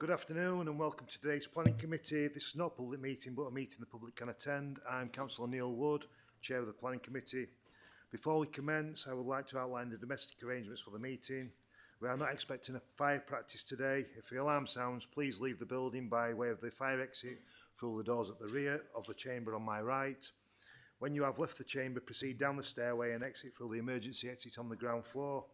Good afternoon and welcome to today's Planning Committee. This is not a public meeting but a meeting the public can attend. I'm Councillor Neil Wood, Chair of the Planning Committee. Before we commence, I would like to outline the domestic arrangements for the meeting. We are not expecting a fire practice today. If the alarm sounds, please leave the building by way of the fire exit through the doors at the rear of the chamber on my right. When you have left the chamber, proceed down the stairway and exit through the emergency exit on the ground floor.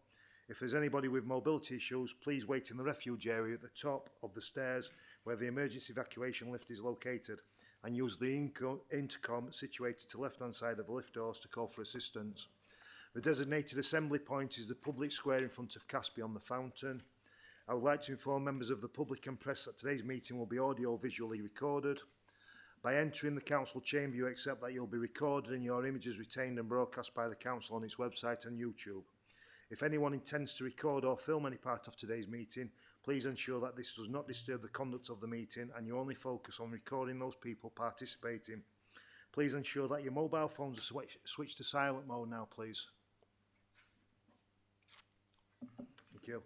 If there's anybody with mobility issues, please wait in the refuge area at the top of the stairs where the emergency evacuation lift is located and use the intercom situated to the left-hand side of the lift doors to call for assistance. The designated assembly point is the public square in front of Caspi on the fountain. I would like to inform members of the public and press that today's meeting will be audio-visually recorded. By entering the council chamber, you accept that you'll be recorded and your images retained and broadcast by the council on its website and YouTube. If anyone intends to record or film any part of today's meeting, please ensure that this does not disturb the conduct of the meeting and you only focus on recording those people participating. Please ensure that your mobile phones are switched to silent mode now, please. Thank you.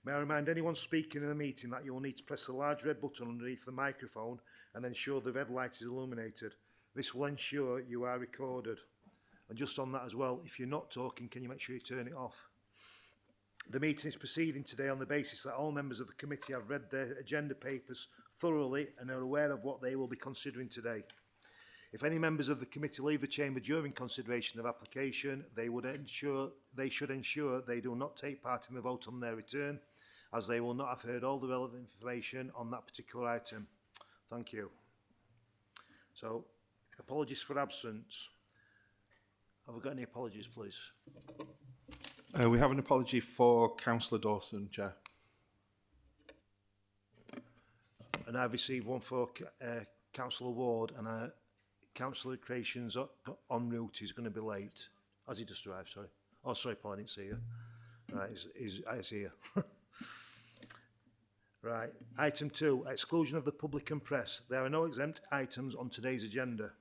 May I remind anyone speaking in the meeting that you will need to press the large red button underneath the microphone and ensure the red light is illuminated. This will ensure you are recorded. And just on that as well, if you're not talking, can you make sure you turn it off? The meeting is proceeding today on the basis that all members of the committee have read their agenda papers thoroughly and are aware of what they will be considering today. If any members of the committee leave the chamber during consideration of application, they should ensure they do not take part in the vote on their return, as they will not have heard all the relevant information on that particular item. Thank you. So, apologies for absence. Have we got any apologies, please? We have an apology for Councillor Dawson, Chair. And I've received one for Councillor Ward, and Councillor Creation's en route. He's going to be late. Has he just arrived? Sorry. Oh, sorry, Paul, I didn't see you. Right, he's here. Right. Item 2, exclusion of the public and press. There are no exempt items on today's agenda.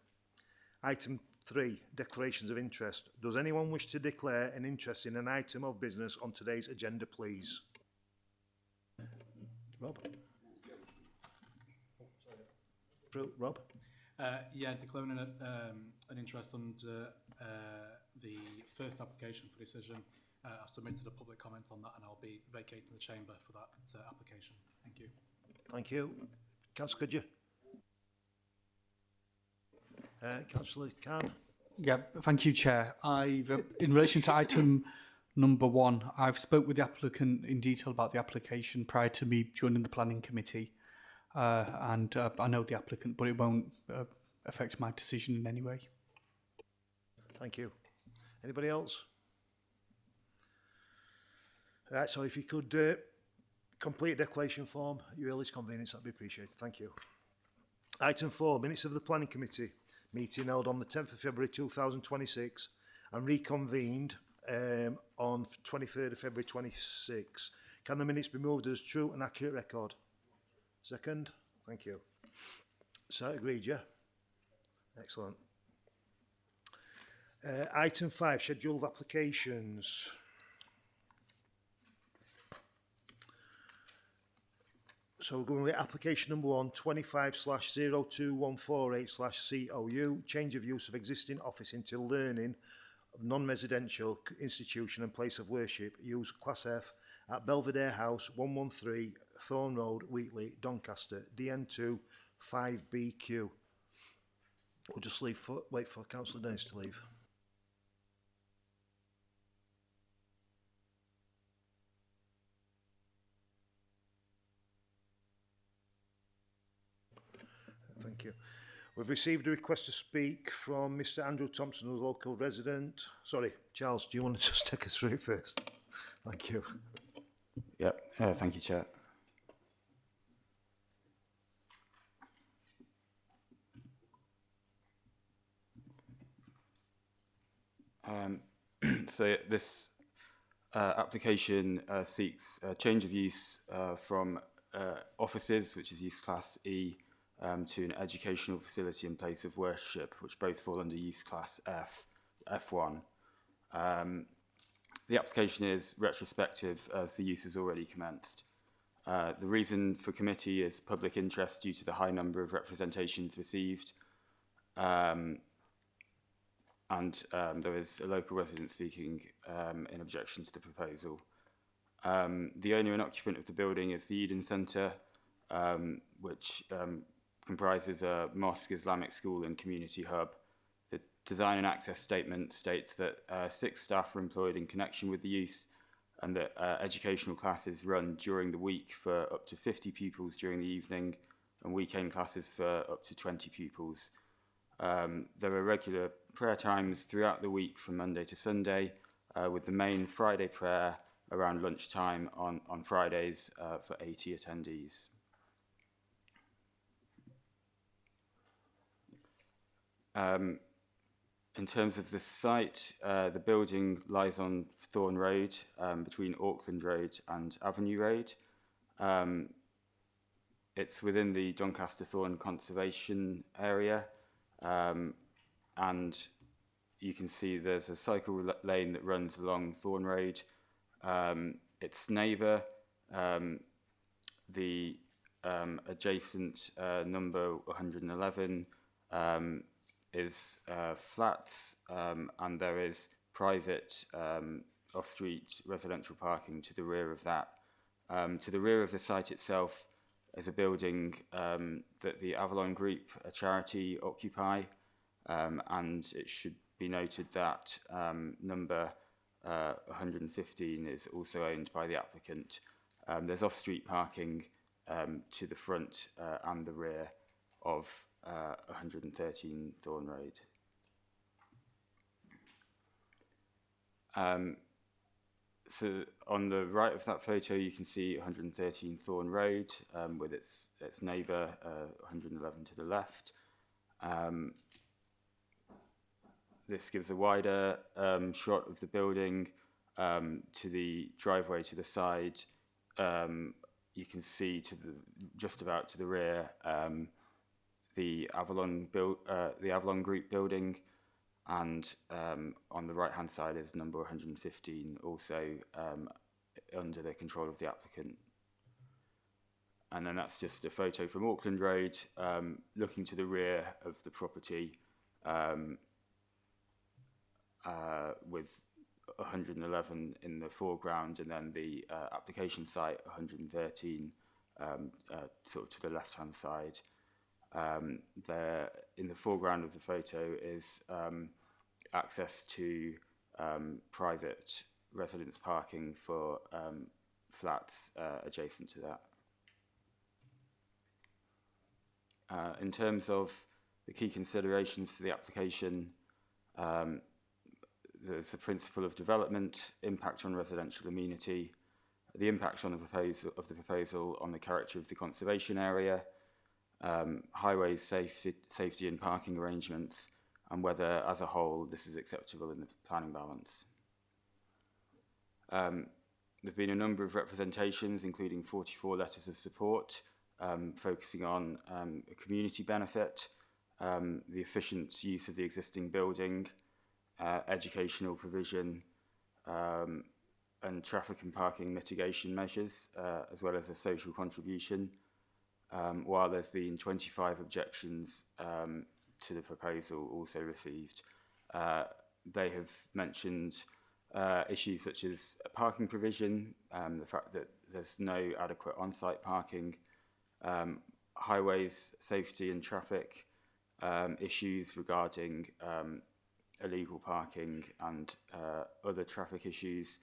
Item 3, declarations of interest. Does anyone wish to declare an interest in an item of business on today's agenda, please? Rob? Rob? Yeah, declaring an interest under the first application for decision. I've submitted a public comment on that and I'll be vacating the chamber for that application. Thank you. Thank you. Councillor, could you? Councillor Khan. Yeah, thank you, Chair. In relation to item number 1, I've spoke with the applicant in detail about the application prior to me joining the planning committee, and I know the applicant, but it won't affect my decision in any way. Thank you. Anybody else? Right, so if you could complete a declaration form at your earliest convenience, that'd be appreciated. Thank you. Item 4, minutes of the planning committee meeting held on the 10th of February 2026 and reconvened on 23rd of February 26. Can the minutes be moved as true and accurate record? Second? Thank you. So agreed, yeah? Excellent. Item 5, schedule of applications. So we're going with application number 1, 25/02148/COU, change of use of existing office into learning, non-residential institution and place of worship, use Class F at Belvadier House, 113 Thorn Road, Wheatley, Doncaster, DN2 5BQ. We'll just wait for Councillor Dennis to leave. Thank you. We've received a request to speak from Mr. Andrew Thompson, a local resident. Sorry, Charles, do you want to just take us through it first? Thank you. Yep, thank you, Chair. So this application seeks change of use from offices, which is use class E, to an educational facility and place of worship, which both fall under use class F1. The application is retrospective as the use has already commenced. The reason for committee is public interest due to the high number of representations received, and there is a local resident speaking in objection to the proposal. The owner and occupant of the building is the Eden Centre, which comprises a mosque, Islamic school and community hub. The design and access statement states that 6 staff are employed in connection with the use, and that educational classes run during the week for up to 50 pupils during the evening, and weekend classes for up to 20 pupils. There are regular prayer times throughout the week from Monday to Sunday, with the main Friday prayer around lunchtime on Fridays for 80 attendees. In terms of the site, the building lies on Thorn Road, between Auckland Road and Avenue Road. It's within the Doncaster Thorn Conservation Area, and you can see there's a cycle lane that runs along Thorn Road. Its neighbour, the adjacent number 111, is flats, and there is private off-street residential parking to the rear of that. To the rear of the site itself is a building that the Avalon Group, a charity, occupy, and it should be noted that number 115 is also owned by the applicant. There's off-street parking to the front and the rear of 113 Thorn Road. So on the right of that photo, you can see 113 Thorn Road with its neighbour, 111 to the left. This gives a wider shot of the building to the driveway to the side. You can see just about to the rear the Avalon Group building, and on the right hand side is number 115, also under the control of the applicant. And then that's just a photo from Auckland Road, looking to the rear of the property, with 111 in the foreground, and then the application site 113 sort of to the left hand side. There in the foreground of the photo is access to private residence parking for flats adjacent to that. In terms of the key considerations for the application, there's the principle of development, impact on residential amenity, the impact on the proposal on the character of the conservation area, highways safety and parking arrangements, and whether as a whole this is acceptable in the planning balance. There have been a number of representations, including 44 letters of support, focusing on a community benefit, the efficient use of the existing building, educational provision, and traffic and parking mitigation measures, as well as a social contribution, while there's been 25 objections to the proposal also received. They have mentioned issues such as parking provision, the fact that there's no adequate on-site parking, highways safety and traffic, issues regarding illegal parking and other traffic issues,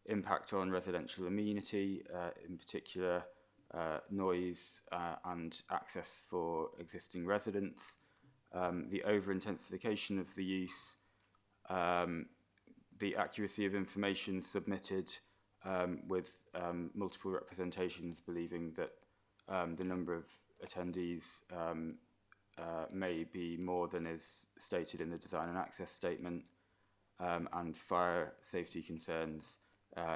impact on residential amenity, in particular noise and access for existing residents, the over-intensification of the use, the accuracy of information submitted with multiple representations believing that the number of attendees may be more than is stated in the design and access statement, and fire safety concerns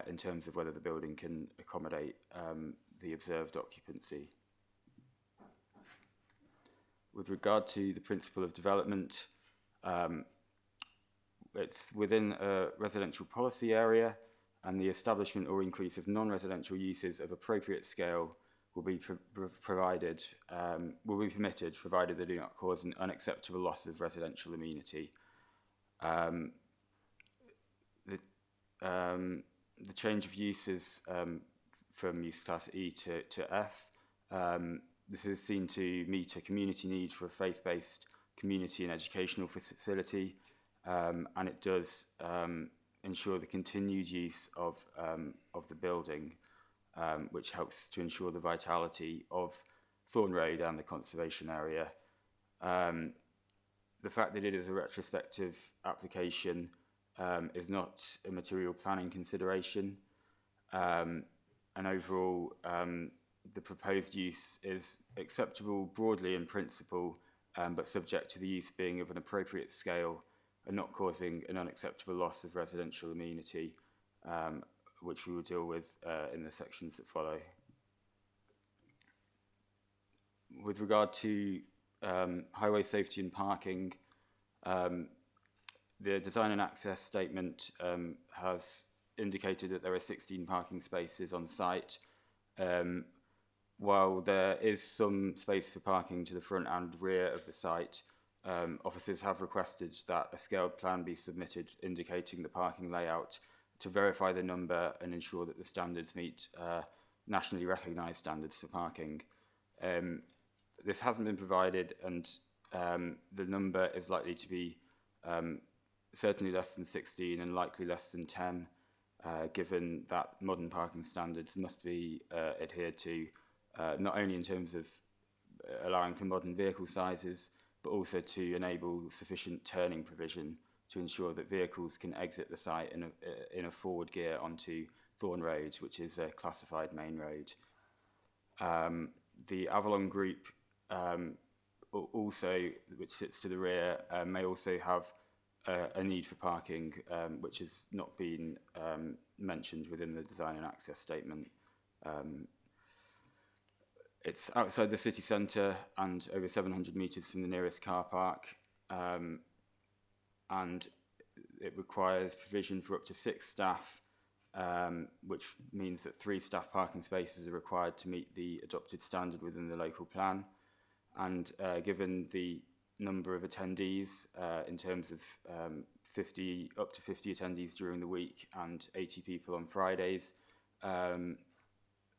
in terms of whether the building can accommodate the observed occupancy. With regard to the principle of development, it's within a residential policy area, and the establishment or increase of non-residential uses of appropriate scale will be permitted, provided they do not cause an unacceptable loss of residential amenity. The change of uses from use class E to F. This is seen to meet a community need for a faith-based community and educational facility, and it does ensure the continued use of the building, which helps to ensure the vitality of Thorn Road and the conservation area. The fact that it is a retrospective application is not a material planning consideration, and overall the proposed use is acceptable broadly in principle, but subject to the use being of an appropriate scale and not causing an unacceptable loss of residential amenity, which we will deal with in the sections that follow. With regard to highway safety and parking, the design and access statement has indicated that there are 16 parking spaces on site. While there is some space for parking to the front and rear of the site, officers have requested that a scaled plan be submitted indicating the parking layout to verify the number and ensure that the standards meet nationally recognised standards for parking. This hasn't been provided, and the number is likely to be certainly less than 16 and likely less than 10, given that modern parking standards must be adhered to, not only in terms of allowing for modern vehicle sizes, but also to enable sufficient turning provision to ensure that vehicles can exit the site in a forward gear onto Thorn Road, which is a classified main road. The Avalon Group also, which sits to the rear, may also have a need for parking, which has not been mentioned within the design and access statement. It's outside the city centre and over 700 metres from the nearest car park, and it requires provision for up to 6 staff, which means that 3 staff parking spaces are required to meet the adopted standard within the local plan. And given the number of attendees, in terms of up to 50 attendees during the week and 80 people on Fridays,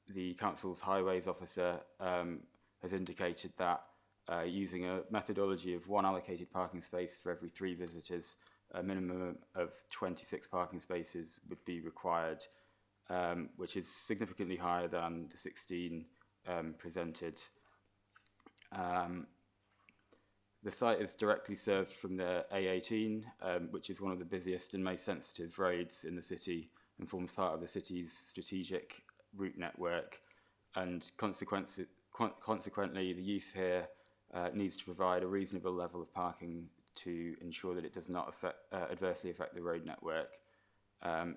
the council's highways officer has indicated that using a methodology of 1 allocated parking space for every 3 visitors, a minimum of 26 parking spaces would be required, which is significantly higher than the 16 presented. The site is directly served from the A18, which is one of the busiest and most sensitive roads in the city and forms part of the city's strategic route network. And consequently, the use here needs to provide a reasonable level of parking to ensure that it does not adversely affect the road network.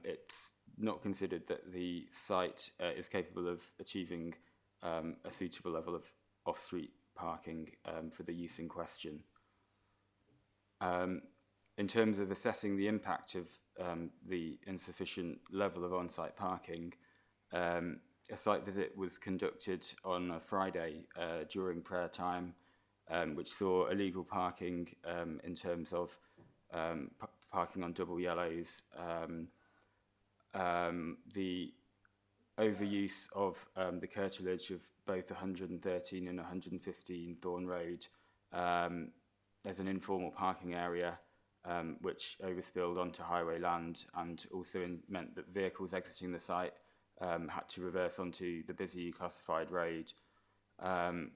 It's not considered that the site is capable of achieving a suitable level of off-street parking for the use in question. In terms of assessing the impact of the insufficient level of on-site parking, a site visit was conducted on a Friday during prayer time, which saw illegal parking in terms of parking on double yellows, the overuse of the curtilage of both 113 and 115 Thorn Road as an informal parking area, which overspilled onto highway land and also meant that vehicles exiting the site had to reverse onto the busy classified road,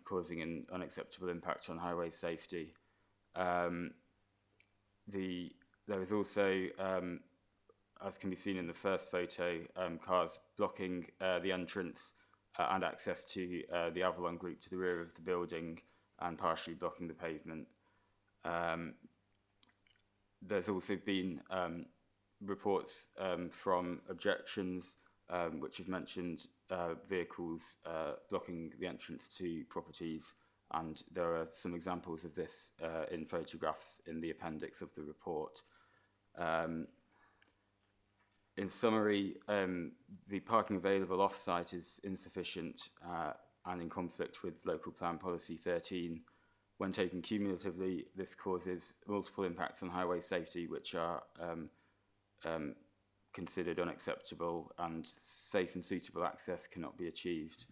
causing an unacceptable impact on highway safety. There was also, as can be seen in the first photo, cars blocking the entrance and access to the Avalon Group to the rear of the building and partially blocking the pavement. There's also been reports from objections which have mentioned vehicles blocking the entrance to properties, and there are some examples of this in photographs in the appendix of the report. In summary, the parking available off-site is insufficient and in conflict with Local Plan Policy 13. When taken cumulatively, this causes multiple impacts on highway safety, which are considered unacceptable, and safe and suitable access cannot be achieved.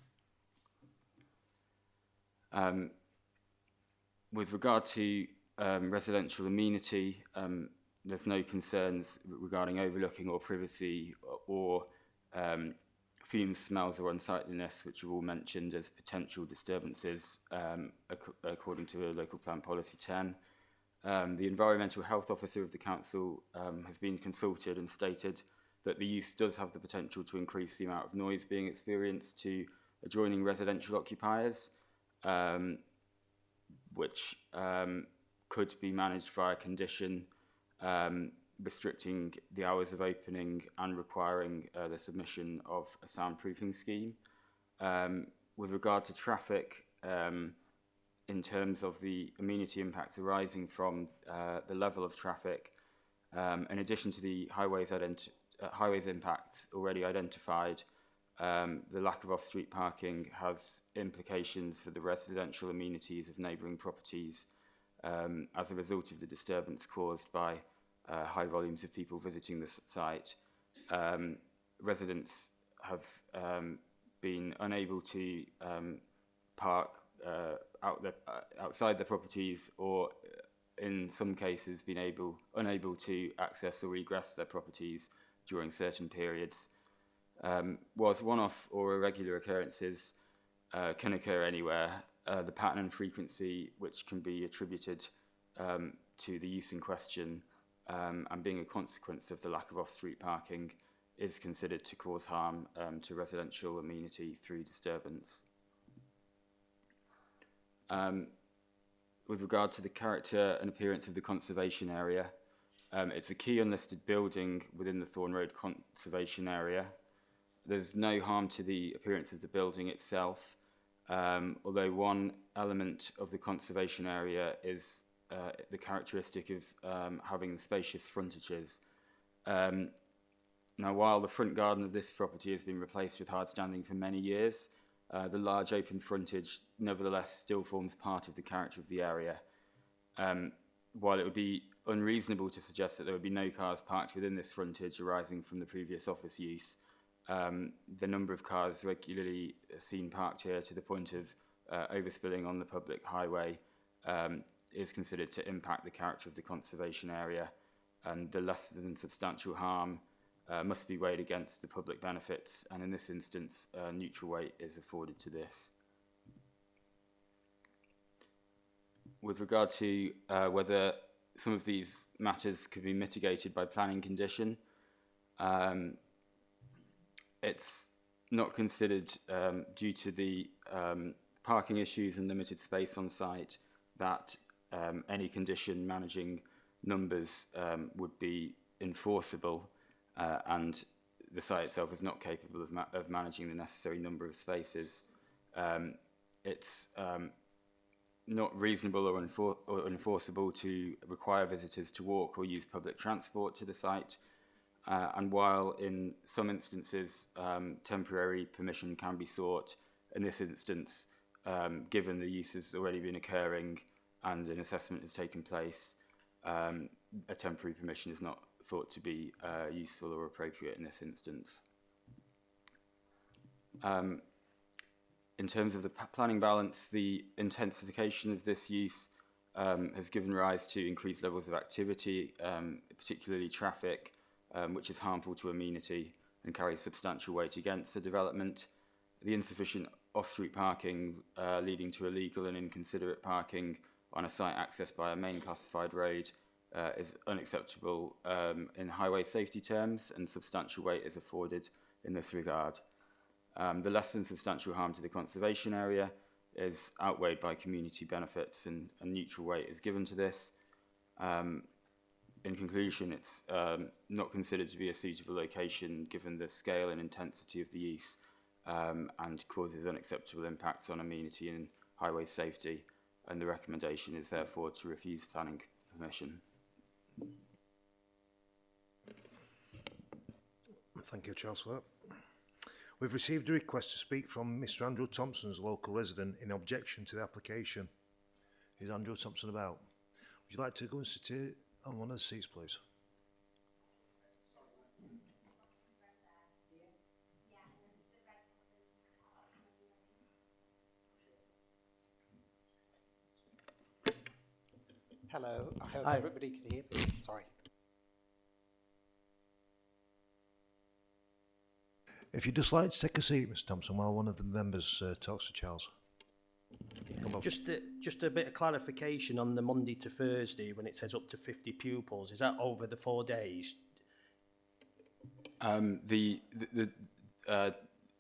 With regard to residential amenity, there's no concerns regarding overlooking or privacy or fumes, smells or unsightliness, which are all mentioned as potential disturbances according to Local Plan Policy 10. The Environmental Health Officer of the Council has been consulted and stated that the use does have the potential to increase the amount of noise being experienced to adjoining residential occupiers, which could be managed via condition restricting the hours of opening and requiring the submission of a soundproofing scheme. With regard to traffic, in terms of the amenity impacts arising from the level of traffic, in addition to the highways impacts already identified, the lack of off-street parking has implications for the residential amenities of neighbouring properties as a result of the disturbance caused by high volumes of people visiting the site. Residents have been unable to park outside their properties, or in some cases been unable to access or egress their properties during certain periods. Whilst one-off or irregular occurrences can occur anywhere, the pattern and frequency which can be attributed to the use in question and being a consequence of the lack of off-street parking is considered to cause harm to residential amenity through disturbance. With regard to the character and appearance of the conservation area, it's a key unlisted building within the Thorn Road Conservation Area. There's no harm to the appearance of the building itself, although one element of the conservation area is the characteristic of having spacious frontages. Now, while the front garden of this property has been replaced with hard standing for many years, the large open frontage nevertheless still forms part of the character of the area. While it would be unreasonable to suggest that there would be no cars parked within this frontage arising from the previous office use, the number of cars regularly seen parked here to the point of overspilling on the public highway is considered to impact the character of the conservation area, and the less than substantial harm must be weighed against the public benefits, and in this instance, neutral weight is afforded to this. With regard to whether some of these matters could be mitigated by planning condition, it's not considered, due to the parking issues and limited space on site, that any condition managing numbers would be enforceable, and the site itself is not capable of managing the necessary number of spaces. It's not reasonable or enforceable to require visitors to walk or use public transport to the site. And while in some instances temporary permission can be sought, in this instance, given the use has already been occurring and an assessment has taken place, a temporary permission is not thought to be useful or appropriate in this instance. In terms of the planning balance, the intensification of this use has given rise to increased levels of activity, particularly traffic, which is harmful to amenity and carries substantial weight against the development. The insufficient off-street parking leading to illegal and inconsiderate parking on a site accessed by a main classified road is unacceptable in highway safety terms, and substantial weight is afforded in this regard. The less than substantial harm to the conservation area is outweighed by community benefits, and neutral weight is given to this. In conclusion, it's not considered to be a suitable location given the scale and intensity of the use, and causes unacceptable impacts on amenity and highway safety, and the recommendation is therefore to refuse planning permission. Thank you, Charles, for that. We've received a request to speak from Mr Andrew Thompson's local resident in objection to the application. Is Andrew Thompson about? Would you like to go and sit here on one of the seats, please? Hello, I hope Hi. everybody can hear me. Sorry. If you'd just like to take a seat, Mr Thompson, while one of the members talks to Charles. Come on. Just a bit of clarification on the Monday to Thursday when it says up to 50 pupils. Is that over the 4 days? The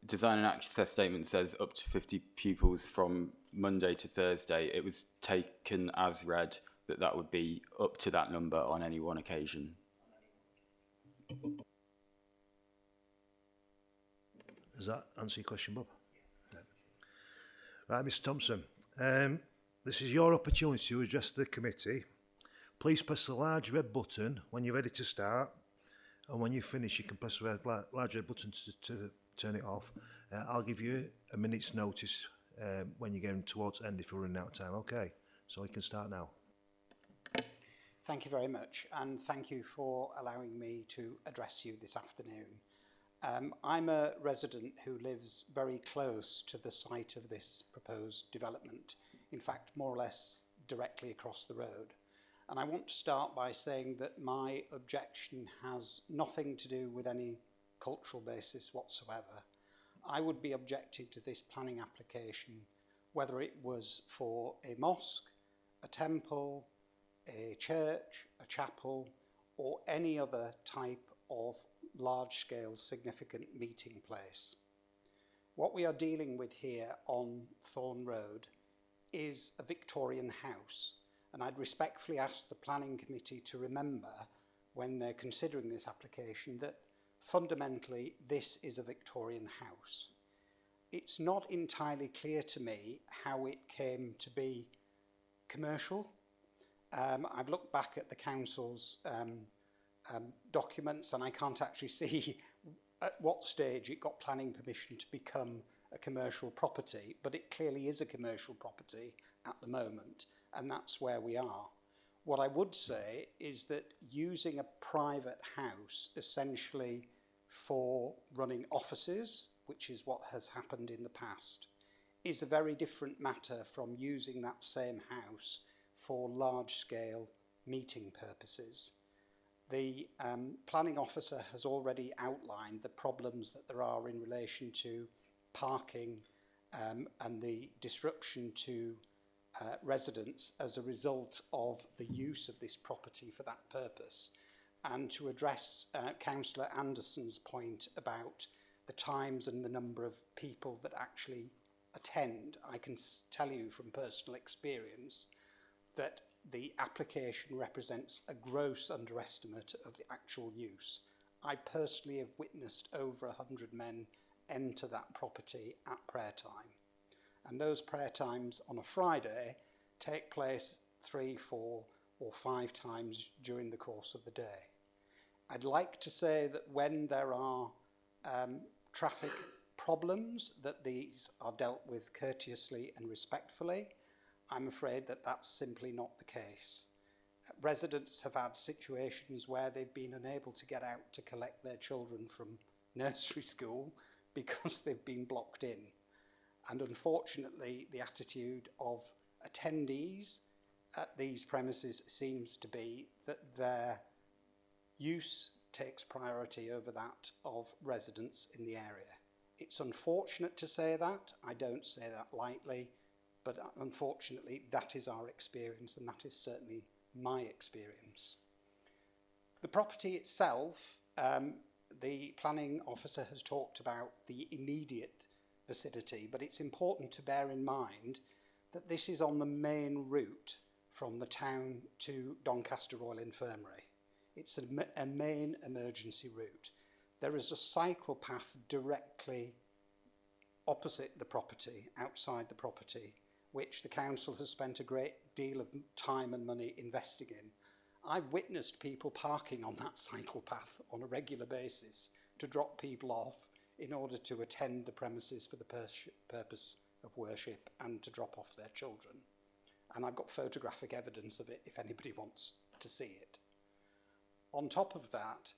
design and access statement says up to 50 pupils from Monday to Thursday. It was taken as read that would be up to that number on any one occasion. Does that answer your question, Bob? Yeah. Right, Mr Thompson, this is your opportunity to address the committee. Please press the large red button when you're ready to start, and when you finish you can press the large red button to turn it off. I'll give you a minute's notice when you're getting towards the end if you're running out of time. Okay, so we can start now. Thank you very much, and thank you for allowing me to address you this afternoon. I'm a resident who lives very close to the site of this proposed development, in fact, more or less directly across the road. And I want to start by saying that my objection has nothing to do with any cultural basis whatsoever. I would be objecting to this planning application whether it was for a mosque, a temple, a church, a chapel, or any other type of large-scale significant meeting place. What we are dealing with here on Thorne Road is a Victorian house, and I'd respectfully ask the Planning Committee to remember when they're considering this application that fundamentally this is a Victorian house. It's not entirely clear to me how it came to be commercial. I've looked back at the council's documents and I can't actually see at what stage it got planning permission to become a commercial property, but it clearly is a commercial property at the moment, and that's where we are. What I would say is that using a private house essentially for running offices, which is what has happened in the past, is a very different matter from using that same house for large-scale meeting purposes. The planning officer has already outlined the problems that there are in relation to parking and the disruption to residents as a result of the use of this property for that purpose. And to address Councillor Anderson's point about the times and the number of people that actually attend, I can tell you from personal experience that the application represents a gross underestimate of the actual use. I personally have witnessed over 100 men enter that property at prayer time. And those prayer times on a Friday take place 3, 4 or 5 times during the course of the day. I'd like to say that when there are traffic problems, that these are dealt with courteously and respectfully. I'm afraid that that's simply not the case. Residents have had situations where they've been unable to get out to collect their children from nursery school because they've been blocked in. And unfortunately, the attitude of attendees at these premises seems to be that their use takes priority over that of residents in the area. It's unfortunate to say that. I don't say that lightly, but unfortunately that is our experience, and that is certainly my experience. The property itself, the planning officer has talked about the immediate vicinity, but it's important to bear in mind that this is on the main route from the town to Doncaster Royal Infirmary. It's a main emergency route. There is a cycle path directly opposite the property, outside the property, which the council has spent a great deal of time and money investing in. I've witnessed people parking on that cycle path on a regular basis to drop people off in order to attend the premises for the purpose of worship and to drop off their children. And I've got photographic evidence of it if anybody wants to see it. On top of that,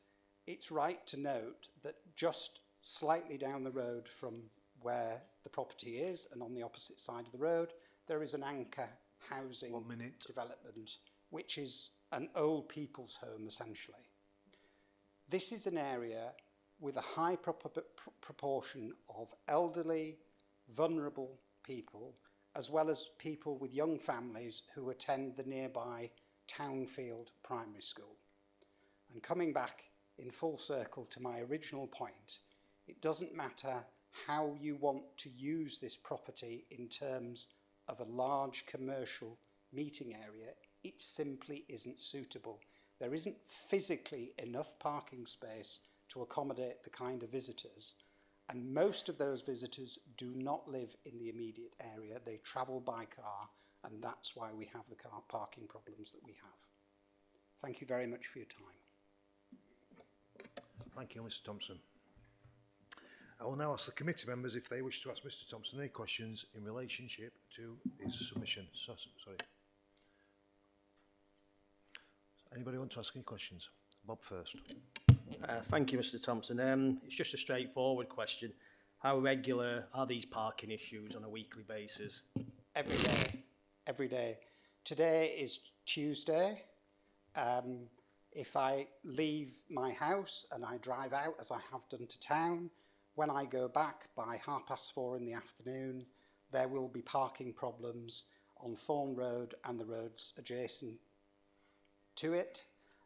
it's right to note that just slightly down the road from where the property is and on the opposite side of the road, there is an anchor housing development, which is an old people's home essentially. This is an area with a high proportion of elderly, vulnerable people, as well as people with young families who attend the nearby Townfield Primary School. And coming back in full circle to my original point, it doesn't matter how you want to use this property in terms of a large commercial meeting area, it simply isn't suitable. There isn't physically enough parking space to accommodate the kind of visitors, and most of those visitors do not live in the immediate area. They travel by car, and that's why we have the car parking problems that we have. Thank you very much for your time. Thank you, Mr Thompson. I will now ask the committee members if they wish to ask Mr Thompson any questions in relationship to his submission. Sorry. Anybody want to ask any questions? Bob first. Thank you, Mr Thompson. It's just a straightforward question. How regular are these parking issues on a weekly basis? Every day. Every day. Today is Tuesday. If I leave my house and I drive out, as I have done to town, when I go back by 4:30 in the afternoon, there will be parking problems on Thorn Road and the roads adjacent to it.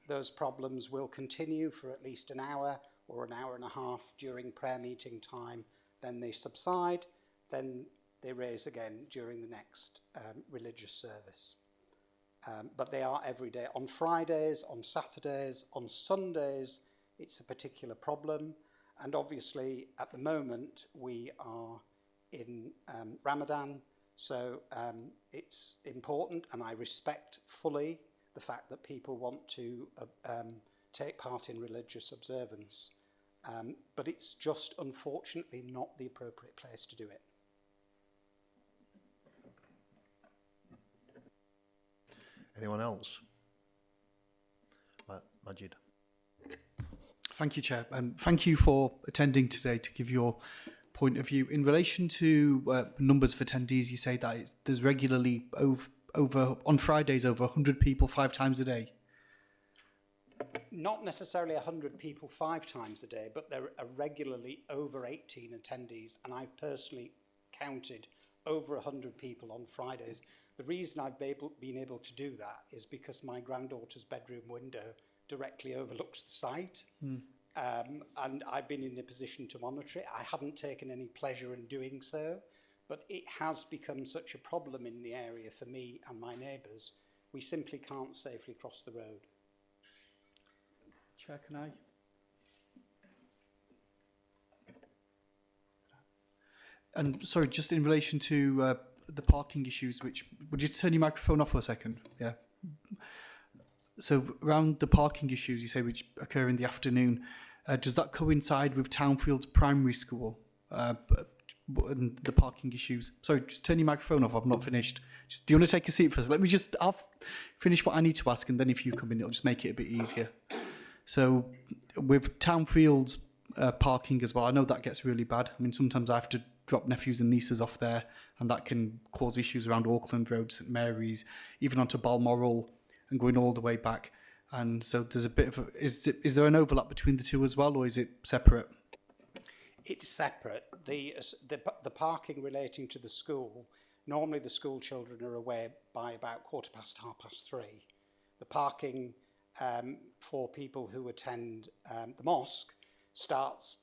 Those problems will continue for at least an hour or an hour and a half during prayer meeting time. Then they subside, then they raise again during the next religious service. But they are every day. On Fridays, on Saturdays, on Sundays, it's a particular problem. And obviously, at the moment, we are in Ramadan, so it's important, and I respect fully the fact that people want to take part in religious observance. But it's just, unfortunately, not the appropriate place to do it. Anyone else? Majid. Thank you, Chair. Thank you for attending today to give your point of view. In relation to numbers of attendees, you say that there's regularly over on Fridays over 100 people 5 times a day. Not necessarily 100 people 5 times a day, but there are regularly over 18 attendees, and I've personally counted over 100 people on Fridays. The reason I've been able to do that is because my granddaughter's bedroom window directly overlooks the site, and I've been in a position to monitor it. I haven't taken any pleasure in doing so, but it has become such a problem in the area for me and my neighbours. We simply can't safely cross the road. Chair, can I? And sorry, just in relation to the parking issues, which would you turn your microphone off for a second? Yeah. So around the parking issues, you say, which occur in the afternoon, does that coincide with Townfield's primary school and the parking issues? Sorry, just turn your microphone off. I've not finished. Do you want to take a seat first? I'll finish what I need to ask, and then if you come in, it'll just make it a bit easier. So with Townfield's parking as well, I know that gets really bad. I mean, sometimes I have to drop nephews and nieces off there, and that can cause issues around Auckland Road, St Mary's, even onto Balmoral, and going all the way back. And so there's a bit of is there an overlap between the two as well, or is it separate? It's separate. The parking relating to the school, normally the school children are away by about 3:15. The parking for people who attend the mosque starts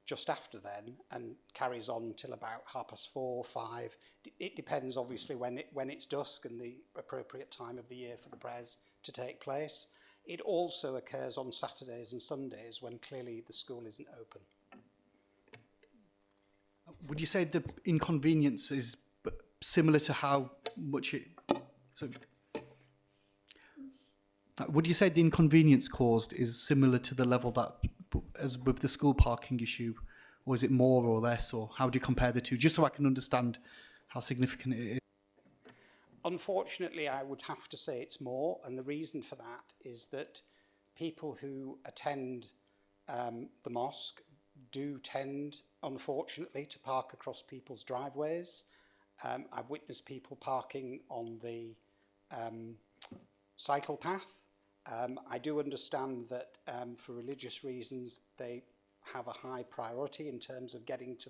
just after then and carries on till about 4:30, 5. It depends obviously when it's dusk and the appropriate time of the year for the prayers to take place. It also occurs on Saturdays and Sundays when clearly the school isn't open. Would you say the inconvenience is similar to how much it... So, would you say the inconvenience caused is similar to the level that, as with the school parking issue, or is it more or less, or how do you compare the two, just so I can understand how significant it is? Unfortunately, I would have to say it's more, and the reason for that is that people who attend the mosque do tend, unfortunately, to park across people's driveways. I've witnessed people parking on the cycle path. I do understand that for religious reasons they have a high priority in terms of getting to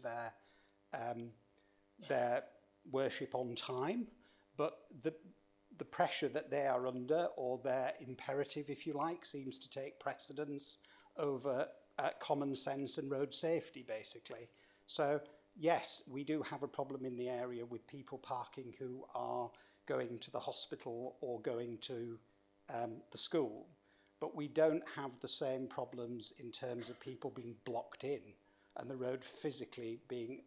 their worship on time, but the pressure that they are under, or their imperative, if you like, seems to take precedence over common sense and road safety, basically. So yes, we do have a problem in the area with people parking who are going to the hospital or going to the school, but we don't have the same problems in terms of people being blocked in and the road physically being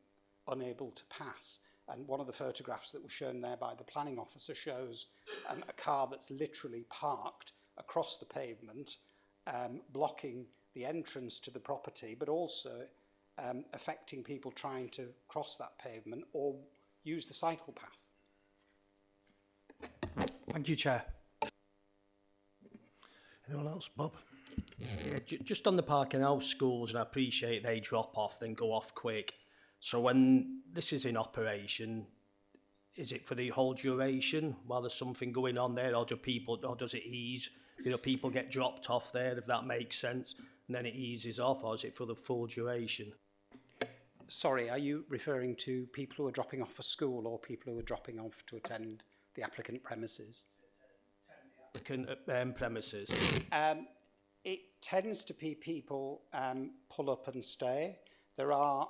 unable to pass. And one of the photographs that was shown there by the planning officer shows a car that's literally parked across the pavement, blocking the entrance to the property, but also affecting people trying to cross that pavement or use the cycle path. Thank you, Chair. Anyone else? Bob? Yeah, just on the parking house schools, and I appreciate they drop off, then go off quick. So when this is in operation, is it for the whole duration while there's something going on there, or does it ease? You know, people get dropped off there, if that makes sense, and then it eases off, or is it for the full duration? Sorry, are you referring to people who are dropping off for school or people who are dropping off to attend the applicant premises? Premises. It tends to be people pull up and stay. There are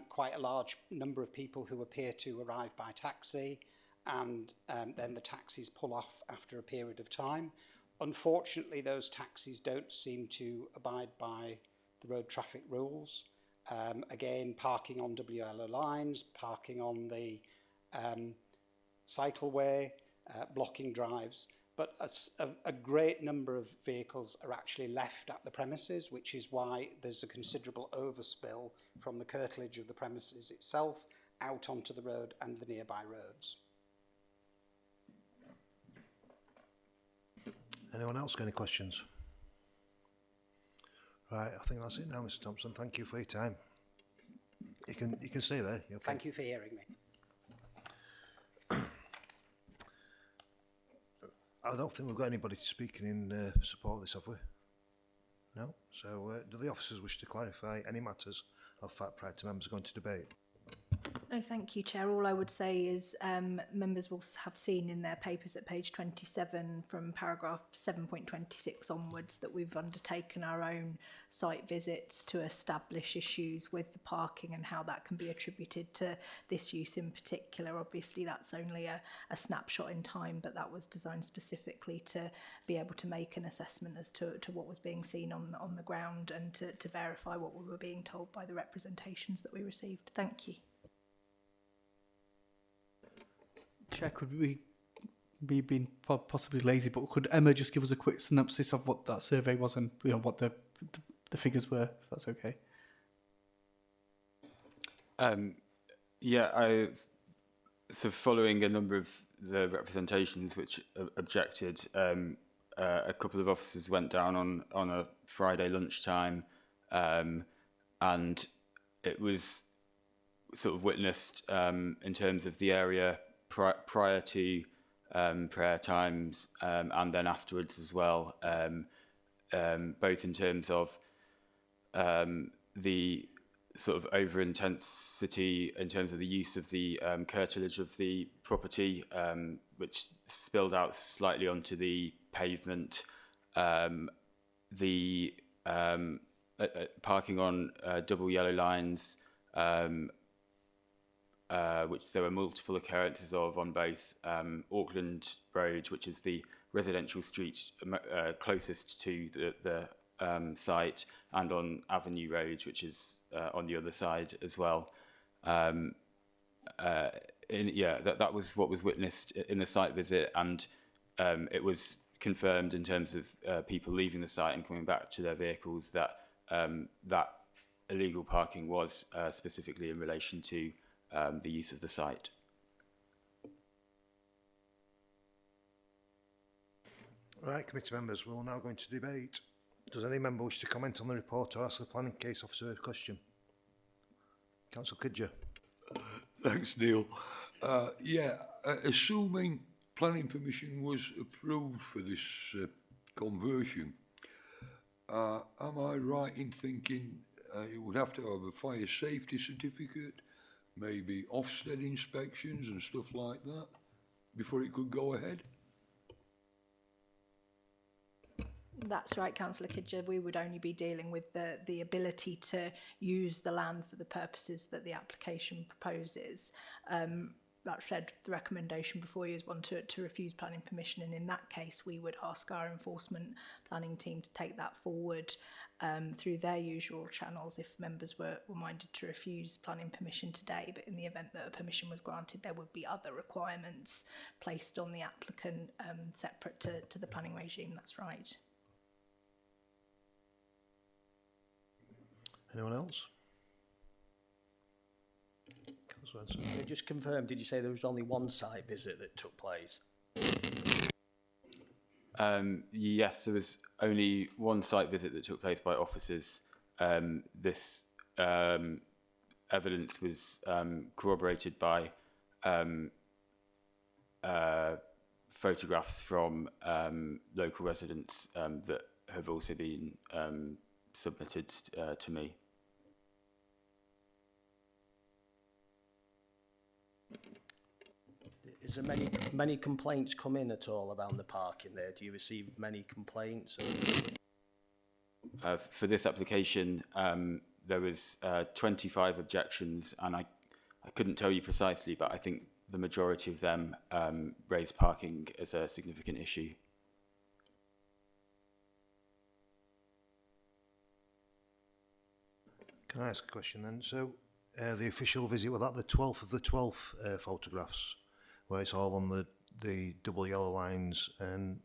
quite a large number of people who appear to arrive by taxi, and then the taxis pull off after a period of time. Unfortunately, those taxis don't seem to abide by the road traffic rules. Again, parking on WLO lines, parking on the cycleway, blocking drives. But a great number of vehicles are actually left at the premises, which is why there's a considerable overspill from the curtilage of the premises itself out onto the road and the nearby roads. Anyone else got any questions? Right, I think that's it now, Mr. Thompson. Thank you for your time. You can stay there. Okay. Thank you for hearing me. I don't think we've got anybody speaking in support of this, have we? No? So do the officers wish to clarify any matters of fact prior to members going to debate? No, thank you, Chair. All I would say is members will have seen in their papers at page 27 from paragraph 7.26 onwards that we've undertaken our own site visits to establish issues with the parking and how that can be attributed to this use in particular. Obviously, that's only a snapshot in time, but that was designed specifically to be able to make an assessment as to what was being seen on the ground and to verify what we were being told by the representations that we received. Thank you. Chair, could we be being possibly lazy, but could Emma just give us a quick synopsis of what that survey was and what the figures were, if that's okay? So following a number of the representations which objected, a couple of officers went down on a Friday lunchtime, and it was sort of witnessed in terms of the area prior to prayer times and then afterwards as well, both in terms of the sort of over-intensity in terms of the use of the curtilage of the property, which spilled out slightly onto the pavement, the parking on double yellow lines, which there were multiple occurrences of on both Auckland Road, which is the residential street closest to the site, and on Avenue Road, which is on the other side as well. That was what was witnessed in the site visit, and it was confirmed in terms of people leaving the site and coming back to their vehicles that that illegal parking was specifically in relation to the use of the site. Right, committee members, we'll now go into debate. Does any member wish to comment on the report or ask the planning case officer a question? Councillor Kidger. Thanks, Neil. Assuming planning permission was approved for this conversion, am I right in thinking it would have to have a fire safety certificate, maybe Ofsted inspections and stuff like that, before it could go ahead? That's right, Councillor Kidger. We would only be dealing with the ability to use the land for the purposes that the application proposes. That said, the recommendation before you is one to refuse planning permission, and in that case we would ask our enforcement planning team to take that forward through their usual channels if members were minded to refuse planning permission today. But in the event that a permission was granted, there would be other requirements placed on the applicant separate to the planning regime. That's right. Anyone else? Can I just confirm, did you say there was only one site visit that took place? Yes, there was only one site visit that took place by officers. This evidence was corroborated by photographs from local residents that have also been submitted to me. Is there many complaints come in at all about the parking there? Do you receive many complaints? For this application, there was 25 objections, and I couldn't tell you precisely, but I think the majority of them raised parking as a significant issue. Can I ask a question then? So, the official visit, was that the 12th of the 12th photographs, where it's all on the double yellow lines and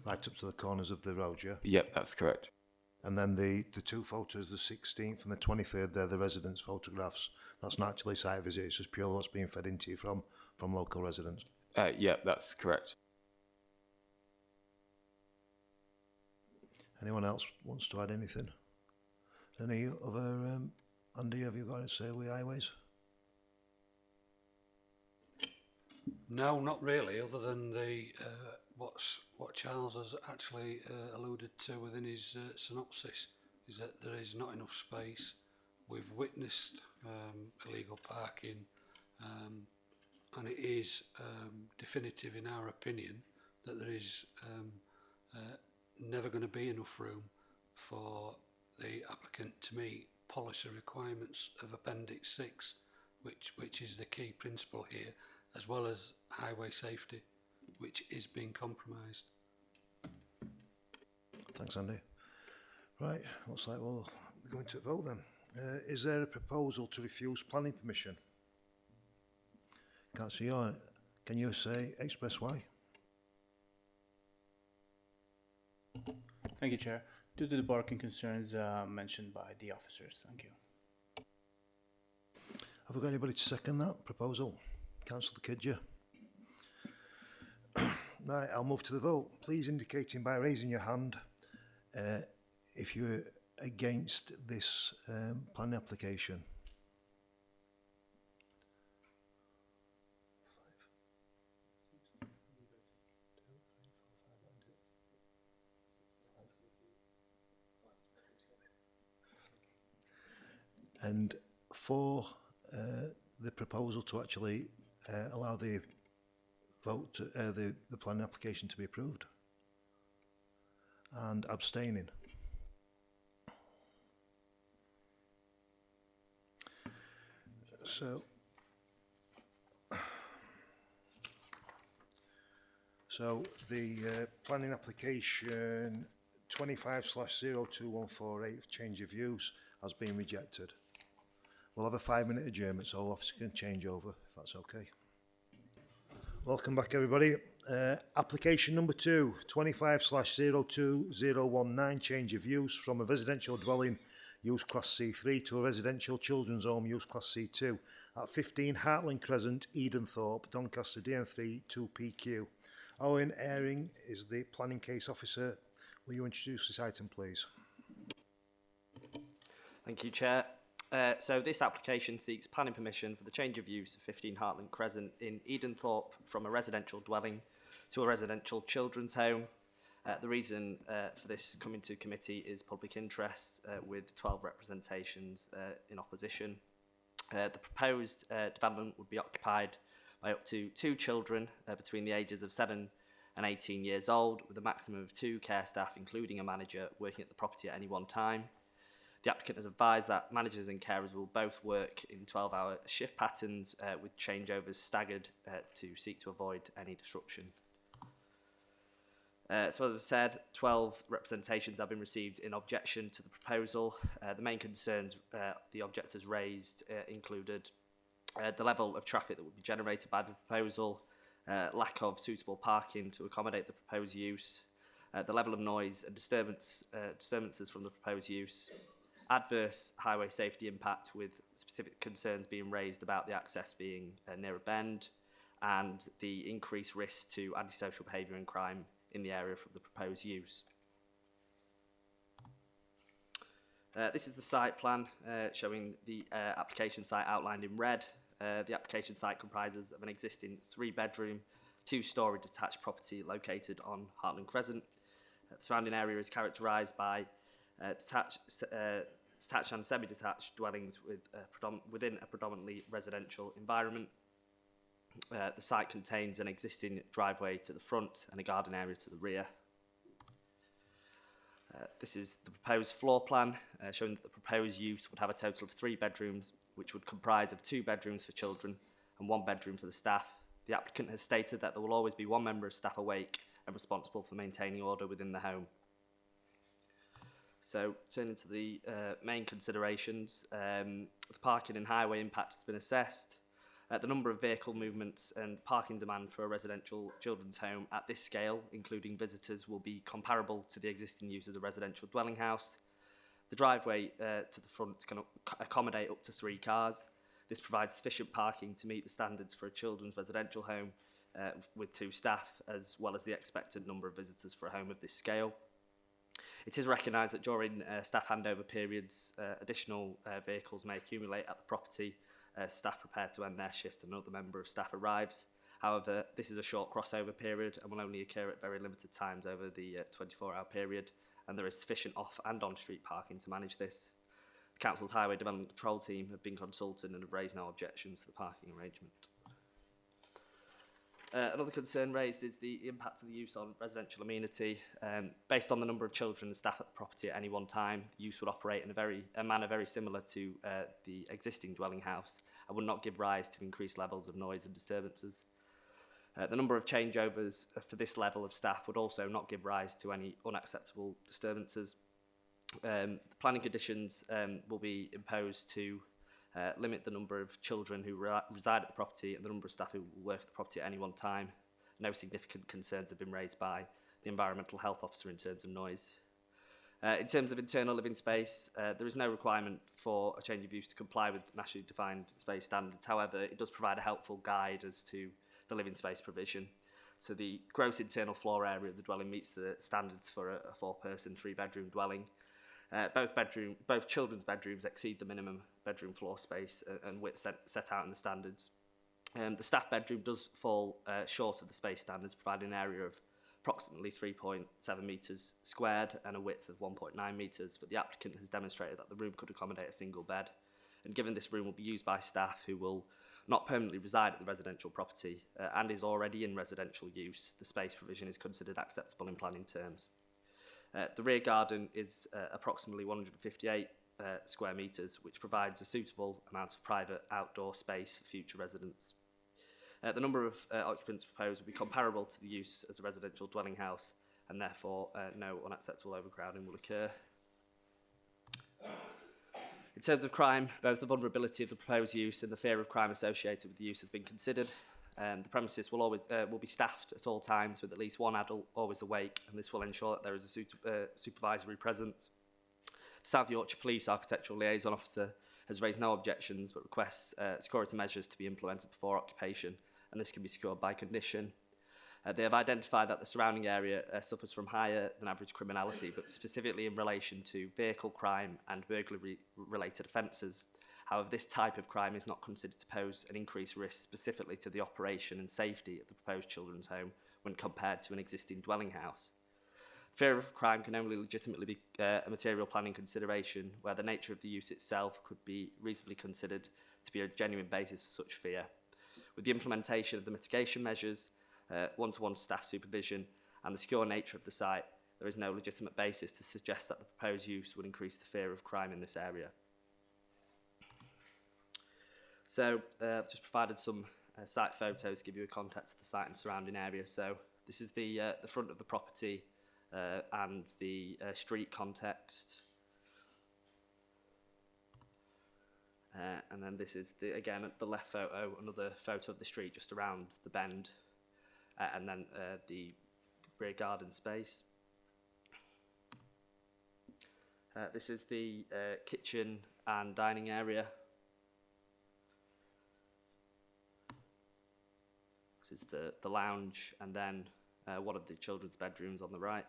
right up to the corners of the road, yeah? Yep, that's correct. And then the two photos, the 16th and the 23rd, they're the residents' photographs. That's not actually site visit, it's just purely what's being fed into you from local residents. Yep, that's correct. Anyone else wants to add anything? Any other, Andy, have you got to say with highways? No, not really, other than the what Charles has actually alluded to within his synopsis, is that there is not enough space. We've witnessed illegal parking, and it is definitive in our opinion that there is never going to be enough room for the applicant to meet policy requirements of Appendix 6, which is the key principle here, as well as highway safety, which is being compromised. Thanks, Andy. Right, looks like we'll be going to vote then. Is there a proposal to refuse planning permission? Councillor Yorn, can you express why? Thank you, Chair. Due to the parking concerns mentioned by the officers. Thank you. Have we got anybody to second that proposal? Councillor Kidger. Right, I'll move to the vote. Please indicating by raising your hand if you're against this planning application. And for the proposal to actually allow the vote, the planning application to be approved, and abstaining. So the planning application 25/02148 change of use has been rejected. We'll have a 5-minute adjournment, so officer can change over, if that's okay. Welcome back, everybody. Application number 2, 25/02019, change of use from a residential dwelling use class C3 to a residential children's home use class C2 at 15 Hartland Crescent, Edenthorpe, Doncaster, DN3 2PQ. Owen Airing is the planning case officer. Will you introduce this item, please? Thank you, Chair. So this application seeks planning permission for the change of use of 15 Hartland Crescent in Edenthorpe from a residential dwelling to a residential children's home. The reason for this coming to committee is public interest with 12 representations in opposition. The proposed development would be occupied by up to 2 children between the ages of 7 and 18 years old, with a maximum of 2 care staff, including a manager, working at the property at any one time. The applicant has advised that managers and carers will both work in 12-hour shift patterns with changeovers staggered to seek to avoid any disruption. So as I said, 12 representations have been received in objection to the proposal. The main concerns the objectors raised included the level of traffic that would be generated by the proposal, lack of suitable parking to accommodate the proposed use, the level of noise and disturbances from the proposed use, adverse highway safety impact with specific concerns being raised about the access being near a bend, and the increased risk to antisocial behaviour and crime in the area from the proposed use. This is the site plan showing the application site outlined in red. The application site comprises of an existing 3-bedroom, 2-storey detached property located on Hartland Crescent. The surrounding area is characterised by detached and semi-detached dwellings within a predominantly residential environment. The site contains an existing driveway to the front and a garden area to the rear. This is the proposed floor plan, showing that the proposed use would have a total of 3 bedrooms, which would comprise of 2 bedrooms for children and 1 bedroom for the staff. The applicant has stated that there will always be 1 member of staff awake and responsible for maintaining order within the home. So, turning to the main considerations, the parking and highway impact has been assessed. The number of vehicle movements and parking demand for a residential children's home at this scale, including visitors, will be comparable to the existing use as a residential dwelling house. The driveway to the front can accommodate up to 3 cars. This provides sufficient parking to meet the standards for a children's residential home with 2 staff, as well as the expected number of visitors for a home of this scale. It is recognised that during staff handover periods, additional vehicles may accumulate at the property as staff prepare to end their shift and another member of staff arrives. However, this is a short crossover period and will only occur at very limited times over the 24-hour period, and there is sufficient off and on-street parking to manage this. The Council's Highway Development Control Team have been consulted and have raised no objections to the parking arrangement. Another concern raised is the impact of the use on residential amenity. Based on the number of children and staff at the property at any one time, the use would operate in a manner very similar to the existing dwelling house and would not give rise to increased levels of noise and disturbances. The number of changeovers for this level of staff would also not give rise to any unacceptable disturbances. The planning conditions will be imposed to limit the number of children who reside at the property and the number of staff who will work at the property at any one time. No significant concerns have been raised by the environmental health officer in terms of noise. In terms of internal living space, there is no requirement for a change of use to comply with nationally defined space standards. However, it does provide a helpful guide as to the living space provision. So the gross internal floor area of the dwelling meets the standards for a 4-person, 3-bedroom dwelling. Both children's bedrooms exceed the minimum bedroom floor space and width set out in the standards. The staff bedroom does fall short of the space standards, providing an area of approximately 3.7 metres squared and a width of 1.9 metres, but the applicant has demonstrated that the room could accommodate a single bed. And given this room will be used by staff who will not permanently reside at the residential property and is already in residential use, the space provision is considered acceptable in planning terms. The rear garden is approximately 158 square metres, which provides a suitable amount of private outdoor space for future residents. The number of occupants proposed will be comparable to the use as a residential dwelling house, and therefore no unacceptable overcrowding will occur. In terms of crime, both the vulnerability of the proposed use and the fear of crime associated with the use has been considered. The premises will be staffed at all times with at least 1 adult always awake, and this will ensure that there is a supervisory presence. South Yorkshire Police Architectural Liaison Officer has raised no objections but requests security measures to be implemented before occupation, and this can be secured by condition. They have identified that the surrounding area suffers from higher than average criminality, but specifically in relation to vehicle crime and burglary-related offences. However, this type of crime is not considered to pose an increased risk specifically to the operation and safety of the proposed children's home when compared to an existing dwelling house. Fear of crime can only legitimately be a material planning consideration where the nature of the use itself could be reasonably considered to be a genuine basis for such fear. With the implementation of the mitigation measures, one-to-one staff supervision and the secure nature of the site, there is no legitimate basis to suggest that the proposed use would increase the fear of crime in this area. So I've just provided some site photos to give you a context of the site and surrounding area. So this is the front of the property and the street context. And then this is, again, at the left photo, another photo of the street just around the bend. And then the rear garden space. This is the kitchen and dining area. This is the lounge, and then one of the children's bedrooms on the right.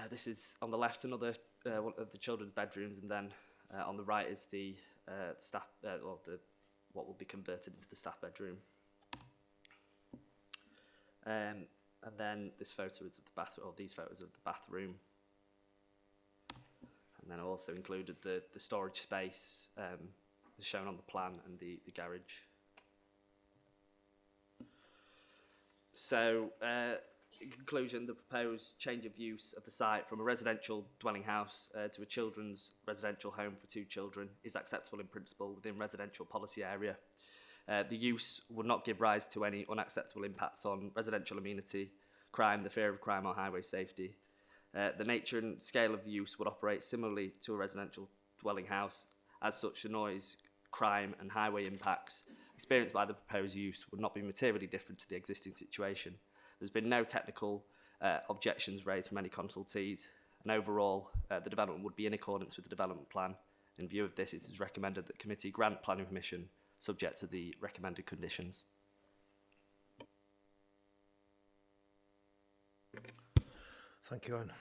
This is on the left another one of the children's bedrooms, and then on the right is the staff, or what will be converted into the staff bedroom. And then this photo is of the bathroom, or these photos of the bathroom. And then I also included the storage space as shown on the plan and the garage. So, in conclusion, the proposed change of use of the site from a residential dwelling house to a children's residential home for 2 children is acceptable in principle within residential policy area. The use would not give rise to any unacceptable impacts on residential amenity, crime, the fear of crime or highway safety. The nature and scale of the use would operate similarly to a residential dwelling house. As such, the noise, crime and highway impacts experienced by the proposed use would not be materially different to the existing situation. There's been no technical objections raised from any consultees, and overall the development would be in accordance with the development plan. In view of this, it is recommended that the committee grant planning permission subject to the recommended conditions. Thank you, Anne.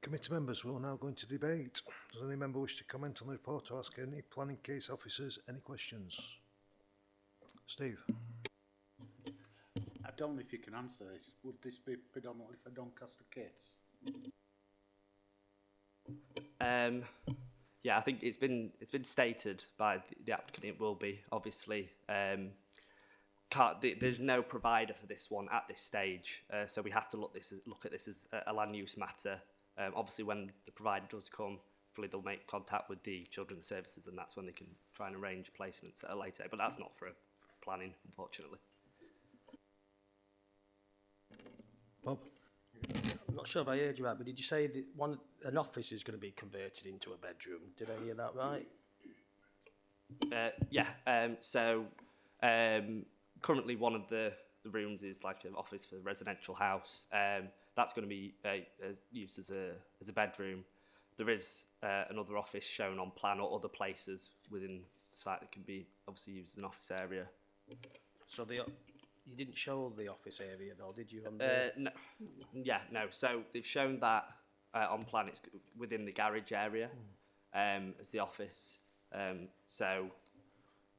Committee members will now go into debate. Does any member wish to comment on the report or ask any planning case officers any questions? Steve? I don't know if you can answer this. Would this be predominantly for Doncaster kids? Yeah, I think it's been stated by the applicant it will be. Obviously, there's no provider for this one at this stage, so we have to look at this as a land use matter. Obviously, when the provider does come, hopefully they'll make contact with the children's services, and that's when they can try and arrange placements at a later date. But that's not for planning, unfortunately. Bob? I'm not sure if I heard you right, but did you say that an office is going to be converted into a bedroom? Did I hear that right? Yeah. Currently one of the rooms is like an office for a residential house. That's going to be used as a bedroom. There is another office shown on plan or other places within the site that can be obviously used as an office area. So you didn't show the office area though, did you? No. Yeah, no. So they've shown that on plan. It's within the garage area as the office. So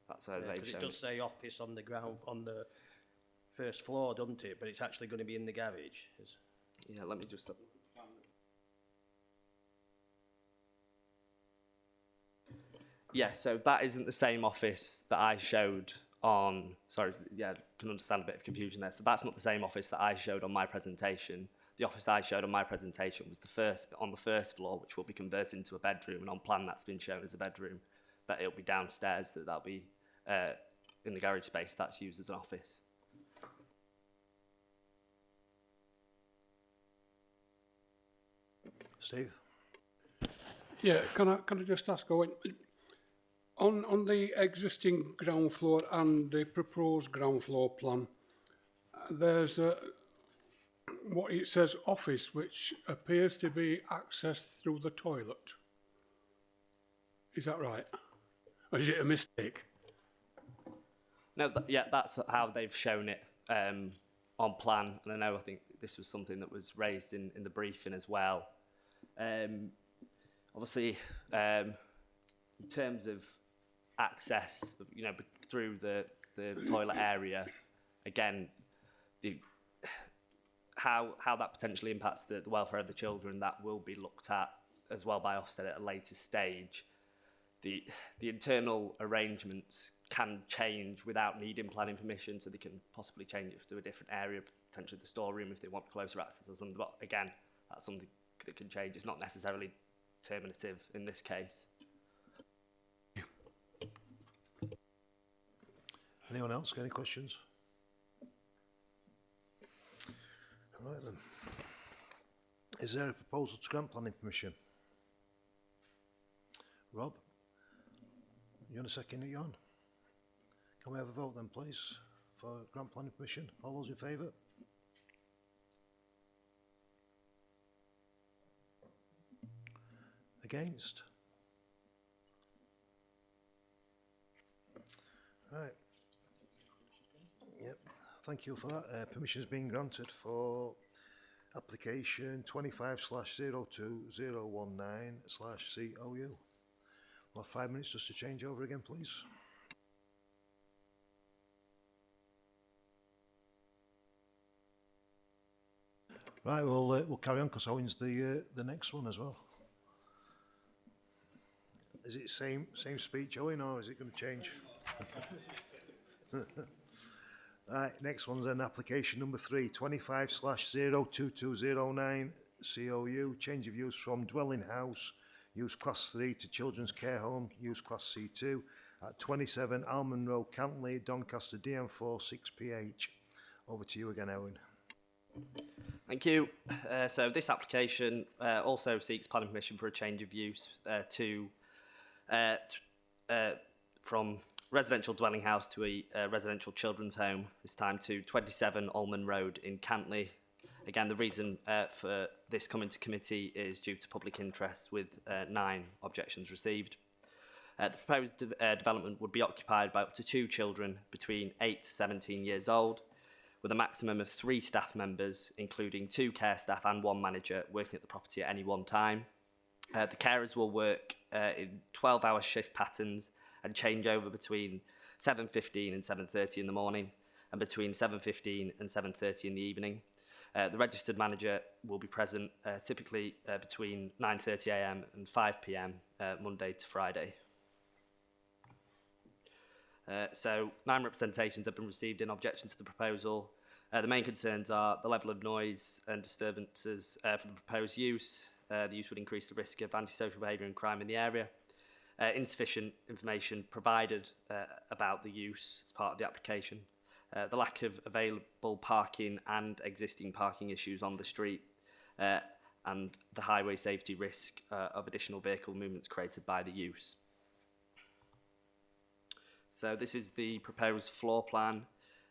that's how they've shown it. Does say office on the ground on the first floor, doesn't it? But it's actually going to be in the garage. Yeah, let me just. Yeah, so that isn't the same office that I showed on. Sorry, yeah, can understand a bit of confusion there. So that's not the same office that I showed on my presentation. The office I showed on my presentation was on the first floor, which will be converted into a bedroom, and on plan that's been shown as a bedroom. That it'll be downstairs. That'll be in the garage space. That's used as an office. Steve? Yeah, can I just ask, on the existing ground floor and the proposed ground floor plan, there's what it says office, which appears to be accessed through the toilet. Is that right? Or is it a mistake? No, yeah, that's how they've shown it on plan. And I think this was something that was raised in the briefing as well. Obviously, in terms of access, through the toilet area, again, how that potentially impacts the welfare of the children, that will be looked at as well by Ofsted at a later stage. The internal arrangements can change without needing planning permission, so they can possibly change it to a different area, potentially the storeroom if they want closer access or something. But again, that's something that can change. It's not necessarily terminative in this case. Anyone else got any questions? All right then. Is there a proposal to grant planning permission? Rob? You want to second it on? Can we have a vote then, please, for grant planning permission? All those in favour? Against? Right. Yep, thank you for that. Permission has been granted for application 25/02019/COU. We'll have 5 minutes just to change over again, please. Right, we'll carry on because Owen's the next one as well. Is it same speech, Owen, or is it going to change? Right, next one's then application number 3, 25/02209/COU, change of use from dwelling house, use class 3 to children's care home, use class C2 at 27 Alman Road, Cantley, Doncaster, DM4 6PH. Over to you again, Owen. Thank you. So this application also seeks planning permission for a change of use from residential dwelling house to a residential children's home, this time to 27 Alman Road in Cantley. Again, the reason for this coming to committee is due to public interest, with 9 objections received. The proposed development would be occupied by up to 2 children between 8 to 17 years old, with a maximum of 3 staff members, including 2 care staff and 1 manager, working at the property at any one time. The carers will work in 12-hour shift patterns and change over between 7:15 and 7:30 in the morning, and between 7:15 and 7:30 in the evening. The registered manager will be present typically between 9:30 a.m. and 5 p.m. Monday to Friday. So 9 representations have been received in objection to the proposal. The main concerns are the level of noise and disturbances for the proposed use. The use would increase the risk of antisocial behaviour and crime in the area. Insufficient information provided about the use as part of the application. The lack of available parking and existing parking issues on the street, and the highway safety risk of additional vehicle movements created by the use. So this is the proposed floor plan.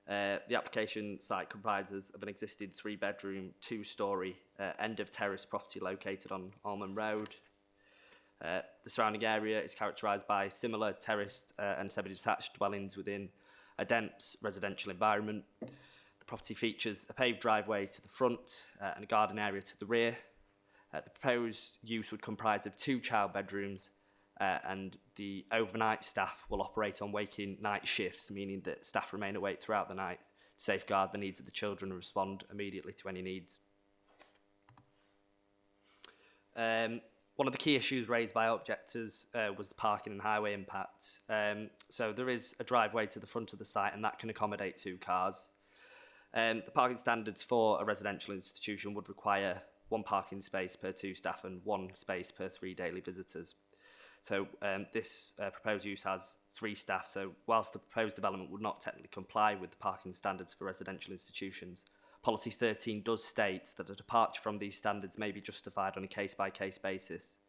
The application site comprises of an existing 3-bedroom, 2-storey end of terrace property located on Alman Road. The surrounding area is characterised by similar terraced and semi-detached dwellings within a dense residential environment. The property features a paved driveway to the front and a garden area to the rear. The proposed use would comprise of 2 child bedrooms, and the overnight staff will operate on waking night shifts, meaning that staff remain awake throughout the night to safeguard the needs of the children and respond immediately to any needs. One of the key issues raised by objectors was the parking and highway impact. So there is a driveway to the front of the site, and that can accommodate 2 cars. The parking standards for a residential institution would require 1 parking space per 2 staff and 1 space per 3 daily visitors. So this proposed use has 3 staff, so whilst the proposed development would not technically comply with the parking standards for residential institutions, Policy 13 does state that a departure from these standards may be justified on a case-by-case basis.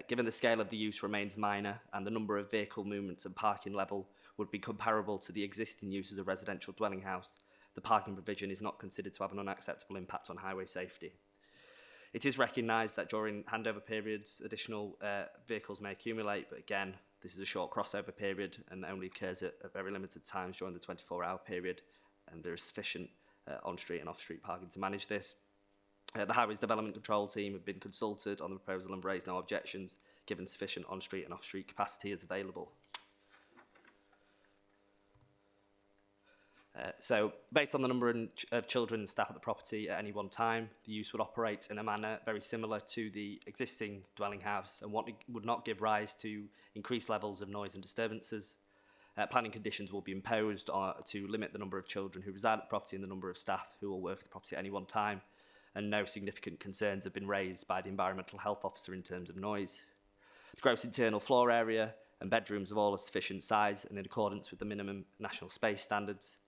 Given the scale of the use remains minor and the number of vehicle movements and parking level would be comparable to the existing use as a residential dwelling house, the parking provision is not considered to have an unacceptable impact on highway safety. It is recognised that during handover periods, additional vehicles may accumulate, but again, this is a short crossover period and only occurs at very limited times during the 24-hour period, and there is sufficient on-street and off-street parking to manage this. The Highways Development Control Team have been consulted on the proposal and raised no objections, given sufficient on-street and off-street capacity is available. So, based on the number of children and staff at the property at any one time, the use would operate in a manner very similar to the existing dwelling house and would not give rise to increased levels of noise and disturbances. Planning conditions will be imposed to limit the number of children who reside at the property and the number of staff who will work at the property at any one time, and no significant concerns have been raised by the environmental health officer in terms of noise. The gross internal floor area and bedrooms of all are sufficient size and in accordance with the minimum national space standards.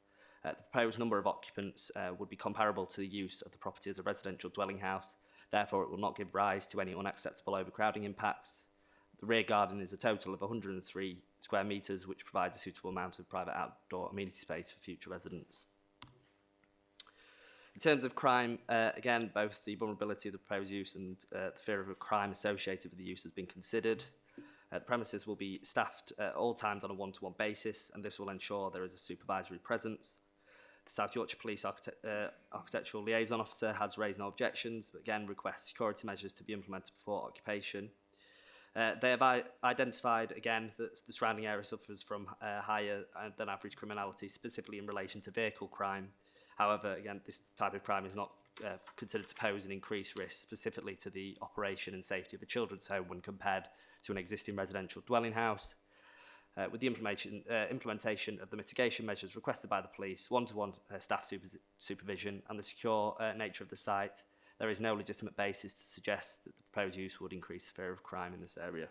The proposed number of occupants would be comparable to the use of the property as a residential dwelling house. Therefore, it will not give rise to any unacceptable overcrowding impacts. The rear garden is a total of 103 square metres, which provides a suitable amount of private outdoor amenity space for future residents. In terms of crime, again, both the vulnerability of the proposed use and the fear of a crime associated with the use has been considered. The premises will be staffed at all times on a one-to-one basis, and this will ensure there is a supervisory presence. The South Yorkshire Police Architectural Liaison Officer has raised no objections, but again requests security measures to be implemented before occupation. They have identified, again, that the surrounding area suffers from higher than average criminality, specifically in relation to vehicle crime. However, again, this type of crime is not considered to pose an increased risk specifically to the operation and safety of a children's home when compared to an existing residential dwelling house. With the implementation of the mitigation measures requested by the police, one-to-one staff supervision and the secure nature of the site, there is no legitimate basis to suggest that the proposed use would increase the fear of crime in this area.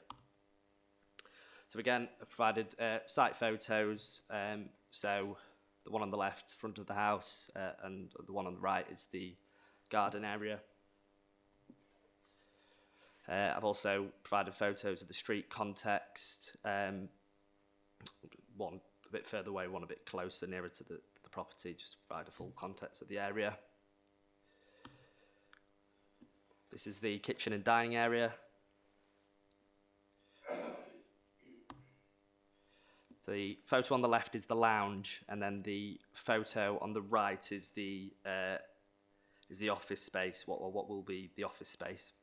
So again, I've provided site photos. So the one on the left, front of the house, and the one on the right is the garden area. I've also provided photos of the street context. One a bit further away, one a bit closer, nearer to the property, just to provide a full context of the area. This is the kitchen and dining area. The photo on the left is the lounge, and then the photo on the right is the office space. What will be the office space?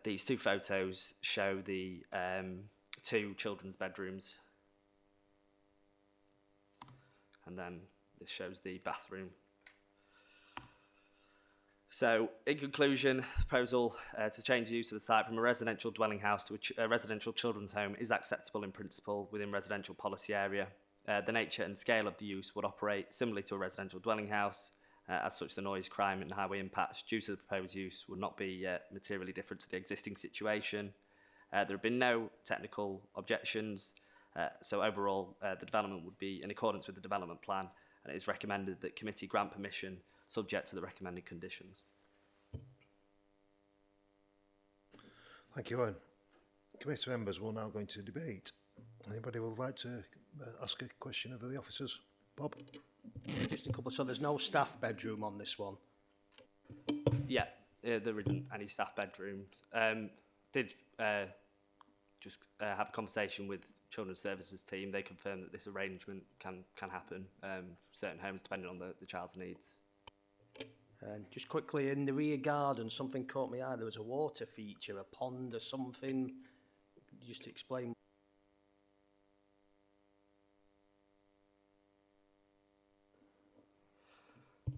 These two photos show the two children's bedrooms, and then this shows the bathroom. So, in conclusion, the proposal to change the use of the site from a residential dwelling house to a residential children's home is acceptable in principle within residential policy area. The nature and scale of the use would operate similarly to a residential dwelling house. As such, the noise, crime and highway impacts due to the proposed use would not be materially different to the existing situation. There have been no technical objections, so overall the development would be in accordance with the development plan, and it is recommended that committee grant permission subject to the recommended conditions. Thank you, Owen. Committee members will now go into debate. Anybody would like to ask a question of the officers? Bob? Just a couple. So there's no staff bedroom on this one? Yeah, there isn't any staff bedrooms. Did just have a conversation with Children's Services team. They confirmed that this arrangement can happen for certain homes depending on the child's needs. And just quickly, in the rear garden, something caught my eye. There was a water feature, a pond or something. Just explain.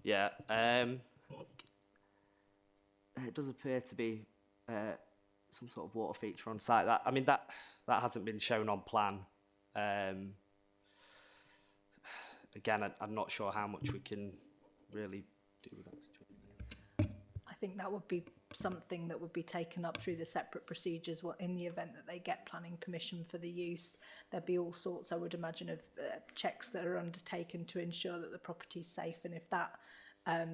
Yeah, it does appear to be some sort of water feature on site. That hasn't been shown on plan. Again, I'm not sure how much we can really do with that situation. I think that would be something that would be taken up through the separate procedures. In the event that they get planning permission for the use, there'd be all sorts, I would imagine, of checks that are undertaken to ensure that the property's safe. And if that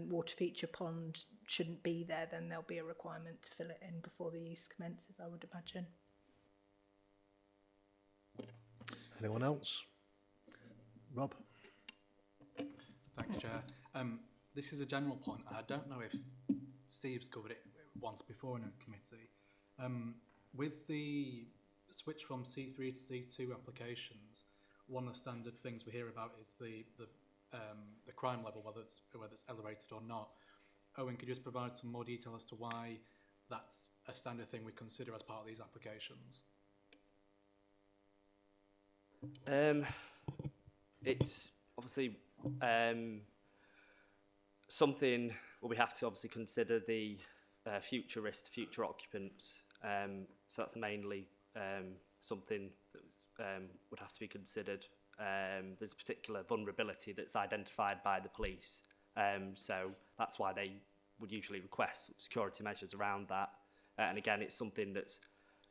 water feature pond shouldn't be there, then there'll be a requirement to fill it in before the use commences, I would imagine. Anyone else? Rob? Thanks, Chair. This is a general point. I don't know if Steve's covered it once before in a committee. With the switch from C3 to C2 applications, one of the standard things we hear about is the crime level, whether it's elevated or not. Owen, could you just provide some more detail as to why that's a standard thing we consider as part of these applications? It's obviously something where we have to obviously consider the future risk to future occupants. So that's mainly something that would have to be considered. There's a particular vulnerability that's identified by the police. So that's why they would usually request security measures around that. And again, it's something that's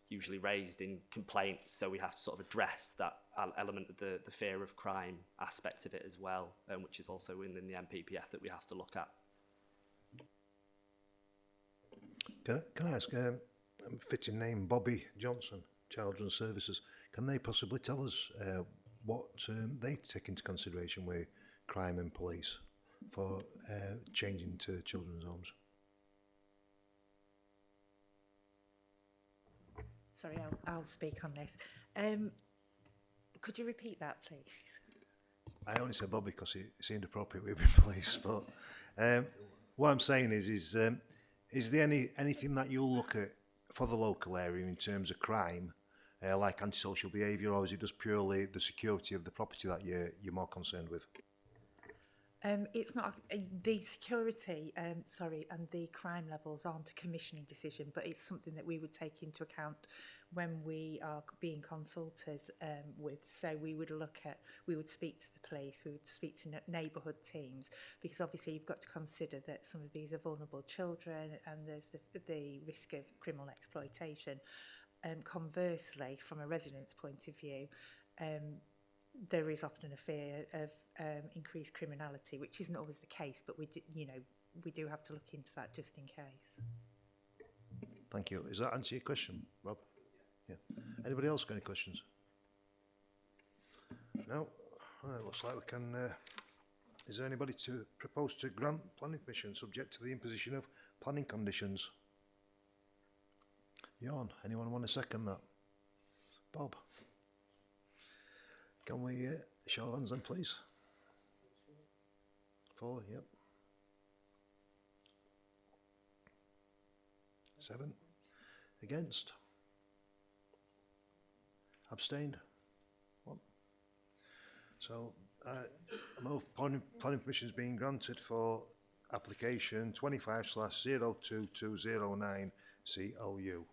usually raised in complaints, so we have to sort of address that element of the fear of crime aspect of it as well, which is also within the MPPF that we have to look at. Can I ask, fitting name, Bobby Johnson, Children's Services, can they possibly tell us what they take into consideration with crime and police for changing to children's homes? Sorry, I'll speak on this. Could you repeat that, please? I only said Bobby because it seemed appropriate with police, but what I'm saying is there anything that you'll look at for the local area in terms of crime, like antisocial behaviour, or is it just purely the security of the property that you're more concerned with? It's not the security, and the crime levels aren't a commissioning decision, but it's something that we would take into account when we are being consulted with. So we would speak to the police, we would speak to neighbourhood teams, because obviously you've got to consider that some of these are vulnerable children and there's the risk of criminal exploitation. Conversely, from a resident's point of view, there is often a fear of increased criminality, which isn't always the case, but we do have to look into that just in case. Thank you. Does that answer your question, Rob? Yeah. Anybody else got any questions? No? Well, it looks like we can... is there anybody to propose to grant planning permission subject to the imposition of planning conditions? Jon, anyone want to second that? Bob? Can we show of hands then, please? 4, yep. 7. Against? Abstained? 1. So, planning permission is being granted for application 25/02209 COU.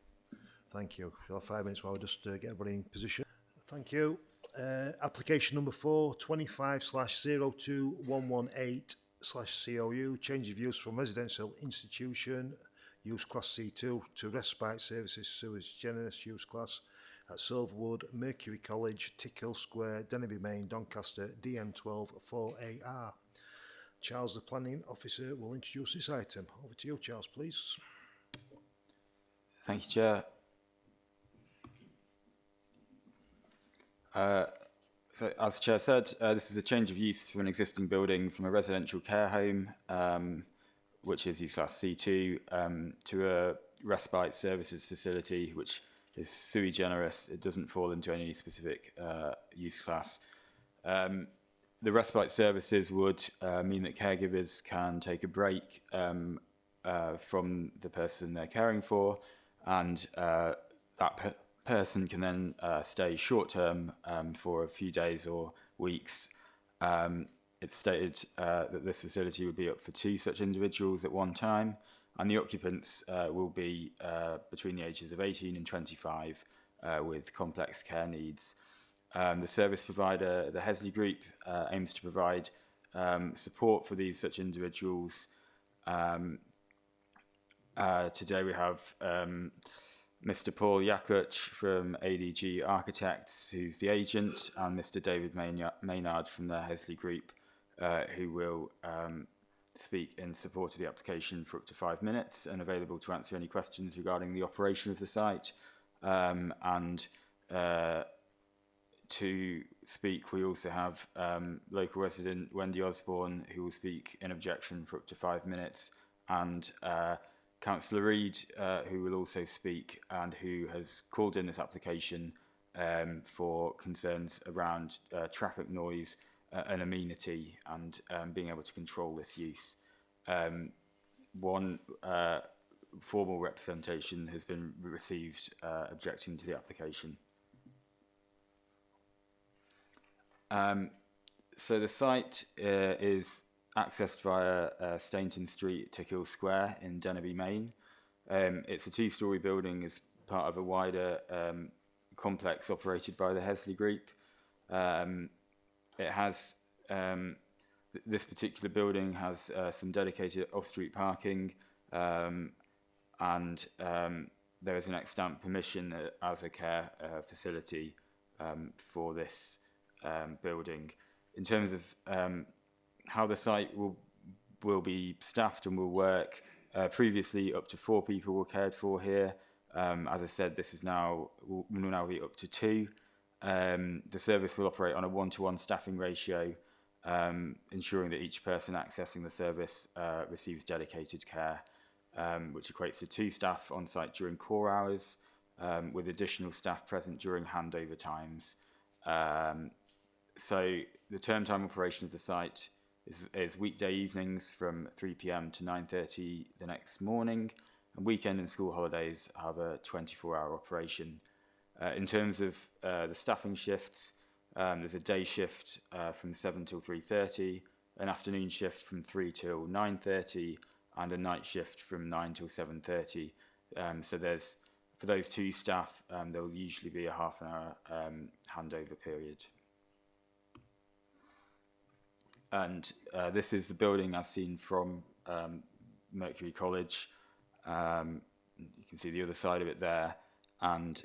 Thank you. We'll have 5 minutes while we just get everybody in position. Thank you. Application number 4, 25/02118/COU, change of use from residential institution, use class C2 to respite services sui generis use class at Silverwood, Mercury College, Tickhill Square, Denby Main, Doncaster, DN12 4AR. Charles, the planning officer, will introduce this item. Over to you, Charles, please. Thank you, Chair. So as the Chair said, this is a change of use for an existing building from a residential care home, which is use class C2, to a respite services facility, which is sui generis. It doesn't fall into any specific use class. The respite services would mean that caregivers can take a break from the person they're caring for, and that person can then stay short-term for a few days or weeks. It's stated that this facility would be up for 2 such individuals at one time, and the occupants will be between the ages of 18 and 25 with complex care needs. The service provider, the Hesley Group, aims to provide support for these such individuals. Today we have Mr. Paul Yakuch from ADG Architects, who's the agent, and Mr. David Maynard from the Hesley Group, who will speak in support of the application for up to 5 minutes and available to answer any questions regarding the operation of the site and to speak, we also have local resident Wendy Osborne, who will speak in objection for up to 5 minutes, and Councillor Reid, who will also speak and who has called in this application for concerns around traffic noise and amenity and being able to control this use. One formal representation has been received objecting to the application. So the site is accessed via Stainton Street to Kill Square in Dennerby, Maine. It's a 2-storey building as part of a wider complex operated by the Hesley Group. It has this particular building has some dedicated off-street parking, and there is an extant permission as a care facility for this building. In terms of how the site will be staffed and will work, previously up to 4 people were cared for here. As I said, this is will now be up to 2. The service will operate on a 1-to-1 staffing ratio, ensuring that each person accessing the service receives dedicated care, which equates to 2 staff on site during core hours, with additional staff present during handover times. So the term time operation of the site is weekday evenings from 3 p.m. to 9:30 the next morning, and weekend and school holidays have a 24-hour operation. In terms of the staffing shifts, there's a day shift from 7 till 3:30, an afternoon shift from 3 till 9:30, and a night shift from 9 till 7:30. So there's, for those 2 staff, there will usually be a half-an-hour handover period. And this is the building as seen from Mercury College. You can see the other side of it there, and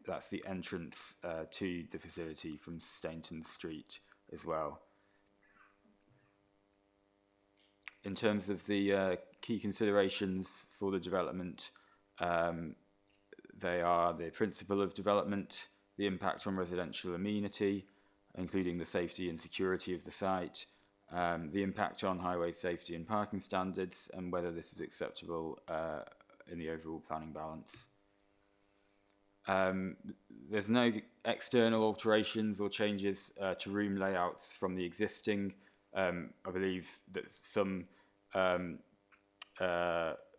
that's the entrance to the facility from Stainton Street as well. In terms of the key considerations for the development, they are the principle of development, the impact on residential amenity, including the safety and security of the site, the impact on highway safety and parking standards, and whether this is acceptable in the overall planning balance. There's no external alterations or changes to room layouts from the existing. I believe that some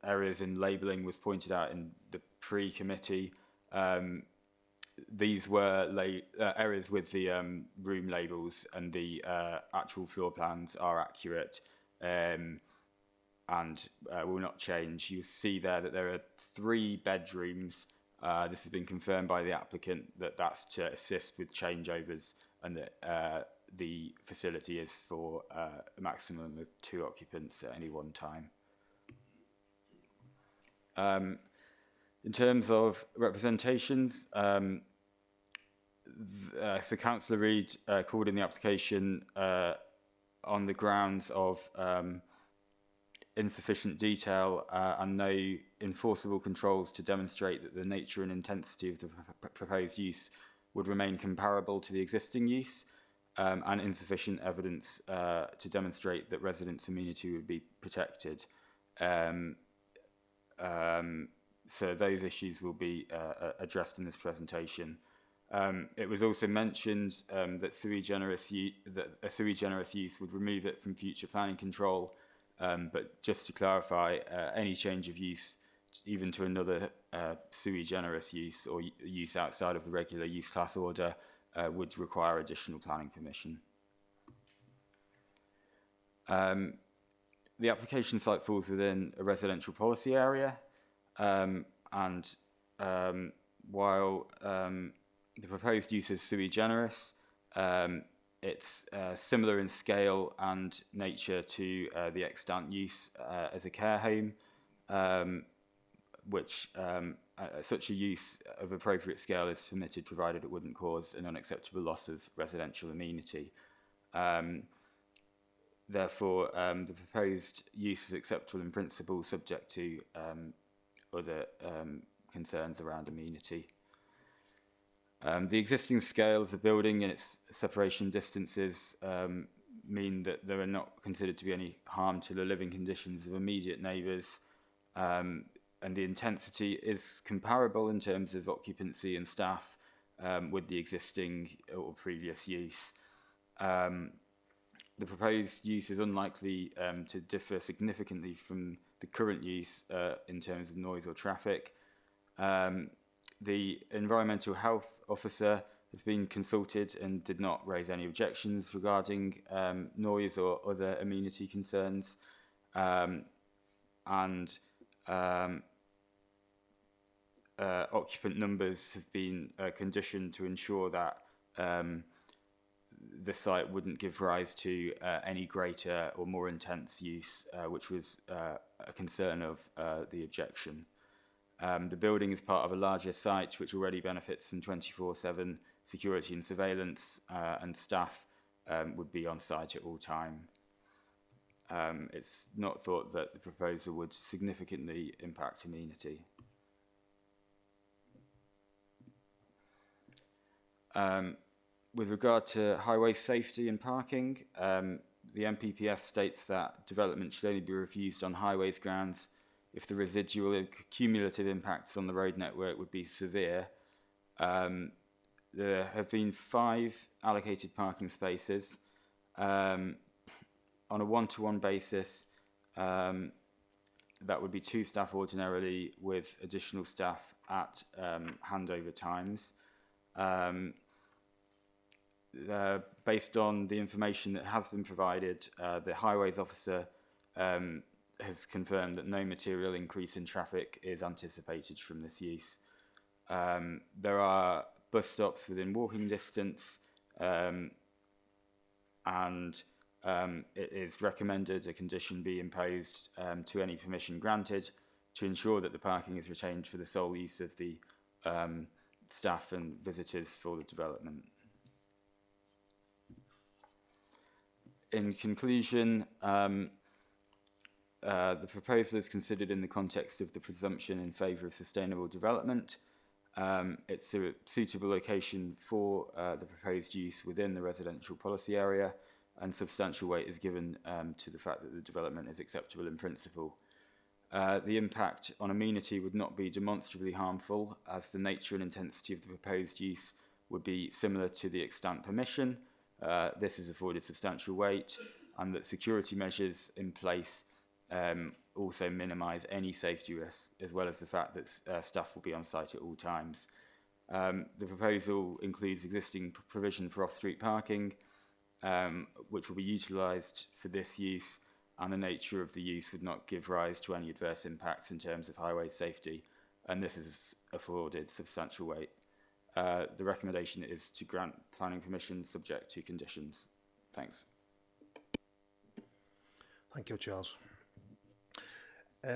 areas in labelling was pointed out in the pre-committee. These were areas with the room labels, and the actual floor plans are accurate and will not change. You see there that there are 3 bedrooms. This has been confirmed by the applicant that that's to assist with changeovers, and that the facility is for a maximum of 2 occupants at any one time. In terms of representations, so Councillor Reid called in the application on the grounds of insufficient detail and no enforceable controls to demonstrate that the nature and intensity of the proposed use would remain comparable to the existing use, and insufficient evidence to demonstrate that residents' amenity would be protected. So those issues will be addressed in this presentation. It was also mentioned that a sui generis use would remove it from future planning control, but just to clarify, any change of use, even to another sui generis use or use outside of the regular use class order, would require additional planning permission. The application site falls within a residential policy area, and while the proposed use is sui generis, it's similar in scale and nature to the extant use as a care home, which such a use of appropriate scale is permitted provided it wouldn't cause an unacceptable loss of residential amenity. Therefore, the proposed use is acceptable in principle, subject to other concerns around amenity. The existing scale of the building and its separation distances mean that there are not considered to be any harm to the living conditions of immediate neighbours, and the intensity is comparable in terms of occupancy and staff with the existing or previous use. The proposed use is unlikely to differ significantly from the current use in terms of noise or traffic. The Environmental Health Officer has been consulted and did not raise any objections regarding noise or other amenity concerns. Occupant numbers have been conditioned to ensure that the site wouldn't give rise to any greater or more intense use, which was a concern of the objection. The building is part of a larger site which already benefits from 24/7 security and surveillance, and staff would be on site at all time. It's not thought that the proposal would significantly impact amenity. With regard to highway safety and parking, the MPPF states that development should only be refused on highways grounds if the residual and cumulative impacts on the road network would be severe. There have been 5 allocated parking spaces. On a one-to-one basis, that would be 2 staff ordinarily with additional staff at handover times. Based on the information that has been provided, the highways officer has confirmed that no material increase in traffic is anticipated from this use. There are bus stops within walking distance, and it is recommended a condition be imposed to any permission granted to ensure that the parking is retained for the sole use of the staff and visitors for the development. In conclusion, the proposal is considered in the context of the presumption in favour of sustainable development. It's a suitable location for the proposed use within the residential policy area, and substantial weight is given to the fact that the development is acceptable in principle. The impact on amenity would not be demonstrably harmful, as the nature and intensity of the proposed use would be similar to the extant permission. This is afforded substantial weight, and that security measures in place also minimise any safety risks, as well as the fact that staff will be on site at all times. The proposal includes existing provision for off-street parking, which will be utilised for this use, and the nature of the use would not give rise to any adverse impacts in terms of highway safety, and this is afforded substantial weight. The recommendation is to grant planning permission subject to conditions. Thanks. Thank you, Charles.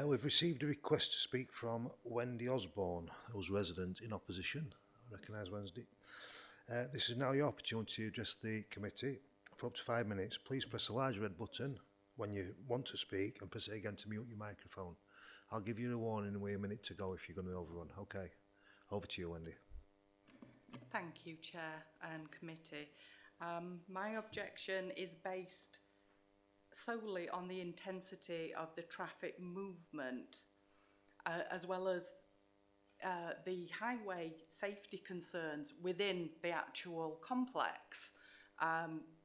We've received a request to speak from Wendy Osborne, who's resident in opposition. I recognise Wednesday. This is now your opportunity to address the committee for up to 5 minutes. Please press the large red button when you want to speak and press it again to mute your microphone. I'll give you a warning and wait a minute to go if you're going to overrun. Okay, over to you, Wendy. Thank you, Chair and Committee. My objection is based solely on the intensity of the traffic movement, as well as the highway safety concerns within the actual complex,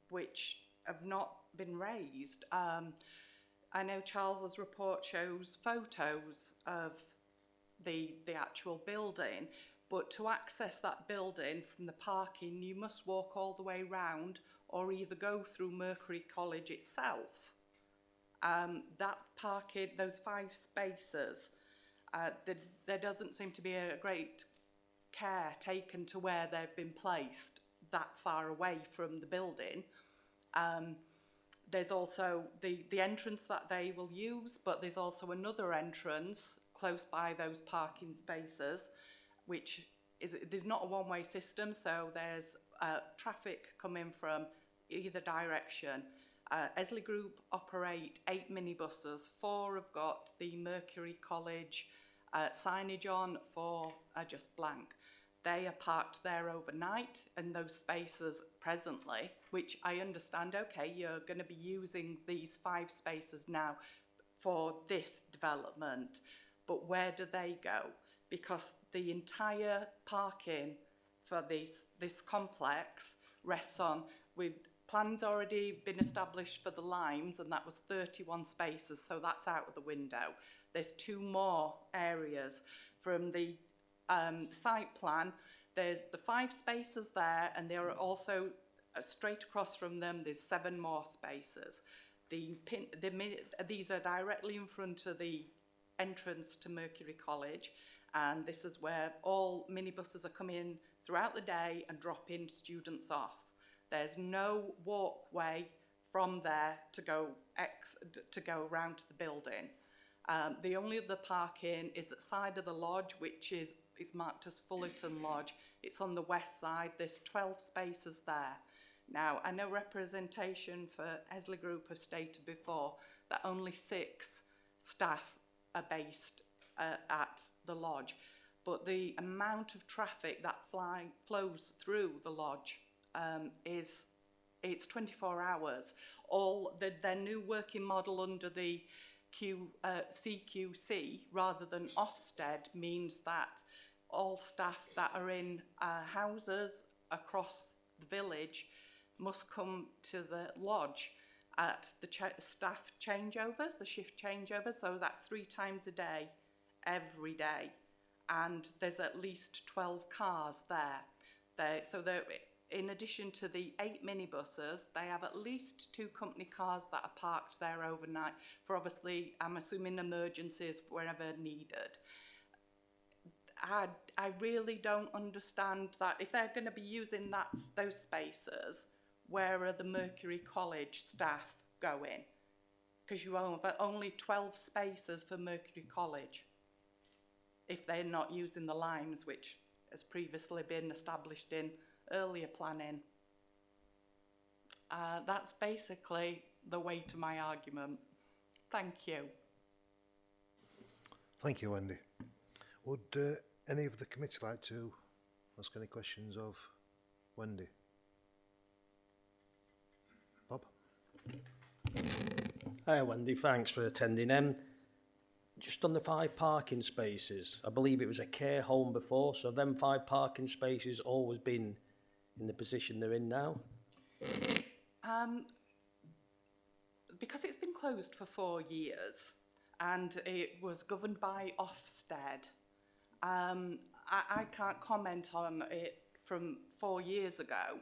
which have not been raised. I know Charles's report shows photos of the actual building, but to access that building from the parking, you must walk all the way round or either go through Mercury College itself. That parking, those 5 spaces, there doesn't seem to be a great care taken to where they've been placed that far away from the building. There's also the entrance that they will use, but there's also another entrance close by those parking spaces, which is, there's not a one-way system, so there's traffic coming from either direction. Esley Group operate 8 minibuses. 4 have got the Mercury College signage on, 4 are just blank. they are parked there overnight in those spaces presently, which I understand, okay, you're going to be using these 5 spaces now for this development, but where do they go? Because the entire parking for this complex rests on, with plans already been established for the limes, and that was 31 spaces, so that's out of the window. There's 2 more areas from the site plan. There's the 5 spaces there, and there are also straight across from them there's 7 more spaces. These are directly in front of the entrance to Mercury College, and this is where all minibuses are coming in throughout the day and dropping students off. There's no walkway from there to go around to the building. The only other parking is at the side of the lodge, which is marked as Fullerton Lodge. It's on the west side. There's 12 spaces there. Now, I know representation for Esley Group have stated before that only 6 staff are based at the lodge, but the amount of traffic that flows through the lodge it's 24 hours. Their new working model under the CQC rather than Ofsted means that all staff that are in houses across the village must come to the lodge at the staff changeovers, the shift changeovers, so that's 3 times a day, every day. And there's at least 12 cars there. So in addition to the 8 minibuses, they have at least 2 company cars that are parked there overnight for, obviously, I'm assuming, emergencies wherever needed. I really don't understand that. If they're going to be using those spaces, where are the Mercury College staff going? Because you have only 12 spaces for Mercury College if they're not using the limes, which has previously been established in earlier planning. That's basically the weight of my argument. Thank you. Thank you, Wendy. Would any of the committee like to ask any questions of Wendy? Bob? Hi Wendy, thanks for attending. Just on the 5 parking spaces, I believe it was a care home before, so them 5 parking spaces always been in the position they're in now? Because it's been closed for 4 years and it was governed by Ofsted, I can't comment on it from 4 years ago.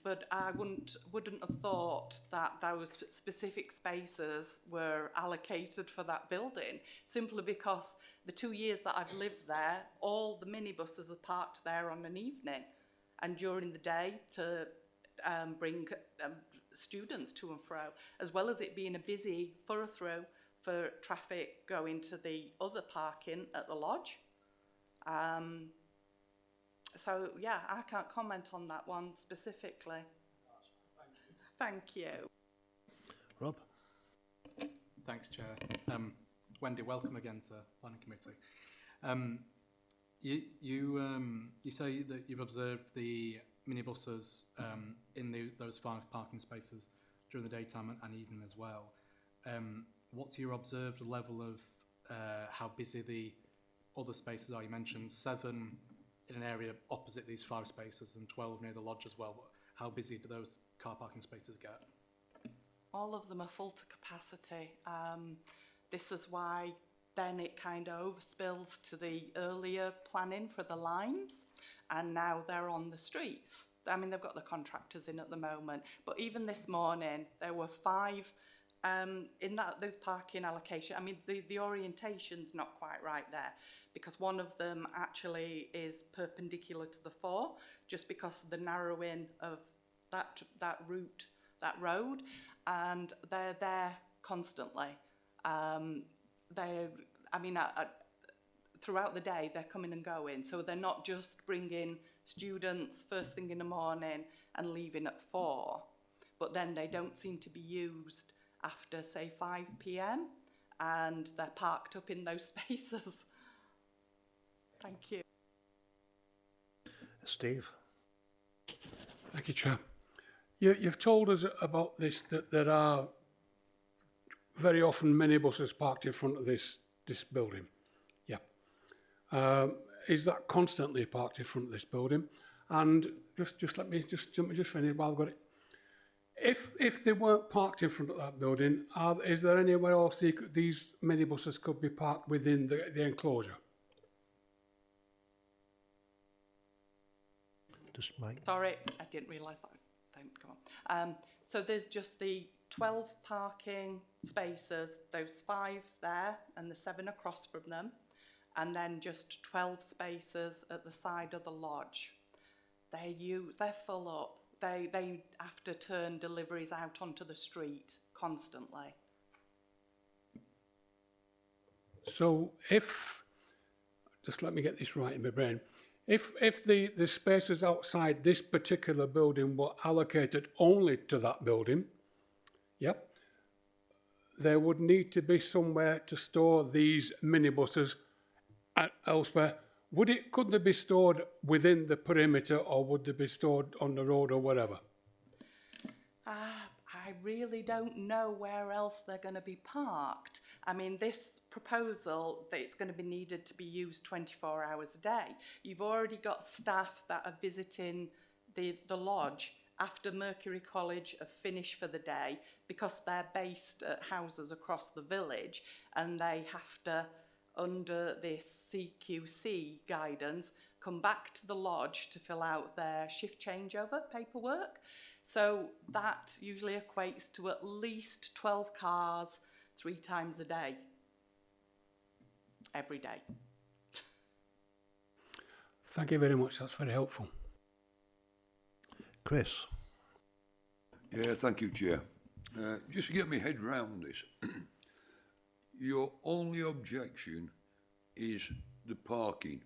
But I wouldn't have thought that those specific spaces were allocated for that building, simply because the 2 years that I've lived there, all the minibuses are parked there on an evening and during the day to bring students to and fro, as well as it being a busy thorough for traffic going to the other parking at the lodge. So, yeah, I can't comment on that one specifically. Thank you. Rob? Thanks, Chair. Wendy, welcome again to Planning Committee. You say that you've observed the minibuses in those 5 parking spaces during the daytime and evening as well. What's your observed level of how busy the other spaces are? You mentioned 7 in an area opposite these 5 spaces and 12 near the lodge as well. How busy do those car parking spaces get? All of them are full to capacity. This is why then it kind of overspills to the earlier planning for the limes, and now they're on the streets. I mean, they've got the contractors in at the moment, but even this morning there were 5 in those parking allocation. I mean, the orientation's not quite right there, because one of them actually is perpendicular to the 4, just because of the narrowing of that route, that road, and they're there constantly. Throughout the day, they're coming and going, so they're not just bringing students first thing in the morning and leaving at 4, but then they don't seem to be used after, say, 5 p.m, and they're parked up in those spaces. Thank you. Steve? Thank you, Chair. You've told us about this, that there are very often minibuses parked in front of this building. Yeah. Is that constantly parked in front of this building? And just let me just finish while I've got it. If they weren't parked in front of that building, is there anywhere else these minibuses could be parked within the enclosure? Just Mike. Sorry, I didn't realise that. Don't come on. So there's just the 12 parking spaces, those 5 there and the 7 across from them, and then just 12 spaces at the side of the lodge. They're full up. They have to turn deliveries out onto the street constantly. So just let me get this right in my brain. If the spaces outside this particular building were allocated only to that building, yep, there would need to be somewhere to store these minibuses elsewhere. Could they be stored within the perimeter, or would they be stored on the road or whatever? I really don't know where else they're going to be parked. I mean, this proposal, that it's going to be needed to be used 24 hours a day. You've already got staff that are visiting the lodge after Mercury College have finished for the day, because they're based at houses across the village, and they have to, under this CQC guidance, come back to the lodge to fill out their shift changeover paperwork. So that usually equates to at least 12 cars 3 times a day, every day. Thank you very much, that's very helpful. Chris? Yeah, thank you, Chair. Just to get my head round this, your only objection is the parking.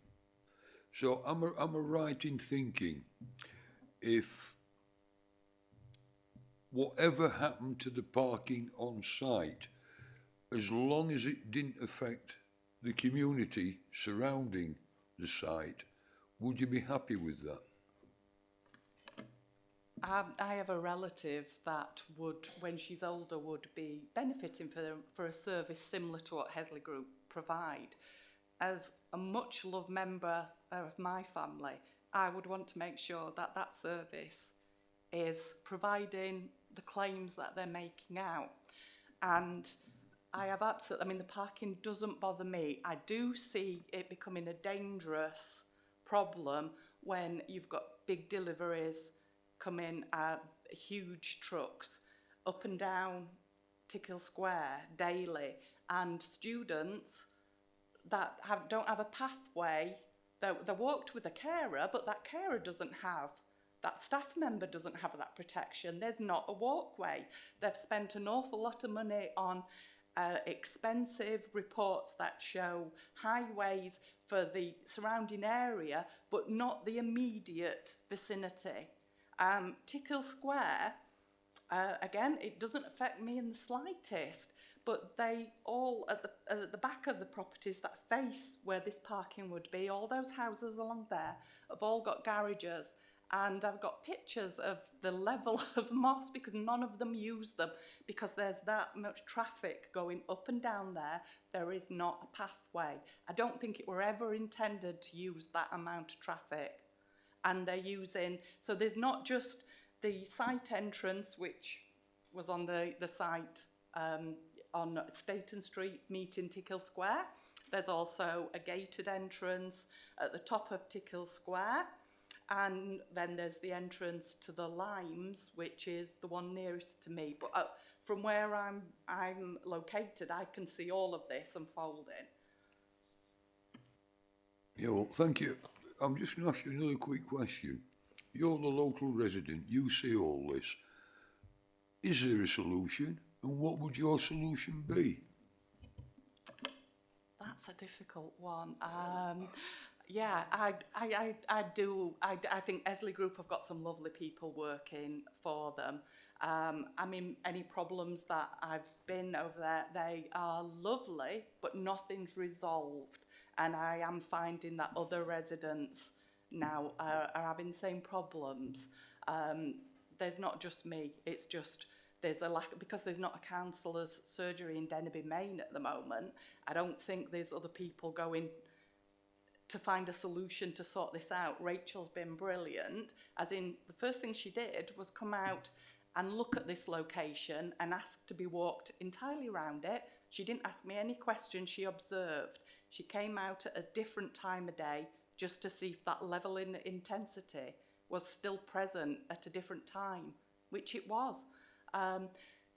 So am I right in thinking, if whatever happened to the parking on site, as long as it didn't affect the community surrounding the site, would you be happy with that? I have a relative that would, when she's older, would be benefiting for a service similar to what Hesley Group provide. As a much loved member of my family, I would want to make sure that that service is providing the claims that they're making out. And I have absolutely, I mean, the parking doesn't bother me. I do see it becoming a dangerous problem when you've got big deliveries coming, huge trucks up and down Tickhill Square daily, and students that don't have a pathway. They're walked with a carer, but that carer doesn't have, that staff member doesn't have that protection. There's not a walkway. They've spent an awful lot of money on expensive reports that show highways for the surrounding area, but not the immediate vicinity. Tickhill Square, again, it doesn't affect me in the slightest, but they all, at the back of the properties that face where this parking would be, all those houses along there have all got garages, and I've got pictures of the level of moss, because none of them use them, because there's that much traffic going up and down there. There is not a pathway. I don't think it were ever intended to use that amount of traffic. And they're using, so there's not just the site entrance, which was on the site on Staton Street meeting Tickhill Square. There's also a gated entrance at the top of Tickhill Square. And then there's the entrance to the Limes, which is the one nearest to me. But from where I'm located, I can see all of this unfolding. Yeah, well, thank you. I'm just going to ask you another quick question. You're the local resident, you see all this. Is there a solution, and what would your solution be? That's a difficult one. Yeah, I do. I think Hesley Group have got some lovely people working for them. I mean, any problems that I've been over there, they are lovely, but nothing's resolved. And I am finding that other residents now are having the same problems. There's not just me, it's just there's a lack, because there's not a counsellor's surgery in Denby Main at the moment. I don't think there's other people going to find a solution to sort this out. Rachel's been brilliant, as in the first thing she did was come out and look at this location and ask to be walked entirely around it. She didn't ask me any questions, she observed. She came out at a different time of day just to see if that level in intensity was still present at a different time, which it was.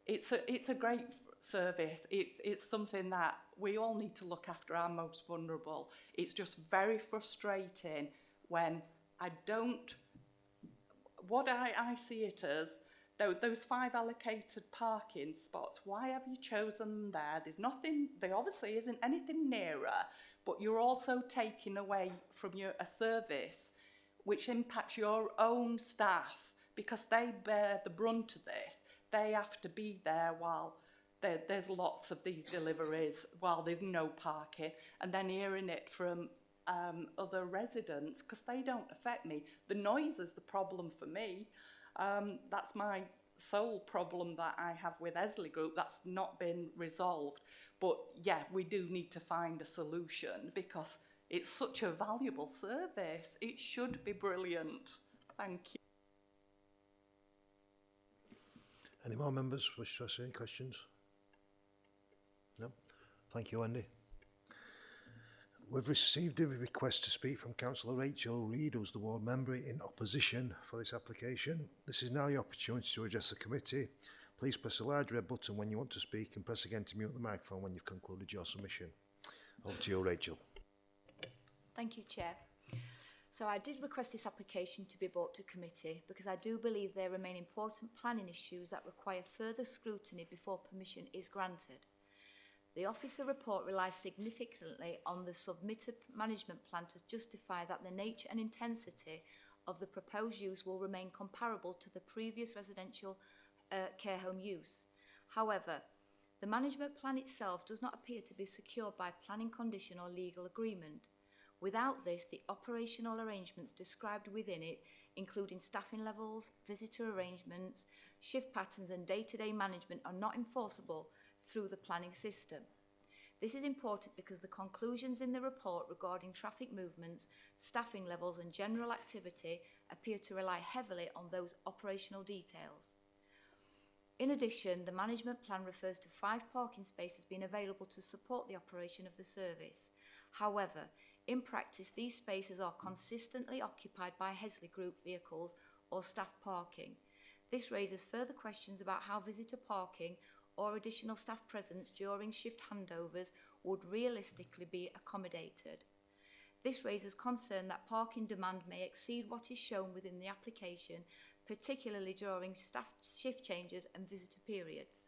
It's a great service. It's something that we all need to look after our most vulnerable. It's just very frustrating when I don't, what I see it as, those 5 allocated parking spots, why have you chosen them there? There's nothing, there obviously isn't anything nearer, but you're also taking away from a service which impacts your own staff, because they bear the brunt of this. They have to be there while there's lots of these deliveries, while there's no parking, and then hearing it from other residents, because they don't affect me. The noise is the problem for me. That's my sole problem that I have with Esley Group. That's not been resolved. But yeah, we do need to find a solution, because it's such a valuable service. It should be brilliant. Thank you. Any more members wish to ask any questions? No? Thank you, Andy. We've received a request to speak from Councillor Rachel Reid, who's the ward member in opposition for this application. This is now your opportunity to address the committee. Please press the large red button when you want to speak and press again to mute the microphone when you've concluded your submission. Over to you, Rachel. Thank you, Chair. So I did request this application to be brought to committee because I do believe there remain important planning issues that require further scrutiny before permission is granted. The officer report relies significantly on the submitted management plan to justify that the nature and intensity of the proposed use will remain comparable to the previous residential care home use. However, the management plan itself does not appear to be secured by planning condition or legal agreement. Without this, the operational arrangements described within it, including staffing levels, visitor arrangements, shift patterns and day-to-day management, are not enforceable through the planning system. This is important because the conclusions in the report regarding traffic movements, staffing levels and general activity appear to rely heavily on those operational details. In addition, the management plan refers to 5 parking spaces being available to support the operation of the service. However, in practice, these spaces are consistently occupied by Hesley Group vehicles or staff parking. This raises further questions about how visitor parking or additional staff presence during shift handovers would realistically be accommodated. This raises concern that parking demand may exceed what is shown within the application, particularly during staff shift changes and visitor periods.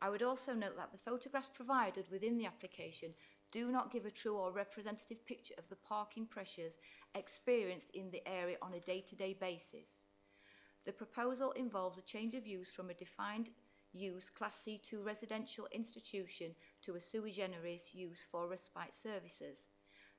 I would also note that the photographs provided within the application do not give a true or representative picture of the parking pressures experienced in the area on a day-to-day basis. The proposal involves a change of use from a defined use Class C2 residential institution to a sui generis use for respite services.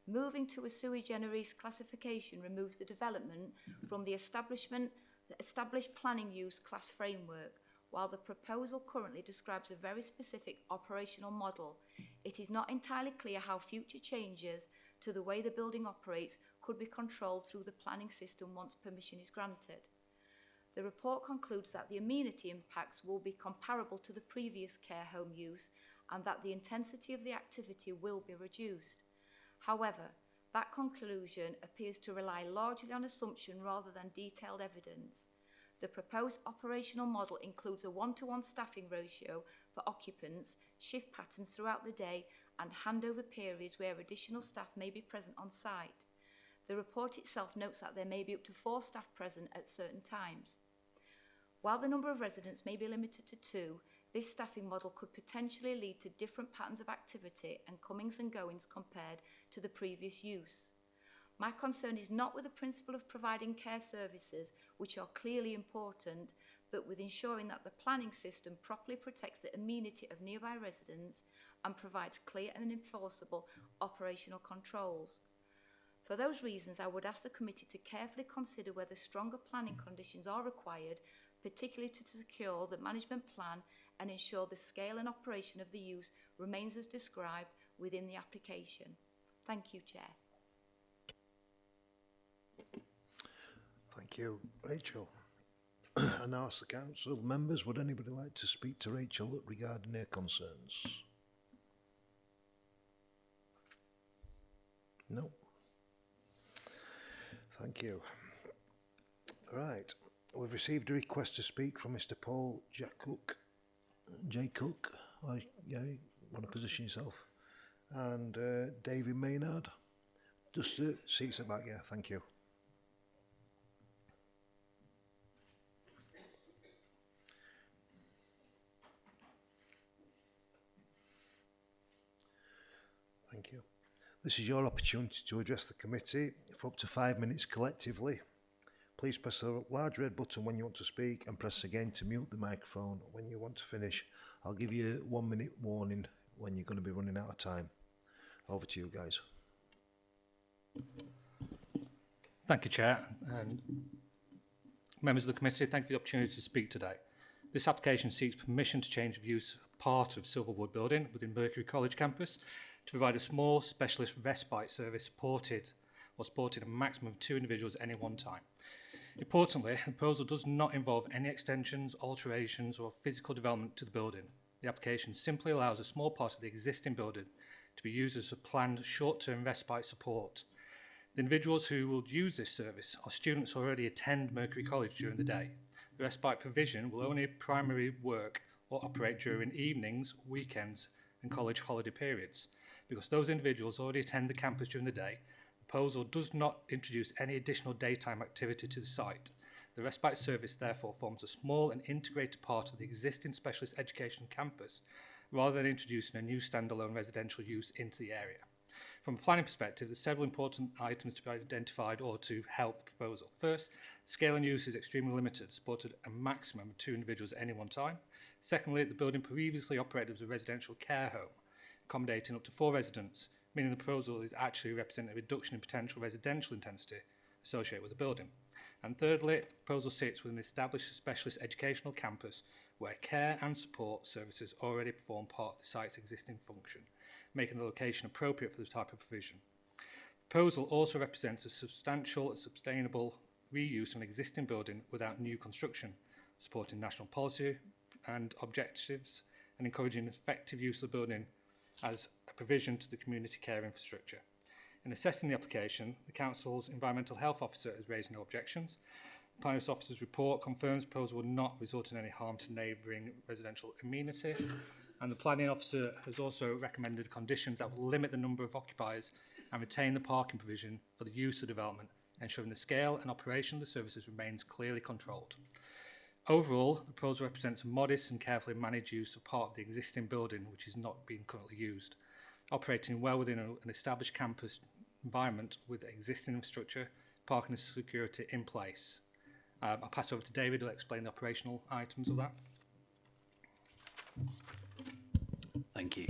Moving to a sui generis classification removes the development from the established planning use class framework. While the proposal currently describes a very specific operational model, it is not entirely clear how future changes to the way the building operates could be controlled through the planning system once permission is granted. The report concludes that the amenity impacts will be comparable to the previous care home use and that the intensity of the activity will be reduced. However, that conclusion appears to rely largely on assumption rather than detailed evidence. The proposed operational model includes a 1-to-1 staffing ratio for occupants, shift patterns throughout the day, and handover periods where additional staff may be present on site. The report itself notes that there may be up to 4 staff present at certain times. While the number of residents may be limited to 2, this staffing model could potentially lead to different patterns of activity and comings and goings compared to the previous use. My concern is not with the principle of providing care services, which are clearly important, but with ensuring that the planning system properly protects the amenity of nearby residents and provides clear and enforceable operational controls. For those reasons, I would ask the committee to carefully consider whether stronger planning conditions are required, particularly to secure the management plan and ensure the scale and operation of the use remains as described within the application. Thank you, Chair. Thank you, Rachel. I now ask the council members, would anybody like to speak to Rachel regarding their concerns? No. Thank you. Right. We've received a request to speak from Mr. Paul J. Cook. Yeah, you want to position yourself? And David Maynard. Just the seats at the back, yeah, thank you. Thank you. This is your opportunity to address the committee for up to 5 minutes collectively. Please press the large red button when you want to speak and press again to mute the microphone when you want to finish. I'll give you 1 minute warning when you're going to be running out of time. Over to you guys. Thank you, Chair, and members of the committee, thank you for the opportunity to speak today. This application seeks permission to change of use part of Silverwood building within Mercury College campus to provide a small specialist respite service supporting a maximum of 2 individuals at any one time. Importantly, the proposal does not involve any extensions, alterations or physical development to the building. The application simply allows a small part of the existing building to be used as a planned short-term respite support. The individuals who will use this service are students who already attend Mercury College during the day. The respite provision will only primarily work or operate during evenings, weekends and college holiday periods. Because those individuals already attend the campus during the day, the proposal does not introduce any additional daytime activity to the site. The respite service therefore forms a small and integrated part of the existing specialist education campus, rather than introducing a new standalone residential use into the area. From a planning perspective, there are several important items to be identified or to help the proposal. First, scale and use is extremely limited, supported a maximum of 2 individuals at any one time. Secondly, the building previously operated as a residential care home, accommodating up to 4 residents, meaning the proposal is actually representing a reduction in potential residential intensity associated with the building. And thirdly, the proposal sits with an established specialist educational campus where care and support services already perform part of the site's existing function, making the location appropriate for the type of provision. The proposal also represents a substantial and sustainable reuse of an existing building without new construction, supporting national policy and objectives and encouraging effective use of the building as a provision to the community care infrastructure. In assessing the application, the Council's Environmental Health Officer has raised no objections. The Planning Officer's report confirms the proposal will not result in any harm to neighbouring residential amenity, and the Planning Officer has also recommended conditions that will limit the number of occupiers and retain the parking provision for the use of development, ensuring the scale and operation of the services remains clearly controlled. Overall, the proposal represents a modest and carefully managed use of part of the existing building which is not being currently used, operating well within an established campus environment with existing infrastructure, parking and security in place. I'll pass over to David who will explain the operational items of that. Thank you.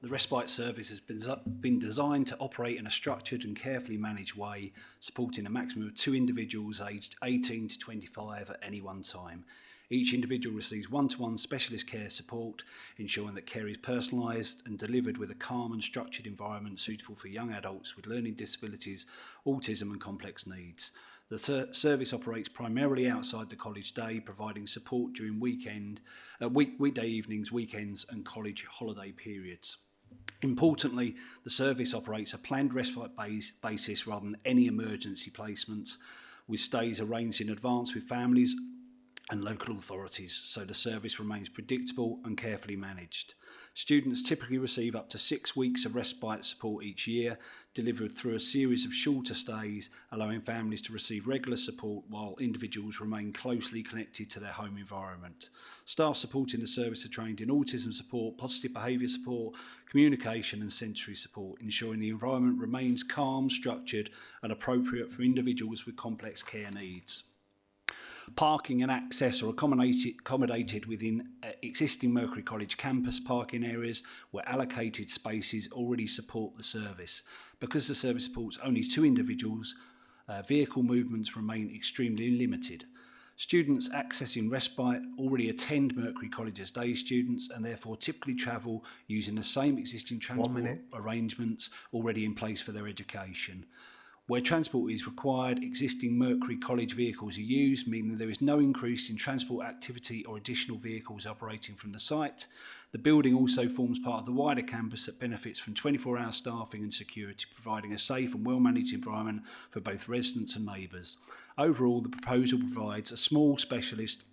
The respite service has been designed to operate in a structured and carefully managed way, supporting a maximum of 2 individuals aged 18 to 25 at any one time. Each individual receives one-to-one specialist care support, ensuring that care is personalised and delivered with a calm and structured environment suitable for young adults with learning disabilities, autism and complex needs. The service operates primarily outside the college day, providing support during weekday evenings, weekends and college holiday periods. Importantly, the service operates a planned respite basis rather than any emergency placements, with stays arranged in advance with families and local authorities, so the service remains predictable and carefully managed. Students typically receive up to 6 weeks of respite support each year, delivered through a series of shorter stays, allowing families to receive regular support while individuals remain closely connected to their home environment. Staff supporting the service are trained in autism support, positive behaviour support, communication and sensory support, ensuring the environment remains calm, structured and appropriate for individuals with complex care needs. Parking and access are accommodated within existing Mercury College campus parking areas where allocated spaces already support the service. Because the service supports only 2 individuals, vehicle movements remain extremely limited. Students accessing respite already attend Mercury College as day students and therefore typically travel using the same existing transport arrangements already in place for their education. Where transport is required, existing Mercury College vehicles are used, meaning there is no increase in transport activity or additional vehicles operating from the site. The building also forms part of the wider campus that benefits from 24-hour staffing and security, providing a safe and well-managed environment for both residents and neighbours. Overall, the proposal provides a small, specialist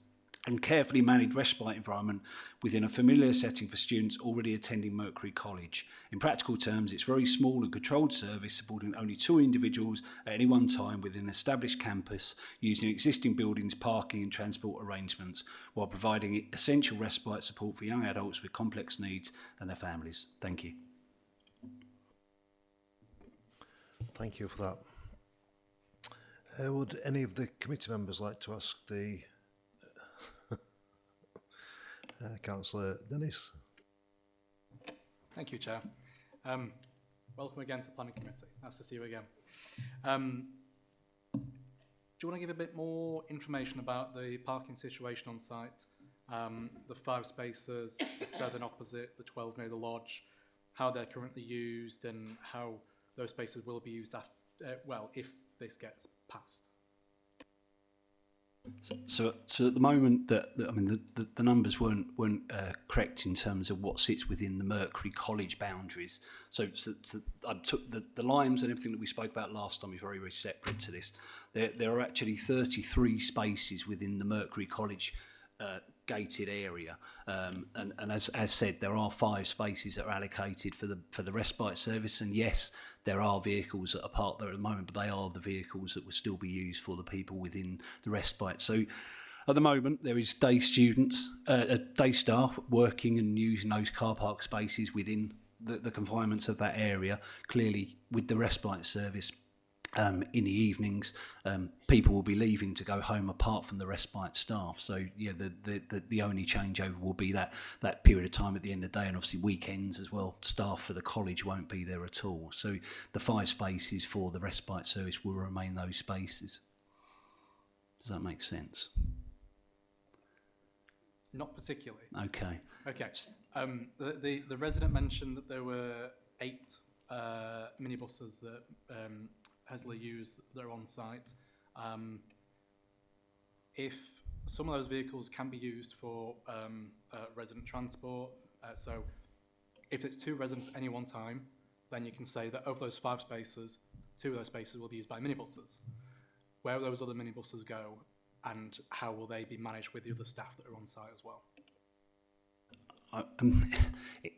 and carefully managed respite environment within a familiar setting for students already attending Mercury College. In practical terms, it's very small and controlled service supporting only 2 individuals at any one time within an established campus using existing buildings, parking and transport arrangements while providing essential respite support for young adults with complex needs and their families. Thank you. Thank you for that. Would any of the committee members like to ask the Councillor Dennis? Thank you, Chair. Welcome again to the Planning Committee. Nice to see you again. Do you want to give a bit more information about the parking situation on site? The 5 spaces, the 7 opposite, the 12 near the lodge, how they're currently used and how those spaces will be used if this gets passed. So at the moment, the numbers weren't correct in terms of what sits within the Mercury College boundaries. So I took the limes and everything that we spoke about last time is very, very separate to this. There are actually 33 spaces within the Mercury College gated area, and as said, there are 5 spaces that are allocated for the respite service. And yes, there are vehicles that are parked there at the moment, but they are the vehicles that will still be used for the people within the respite. So at the moment, there is day students, day staff working and using those car park spaces within the confinements of that area. Clearly, with the respite service, in the evenings, people will be leaving to go home apart from the respite staff. So yeah, the only changeover will be that period of time at the end of the day, and obviously weekends as well. Staff for the college won't be there at all. So the 5 spaces for the respite service will remain those spaces. Does that make sense? Not particularly. Okay. Okay. The resident mentioned that there were 8 minibuses that Hesley used that are on site. If some of those vehicles can be used for resident transport, so if it's 2 residents at any one time, then you can say that of those 5 spaces, 2 of those spaces will be used by minibuses. Where will those other minibuses go, and how will they be managed with the other staff that are on site as well?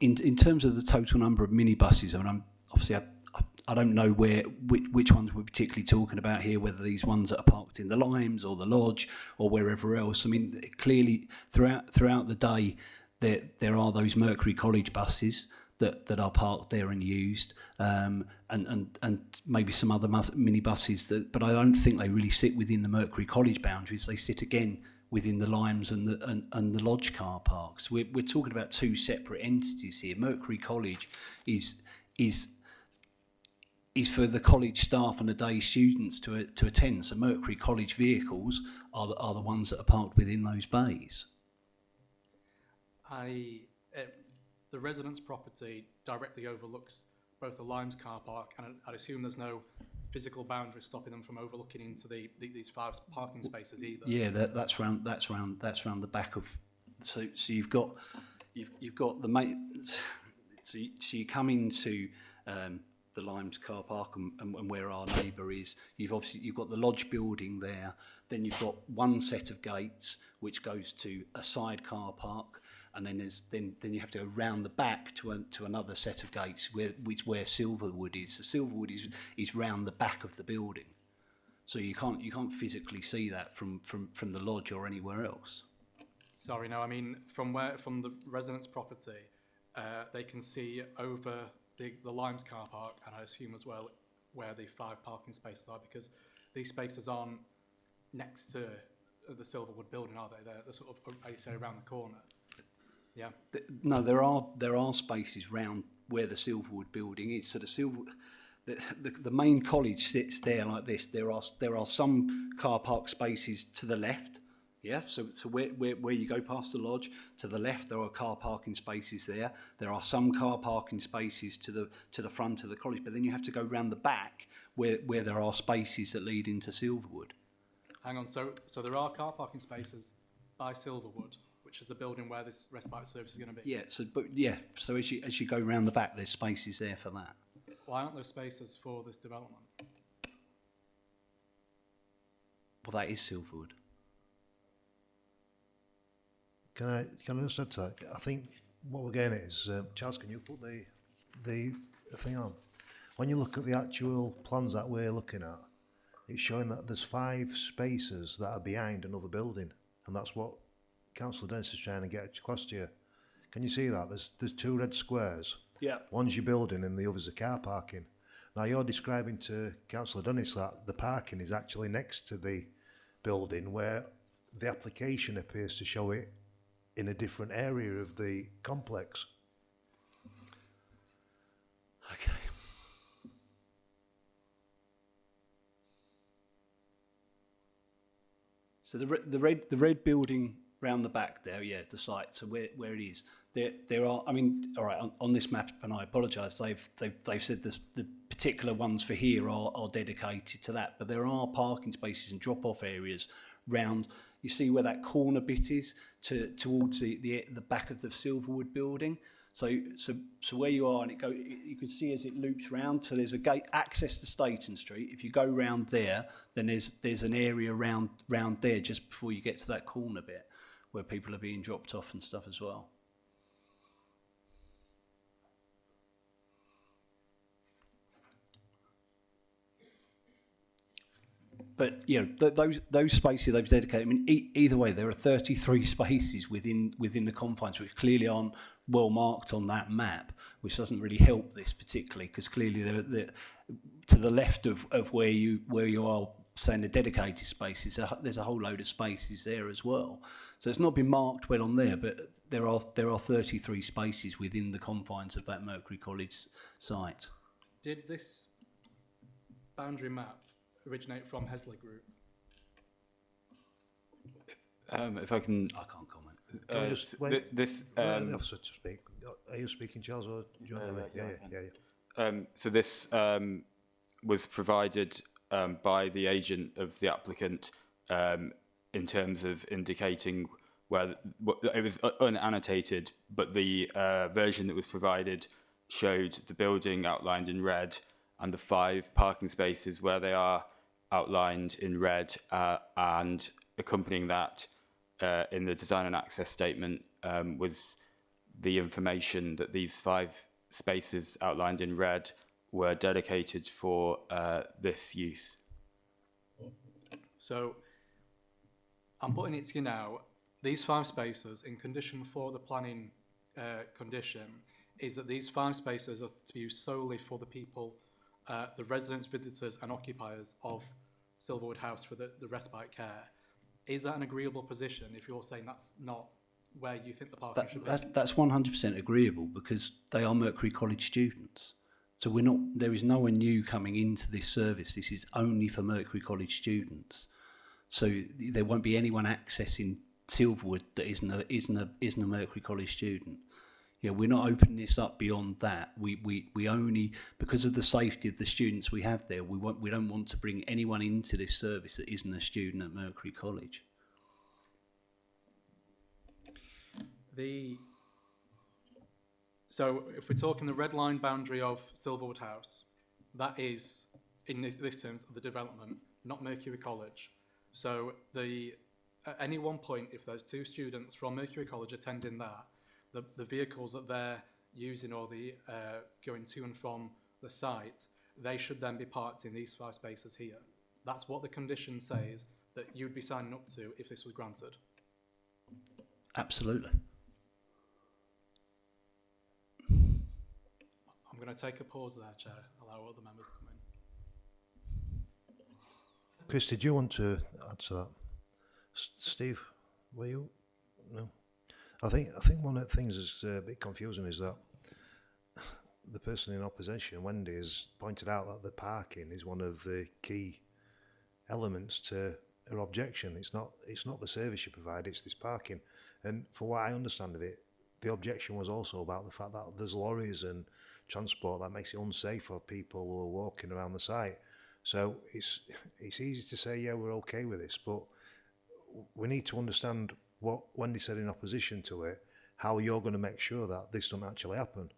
In terms of the total number of minibuses, I don't know which ones we're particularly talking about here, whether these ones that are parked in the limes or the lodge or wherever else. I mean, clearly throughout the day, there are those Mercury College buses that are parked there and used, and maybe some other minibuses, but I don't think they really sit within the Mercury College boundaries. They sit again within the limes and the lodge car parks. We're talking about 2 separate entities here. Mercury College is for the college staff and the day students to attend. So Mercury College vehicles are the ones that are parked within those bays. The residence property directly overlooks both the Limes car park, and I'd assume there's no physical boundary stopping them from overlooking into these 5 parking spaces either. Yeah, that's round the back of. So you've got the so you come into the Limes car park and where our neighbour is. You've got the lodge building there. Then you've got one set of gates which goes to a side car park, and then then you have to go round the back to another set of gates where Silverwood is. So Silverwood is round the back of the building, so you can't physically see that from the lodge or anywhere else. Sorry, no, I mean from the residence property, they can see over the Limes car park, and I assume as well where the 5 parking spaces are, because these spaces aren't next to the Silverwood building, are they? They're sort of, how you say, around the corner. Yeah. No, there are spaces round where the Silverwood building is. So the main college sits there like this. There are some car park spaces to the left. Yes, so where you go past the lodge, to the left there are car parking spaces there. There are some car parking spaces to the front of the college, but then you have to go round the back where there are spaces that lead into Silverwood. Hang on, so there are car parking spaces by Silverwood, which is a building where this respite service is going to be? Yeah, so as you go round the back, there's spaces there for that. Why aren't there spaces for this development? Well, that is Silverwood. Can I just add to that? I think what we're getting at is, Charles, can you put the thing on? When you look at the actual plans that we're looking at, it's showing that there's 5 spaces that are behind another building, and that's what Councillor Dennis is trying to get across to you. Can you see that? There's 2 red squares. Yeah. One's your building and the other's the car parking. Now you're describing to Councillor Dennis that the parking is actually next to the building, where the application appears to show it in a different area of the complex. Okay. So the red building round the back there, yeah, the site. So where it is, there are. I mean, all right, on this map, and I apologise. They've said this, the particular ones for here are dedicated to that, but there are parking spaces and drop-off areas round. You see where that corner bit is towards the back of the Silverwood building. So where you are, and you can see as it loops round. So there's a gate access to Staton Street. If you go round there, then there's an area round there just before you get to that corner bit where people are being dropped off and stuff as well. But those spaces they've dedicated. I mean, either way, there are 33 spaces within the confines, which clearly aren't well marked on that map, which doesn't really help this particularly, because clearly they're to the left of where you are saying the dedicated spaces. There's a whole load of spaces there as well. So it's not been marked well on there, but there are 33 spaces within the confines of that Mercury College site. Did this boundary map originate from Hesley Group? If I can... I can't comment. Just wait. The officer to speak. Are you speaking, Charles, or do you want to... Yeah. So this was provided by the agent of the applicant in terms of indicating where... It was unannotated, but the version that was provided showed the building outlined in red and the 5 parking spaces where they are outlined in red, and accompanying that in the design and access statement was the information that these 5 spaces outlined in red were dedicated for this use. So I'm putting it to you now, these 5 spaces, in condition for the planning condition, is that these 5 spaces are to be used solely for the people, the residents, visitors and occupiers of Silverwood House for the respite care. Is that an agreeable position if you're saying that's not where you think the parking should be? That's 100% agreeable, because they are Mercury College students. So there is no one new coming into this service. This is only for Mercury College students. So there won't be anyone accessing Silverwood that isn't a Mercury College student. Yeah, we're not opening this up beyond that. We only, because of the safety of the students we have there, we don't want to bring anyone into this service that isn't a student at Mercury College. So if we're talking the red line boundary of Silverwood House, that is, in this terms, the development, not Mercury College. So at any one point, if there's 2 students from Mercury College attending that, the vehicles that they're using or the going to and from the site, they should then be parked in these 5 spaces here. That's what the condition says that you'd be signing up to if this was granted. Absolutely. I'm going to take a pause there, Chair, allow other members to come in. Chris, did you want to add to that? Steve, were you? No. I think one of the things that's a bit confusing is that the person in opposition, Wendy, has pointed out that the parking is one of the key elements to her objection. It's not the service you provide, it's this parking. And for what I understand of it, the objection was also about the fact that there's lorries and transport that makes it unsafe for people who are walking around the site. So it's easy to say, yeah, we're okay with this, but we need to understand what Wendy said in opposition to it, how you're going to make sure that this doesn't actually happen.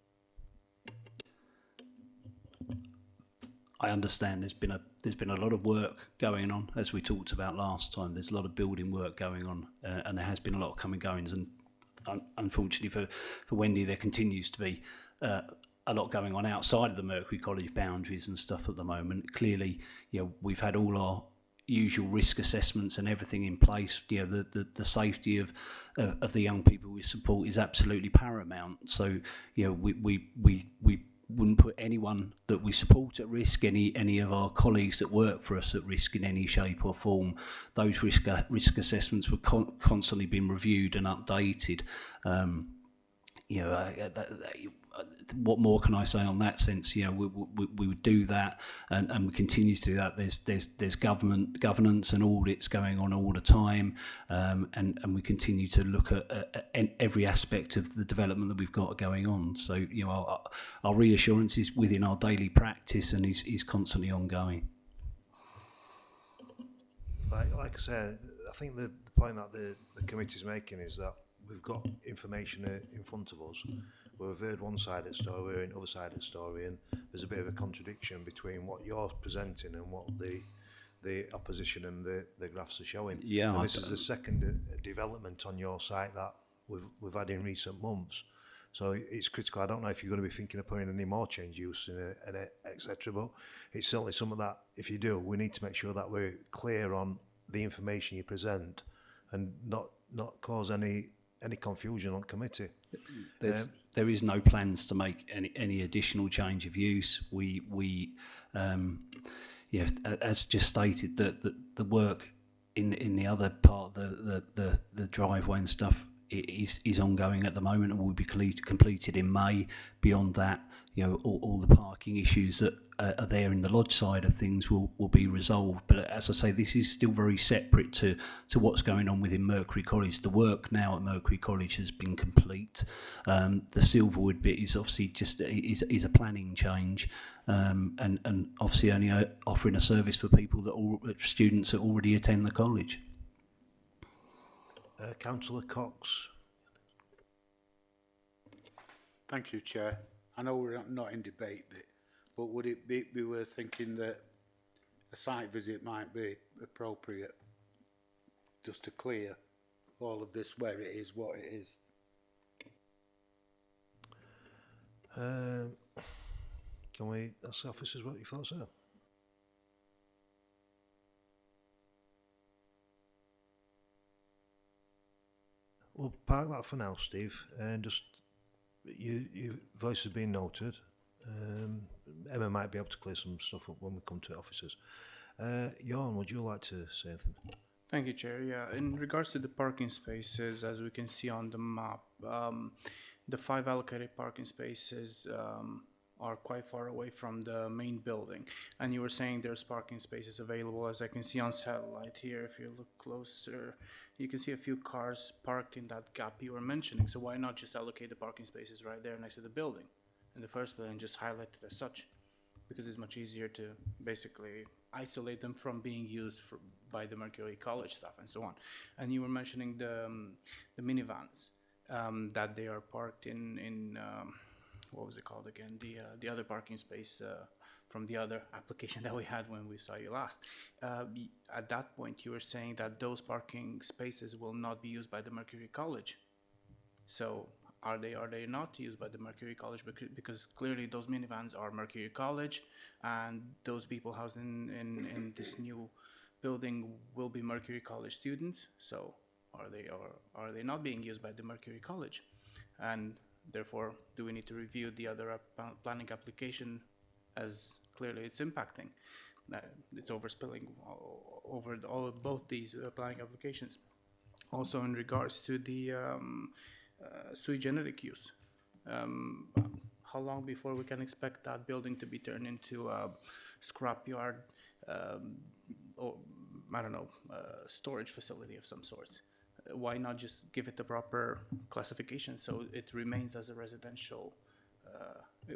I understand there's been a lot of work going on, as we talked about last time. There's a lot of building work going on, and there has been a lot of coming goings. And unfortunately for Wendy, there continues to be a lot going on outside of the Mercury College boundaries and stuff at the moment. Clearly, we've had all our usual risk assessments and everything in place. The safety of the young people we support is absolutely paramount. So we wouldn't put anyone that we support at risk, any of our colleagues that work for us at risk in any shape or form. Those risk assessments were constantly being reviewed and updated. What more can I say on that sense? We would do that, and we continue to do that. There's governance and audits going on all the time, and we continue to look at every aspect of the development that we've got going on. So our reassurance is within our daily practice and is constantly ongoing. Like I said, I think the point that the committee's making is that we've got information in front of us. We've heard one side of the story, we're in the other side of the story, and there's a bit of a contradiction between what you're presenting and what the opposition and the graphs are showing. Yeah, and this is the second development on your site that we've had in recent months. So it's critical. I don't know if you're going to be thinking of putting any more change use in it, etc. But it's certainly something that, if you do, we need to make sure that we're clear on the information you present and not cause any confusion on committee. There is no plans to make any additional change of use. We as just stated, that the work in the other part, the driveway and stuff, is ongoing at the moment and will be completed in May. Beyond that, all the parking issues that are there in the lodge side of things will be resolved. But as I say, this is still very separate to what's going on within Mercury College. The work now at Mercury College has been complete. The Silverwood bit is obviously just is a planning change, and obviously only offering a service for people students that already attend the college. Councillor Cox. Thank you, Chair. I know we're not in debate, but would it be worth thinking that a site visit might be appropriate, just to clear all of this where it is, what it is? Can we ask the officers what your thoughts are? We'll park that for now, Steve, and just your voice has been noted. Emma might be able to clear some stuff up when we come to officers. Jorn, would you like to say anything? Thank you, Chair. Yeah, in regards to the parking spaces, as we can see on the map, the 5 allocated parking spaces are quite far away from the main building. And you were saying there's parking spaces available, as I can see on satellite here. If you look closer, you can see a few cars parked in that gap you were mentioning. So why not just allocate the parking spaces right there next to the building in the first place and just highlight it as such? Because it's much easier to basically isolate them from being used by the Mercury College staff and so on. And you were mentioning the minivans that they are parked in what was it called again? The other parking space from the other application that we had when we saw you last. At that point, you were saying that those parking spaces will not be used by the Mercury College. So are they not used by the Mercury College? Because clearly those minivans are Mercury College, and those people housed in this new building will be Mercury College students. So are they not being used by the Mercury College? And therefore, do we need to review the other planning application, as clearly it's impacting? It's overspilling over both these planning applications. Also, in regards to the sui generis use. How long before we can expect that building to be turned into a scrapyard or, I don't know, storage facility of some sort? Why not just give it the proper classification so it remains as a residential,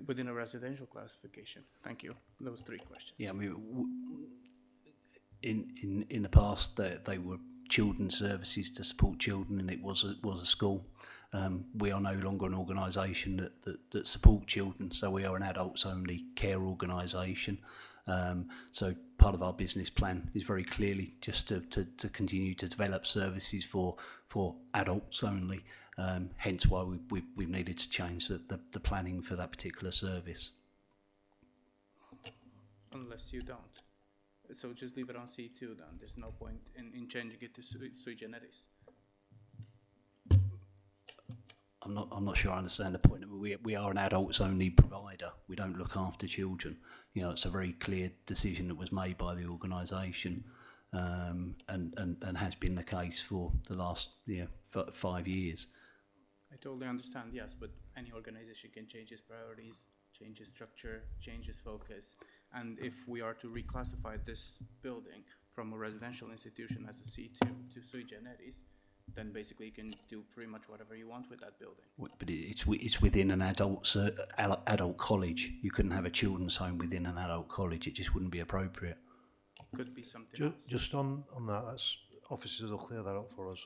within a residential classification? Thank you. Those 3 questions. Yeah, I mean, in the past, they were children's services to support children, and it was a school. We are no longer an organisation that support children, so we are an adults-only care organisation. So part of our business plan is very clearly just to continue to develop services for adults only. Hence why we've needed to change the planning for that particular service. Unless you don't. So just leave it on C2 then. There's no point in changing it to sui generis. I'm not sure I understand the point. We are an adults-only provider. We don't look after children. You know, it's a very clear decision that was made by the organisation, and has been the case for the last 5 years. I totally understand, yes, but any organisation can change its priorities, change its structure, change its focus, and if we are to reclassify this building from a residential institution as a C2 to sui generis, then basically you can do pretty much whatever you want with that building. But it's within an adult college. You couldn't have a children's home within an adult college. It just wouldn't be appropriate. It could be something else. Just on that, officers will clear that up for us.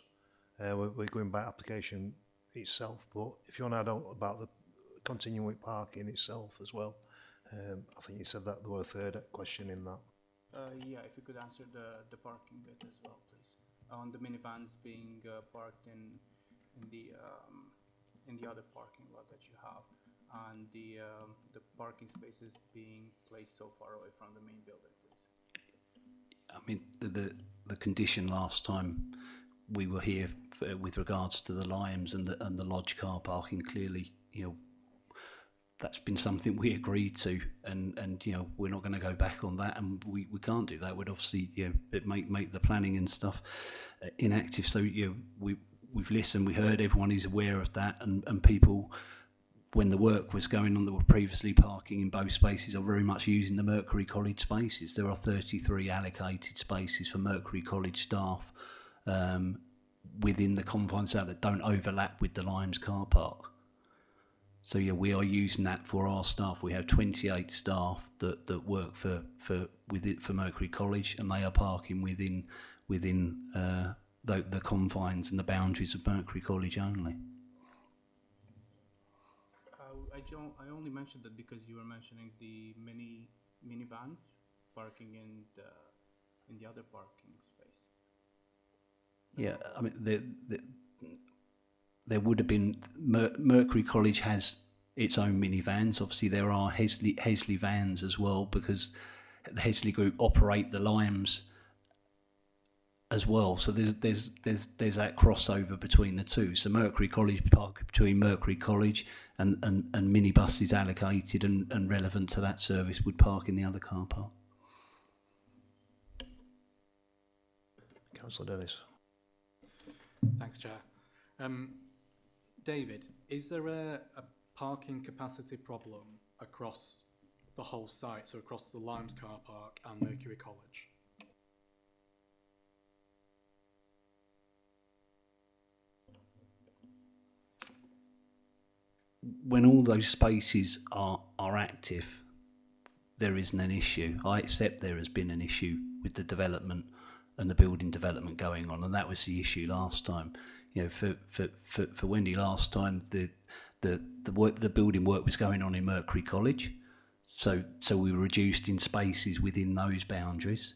We're going by application itself, but if you want to add out about the continuing with parking itself as well, I think you said that there were a 3rd question in that. Yeah, if you could answer the parking bit as well, please. On the minivans being parked in the other parking lot that you have, and the parking spaces being placed so far away from the main building, please. I mean, the condition last time we were here with regards to the limes and the lodge car parking, clearly, you know, that's been something we agreed to, and you know, we're not going to go back on that, and we can't do that. We'd obviously, you know, it make the planning and stuff inactive. So, you know, we've listened, we heard, everyone is aware of that, and people, when the work was going on, that were previously parking in both spaces, are very much using the Mercury College spaces. There are 33 allocated spaces for Mercury College staff within the confines that don't overlap with the Limes car park. So yeah, we are using that for our staff. We have 28 staff that work for Mercury College, and they are parking within the confines and the boundaries of Mercury College only. I only mentioned that because you were mentioning the minivans parking in the other parking space. Yeah, I mean, there would have been, Mercury College has its own minivans. Obviously, there are Hesley vans as well, because the Hesley Group operate the Limes as well. So there's that crossover between the two. So Mercury College park between Mercury College and minibuses allocated and relevant to that service would park in the other car park. Councillor Dennis. Thanks, Chair. David, is there a parking capacity problem across the whole site, so across the Limes car park and Mercury College? When all those spaces are active, there isn't an issue. I accept there has been an issue with the development and the building development going on, and that was the issue last time. You know, for Wendy last time, the building work was going on in Mercury College, so we were reduced in spaces within those boundaries.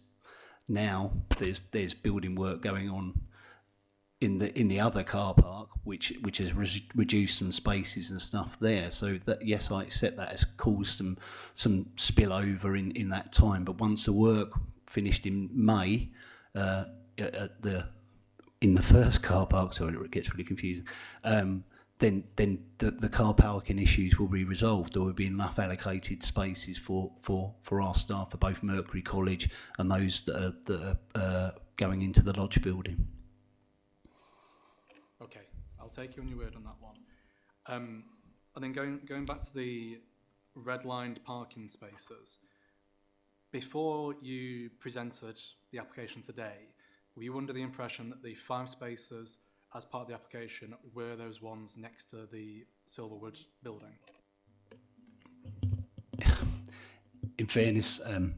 Now there's building work going on in the other car park, which has reduced some spaces and stuff there. So that, yes, I accept that has caused some spillover in that time. But once the work finished in May, in the first car park, sorry, it gets really confusing. Then the car parking issues will be resolved. There will be enough allocated spaces for our staff for both Mercury College and those that are going into the lodge building. Okay, I'll take you on your word on that one. And then going back to the red-lined parking spaces, before you presented the application today, were you under the impression that the 5 spaces as part of the application were those ones next to the Silverwood building? In fairness, I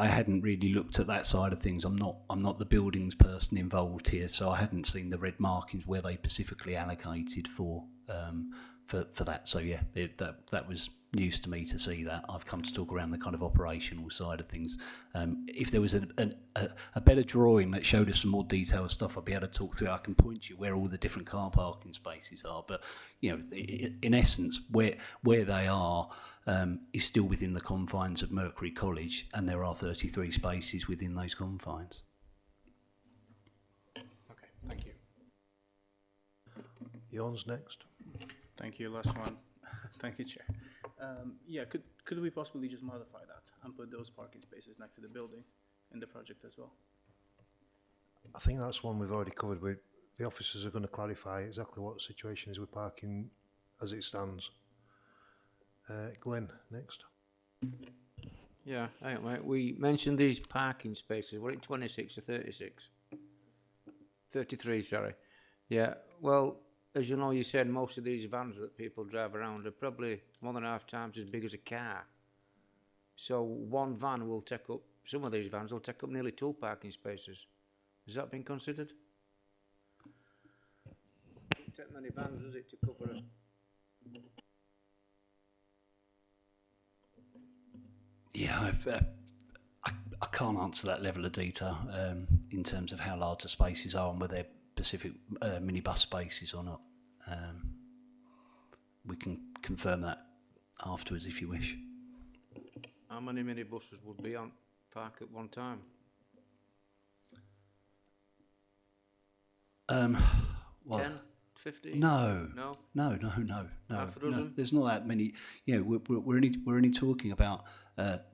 hadn't really looked at that side of things. I'm not the buildings person involved here, so I hadn't seen the red markings where they specifically allocated for that. So yeah, that was news to me to see that. I've come to talk around the kind of operational side of things. If there was a better drawing that showed us some more detailed stuff, I'd be able to talk through. I can point you where all the different car parking spaces are, but in essence, where they are is still within the confines of Mercury College, and there are 33 spaces within those confines. Okay, thank you. Yours next. Thank you. Last one. Thank you, Chair. Yeah, could we possibly just modify that and put those parking spaces next to the building in the project as well? I think that's one we've already covered. The officers are going to clarify exactly what the situation is with parking as it stands. Glenn, next. Yeah, hang on, mate. We mentioned these parking spaces. Were it 26 or 36? 33, sorry. Yeah, well, as you know, you said most of these vans that people drive around are probably more than half times as big as a car. So one van will take up, some of these vans will take up nearly 2 parking spaces. Has that been considered? Doesn't take many vans, does it, to cover it? Yeah, I can't answer that level of detail in terms of how large the spaces are and whether they're specific minibus spaces or not. We can confirm that afterwards if you wish. How many minibuses would be on park at one time? Well, 10, 15? No. No? No. Half a dozen? There's not that many. We're only talking about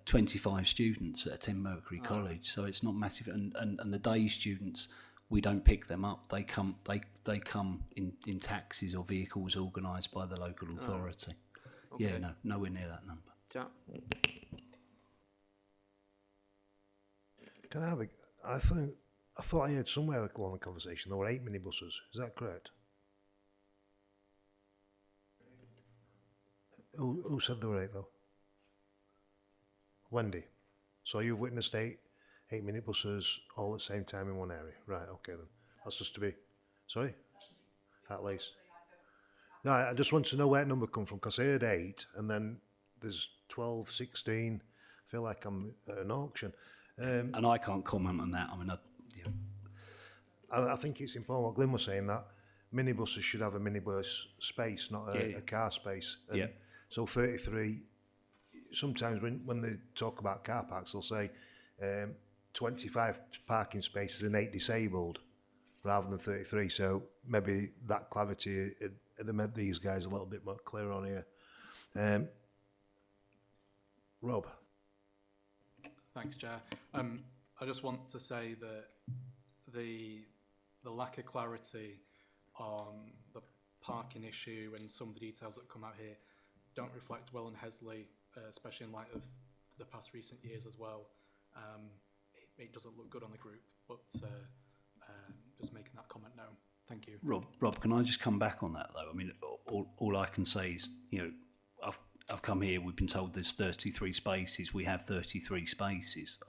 25 students at 10 Mercury College, so it's not massive. And the day students, we don't pick them up. They come in taxis or vehicles organised by the local authority. Okay. Yeah, no, nowhere near that number. Can I have I thought I heard somewhere along the conversation there were 8 minibuses. Is that correct? Who said there were 8 though? Wendy. So you've witnessed 8 minibuses all at the same time in one area. Right, okay then. That's just to be... Sorry? At least. No, I just want to know where that number come from, because I heard 8 and then there's 12, 16. I feel like I'm at an auction. And I can't comment on that. I mean, I think it's important what Glyn was saying, that minibuses should have a minibus space, not a car space. And so 33, sometimes when they talk about car parks, they'll say 25 parking spaces and 8 disabled rather than 33. So maybe that clarity had made these guys a little bit more clear on here. Rob. Thanks, Chair. I just want to say that the lack of clarity on the parking issue and some of the details that come out here don't reflect well on Hesley, especially in light of the past recent years as well. It doesn't look good on the group, but just making that comment known. Thank you. Rob, can I just come back on that though? I mean, all I can say is, I've come here, we've been told there's 33 spaces, we have 33 spaces.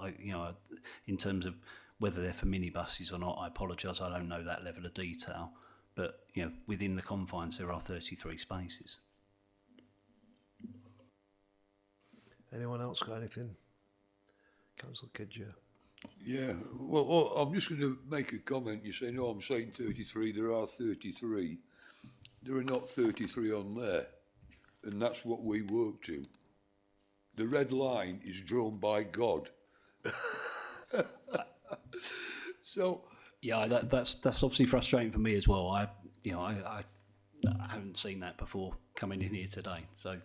In terms of whether they're for minibuses or not, I apologise, I don't know that level of detail. But, within the confines, there are 33 spaces. Anyone else got anything? Councillor Kidger. Yeah, well, I'm just going to make a comment. You say, no, I'm saying 33, there are 33. There are not 33 on there. And that's what we work to. The red line is drawn by God. So yeah, that's obviously frustrating for me as well. I haven't seen that before coming in here today. So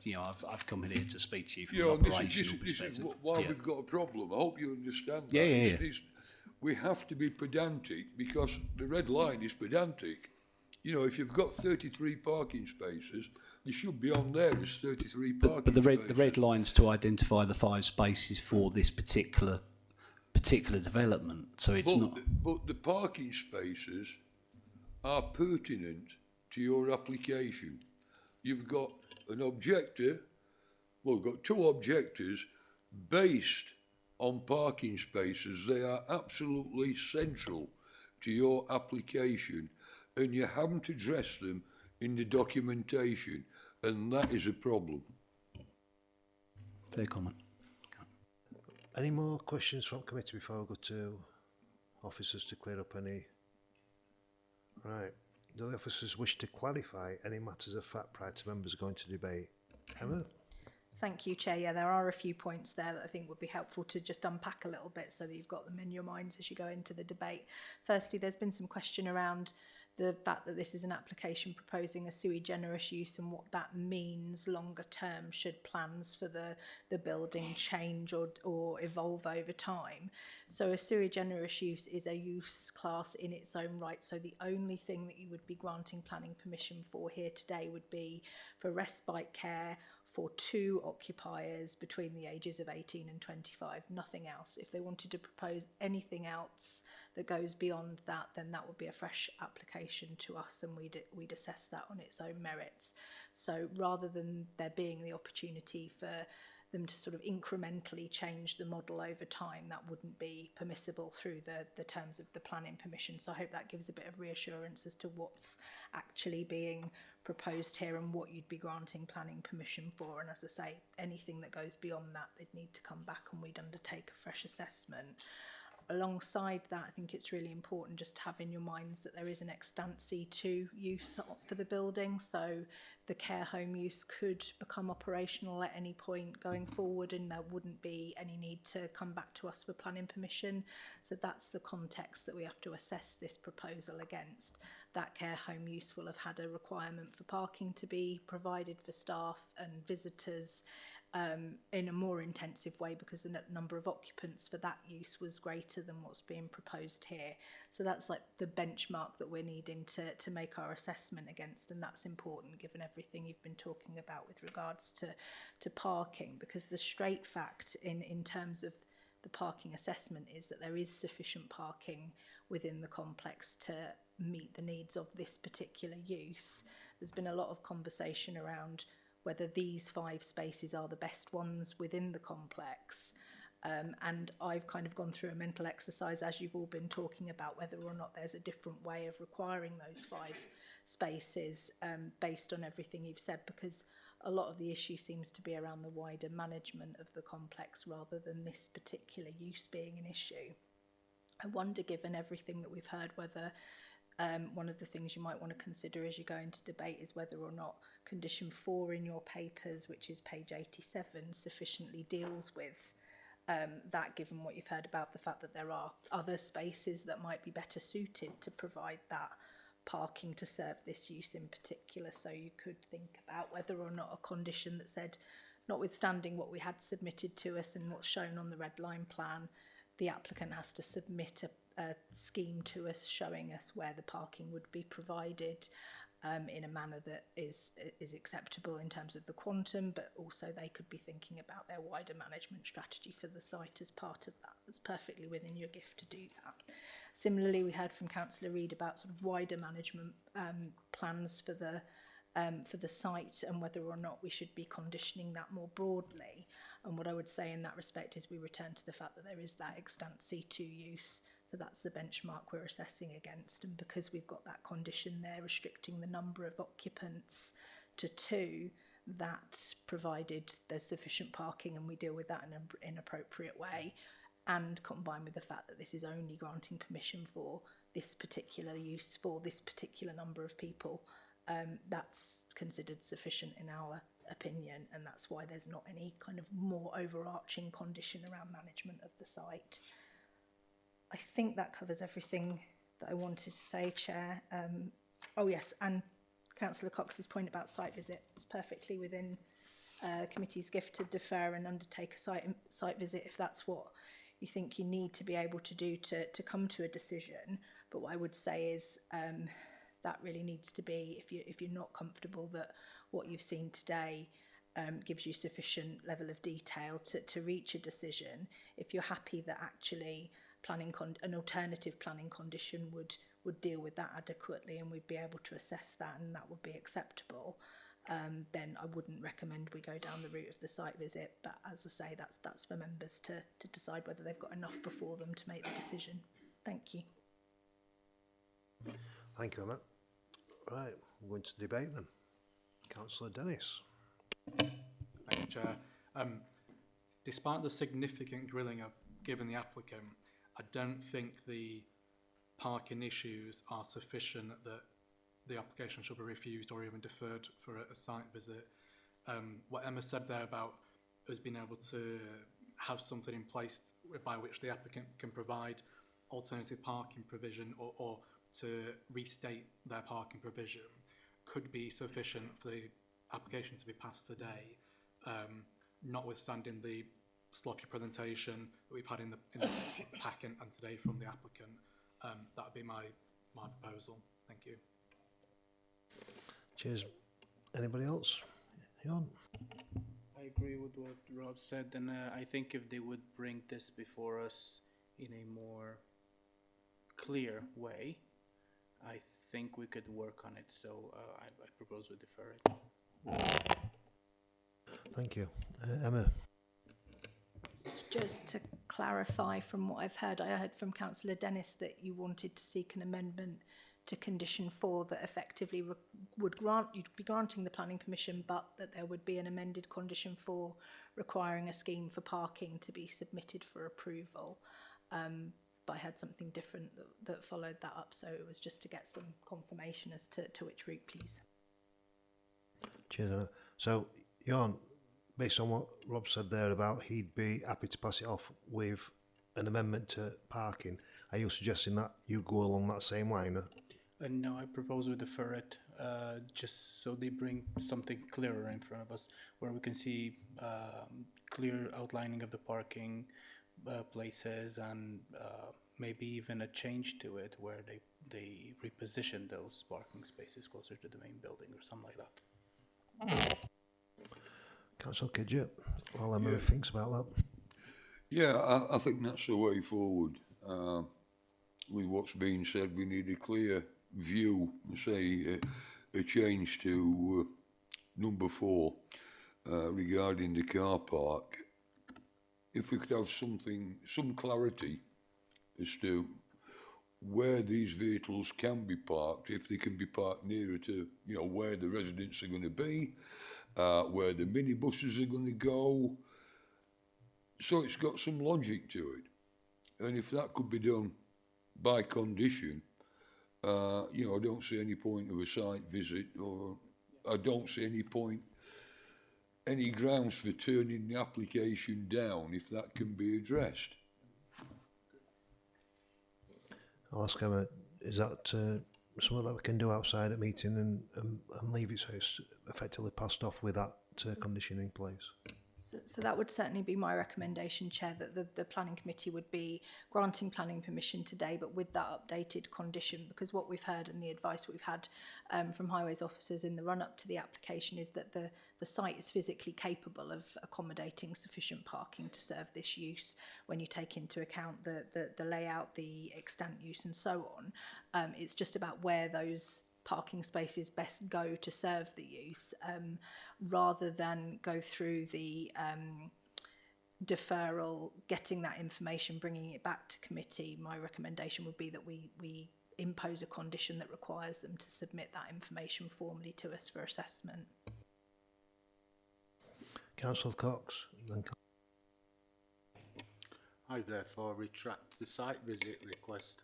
I've come in here to speak to you from an operational perspective. This is why we've got a problem. I hope you understand that. Yeah. we have to be pedantic because the red line is pedantic. You know, if you've got 33 parking spaces, you should be on there as 33 parking But the spaces. red line's to identify the 5 spaces for this particular development. So it's not. But the parking spaces are pertinent to your application. You've got an objector, well, we've got 2 objectors based on parking spaces. They are absolutely central to your application, and you haven't addressed them in the documentation, and that is a problem. Fair comment. Any more questions from committee before we go to officers to clear up any? Right. Do the officers wish to clarify any matters of fact prior to members going to debate? Emma? Thank you, Chair. Yeah, there are a few points there that I think would be helpful to just unpack a little bit so that you've got them in your minds as you go into the debate. Firstly, there's been some question around the fact that this is an application proposing a sui generis use and what that means longer term should plans for the building change or evolve over time. So a sui generis use is a use class in its own right. So the only thing that you would be granting planning permission for here today would be for respite care for 2 occupiers between the ages of 18 and 25, nothing else. If they wanted to propose anything else that goes beyond that, then that would be a fresh application to us and we'd assess that on its own merits. So rather than there being the opportunity for them to sort of incrementally change the model over time, that wouldn't be permissible through the terms of the planning permission. So I hope that gives a bit of reassurance as to what's actually being proposed here and what you'd be granting planning permission for. And as I say, anything that goes beyond that, they'd need to come back and we'd undertake a fresh assessment. Alongside that, I think it's really important just to have in your minds that there is an ex ante to use for the building. So the care home use could become operational at any point going forward and there wouldn't be any need to come back to us for planning permission. So that's the context that we have to assess this proposal against. That care home use will have had a requirement for parking to be provided for staff and visitors in a more intensive way because the number of occupants for that use was greater than what's being proposed here. So that's like the benchmark that we're needing to make our assessment against, and that's important given everything you've been talking about with regards to parking, because the straight fact in terms of the parking assessment is that there is sufficient parking within the complex to meet the needs of this particular use. There's been a lot of conversation around whether these 5 spaces are the best ones within the complex. And I've kind of gone through a mental exercise as you've all been talking about whether or not there's a different way of requiring those 5 spaces based on everything you've said, because a lot of the issue seems to be around the wider management of the complex rather than this particular use being an issue. I wonder, given everything that we've heard, whether one of the things you might want to consider as you go into debate is whether or not condition 4 in your papers, which is page 87, sufficiently deals with that, given what you've heard about the fact that there are other spaces that might be better suited to provide that parking to serve this use in particular. So you could think about whether or not a condition that said, notwithstanding what we had submitted to us and what's shown on the red line plan, the applicant has to submit a scheme to us showing us where the parking would be provided in a manner that is acceptable in terms of the quantum, but also they could be thinking about their wider management strategy for the site as part of that. That's perfectly within your gift to do that. Similarly, we heard from Councillor Reid about sort of wider management plans for the site and whether or not we should be conditioning that more broadly. And what I would say in that respect is we return to the fact that there is that ex ante to use. So that's the benchmark we're assessing against. And because we've got that condition there restricting the number of occupants to 2, that provided there's sufficient parking and we deal with that in an appropriate way, and combined with the fact that this is only granting permission for this particular use for this particular number of people, that's considered sufficient in our opinion, and that's why there's not any kind of more overarching condition around management of the site. I think that covers everything that I wanted to say, Chair. Oh yes, and Councillor Cox's point about site visit is perfectly within committee's gift to defer and undertake a site visit if that's what you think you need to be able to do to come to a decision. But what I would say is that really needs to be, if you're not comfortable that what you've seen today gives you sufficient level of detail to reach a decision, if you're happy that actually an alternative planning condition would deal with that adequately and we'd be able to assess that and that would be acceptable, then I wouldn't recommend we go down the route of the site visit. But as I say, that's for members to decide whether they've got enough before them to make the decision. Thank you. Thank you, Emma. Right, we're going to debate then. Councillor Dennis. Thanks, Chair. Despite the significant drilling I've given the applicant, I don't think the parking issues are sufficient that the application should be refused or even deferred for a site visit. What Emma said there about us being able to have something in place by which the applicant can provide alternative parking provision or to restate their parking provision could be sufficient for the application to be passed today, notwithstanding the sloppy presentation that we've had in the pack and today from the applicant. That would be my proposal. Thank you. Cheers. Anybody else? Jan? I agree with what Rob said, and I think if they would bring this before us in a more clear way, I think we could work on it. So I propose we defer it. Thank you. Emma? Just to clarify from what I've heard, I heard from Councillor Dennis that you wanted to seek an amendment to condition 4 that effectively you'd be granting the planning permission, but that there would be an amended condition 4 requiring a scheme for parking to be submitted for approval. But I had something different that followed that up, so it was just to get some confirmation as to which route, please. Cheers, Anna. So, Jan, based on what Rob said there about he'd be happy to pass it off with an amendment to parking, are you suggesting that you go along that same line? No, I propose we defer it, just so they bring something clearer in front of us, where we can see clear outlining of the parking places and maybe even a change to it where they reposition those parking spaces closer to the main building or something like that. Councillor Kidgett, while Emma thinks about that. Yeah, I think that's the way forward. With what's being said, we need a clear view, say a change to number 4 regarding the car park. If we could have some clarity as to where these vehicles can be parked, if they can be parked nearer to, where the residents are going to be, where the minibuses are going to go. So it's got some logic to it. And if that could be done by condition, I don't see any point of a site visit, or I don't see any grounds for turning the application down if that can be addressed. I'll ask Emma, is that something that we can do outside at meeting and leave it so it's effectively passed off with that condition in place? So that would certainly be my recommendation, Chair, that the planning committee would be granting planning permission today, but with that updated condition, because what we've heard and the advice we've had from highways officers in the run-up to the application is that the site is physically capable of accommodating sufficient parking to serve this use when you take into account the layout, the extant use and so on. It's just about where those parking spaces best go to serve the use, rather than go through the deferral, getting that information, bringing it back to committee. My recommendation would be that we impose a condition that requires them to submit that information formally to us for assessment. Councillor Cox. I therefore retract the site visit request.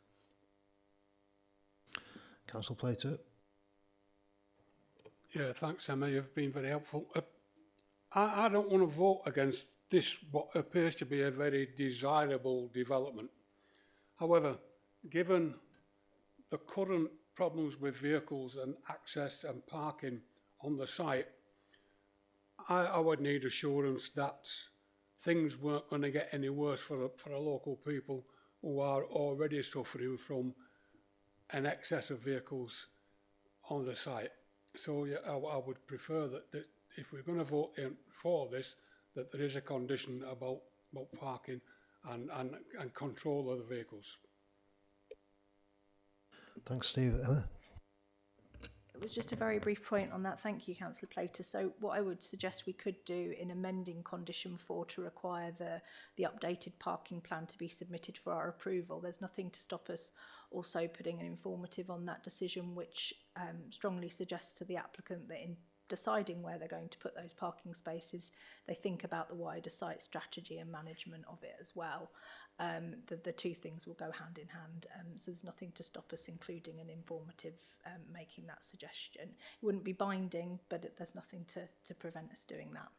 Councillor Plater. Yeah, thanks, Emma. You've been very helpful. I don't want to vote against this, what appears to be a very desirable development. However, given the current problems with vehicles and access and parking on the site, I would need assurance that things weren't going to get any worse for the local people who are already suffering from an excess of vehicles on the site. So yeah, I would prefer that if we're going to vote in for this, that there is a condition about parking and control of the vehicles. Thanks, Steve. Emma? It was just a very brief point on that. Thank you, Councillor Plater. So what I would suggest we could do in amending condition 4 to require the updated parking plan to be submitted for our approval. There's nothing to stop us also putting an informative on that decision, which strongly suggests to the applicant that in deciding where they're going to put those parking spaces, they think about the wider site strategy and management of it as well. The two things will go hand in hand, so there's nothing to stop us including an informative making that suggestion. It wouldn't be binding, but there's nothing to prevent us doing that.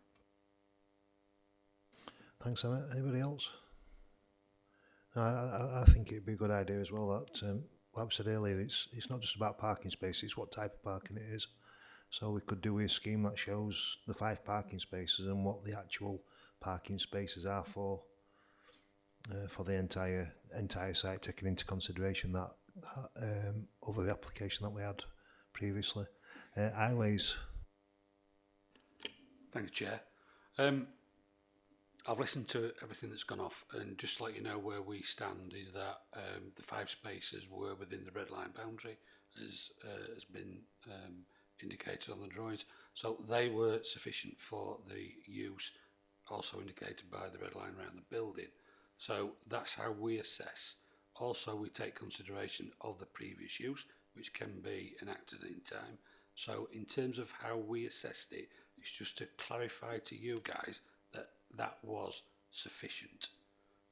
Thanks, Emma. Anybody else? No, I think it'd be a good idea as well that, like I said earlier, it's not just about parking spaces, it's what type of parking it is. So we could do a scheme that shows the 5 parking spaces and what the actual parking spaces are for the entire site, taking into consideration that other application that we had previously. Highways. Thank you, Chair. I've listened to everything that's gone off, and just to let you know where we stand is that the 5 spaces were within the red line boundary, as has been indicated on the drawings. So they were sufficient for the use, also indicated by the red line around the building. So that's how we assess. Also, we take consideration of the previous use, which can be enacted in time. So in terms of how we assessed it, it's just to clarify to you guys that that was sufficient.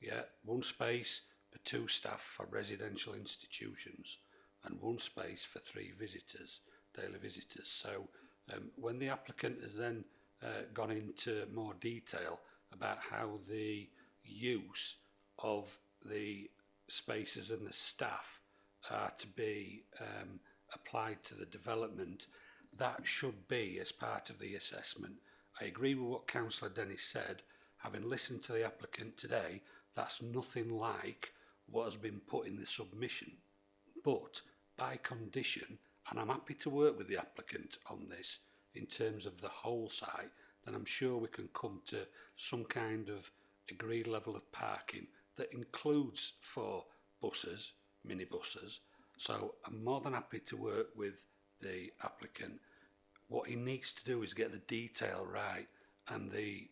Yeah, 1 space for 2 staff for residential institutions and 1 space for 3 visitors, daily visitors. So when the applicant has then gone into more detail about how the use of the spaces and the staff are to be applied to the development, that should be as part of the assessment. I agree with what Councillor Dennis said. Having listened to the applicant today, that's nothing like what has been put in the submission. But by condition, and I'm happy to work with the applicant on this in terms of the whole site, then I'm sure we can come to some kind of agreed level of parking that includes for buses, minibuses. So I'm more than happy to work with the applicant. What he needs to do is get the detail right, and the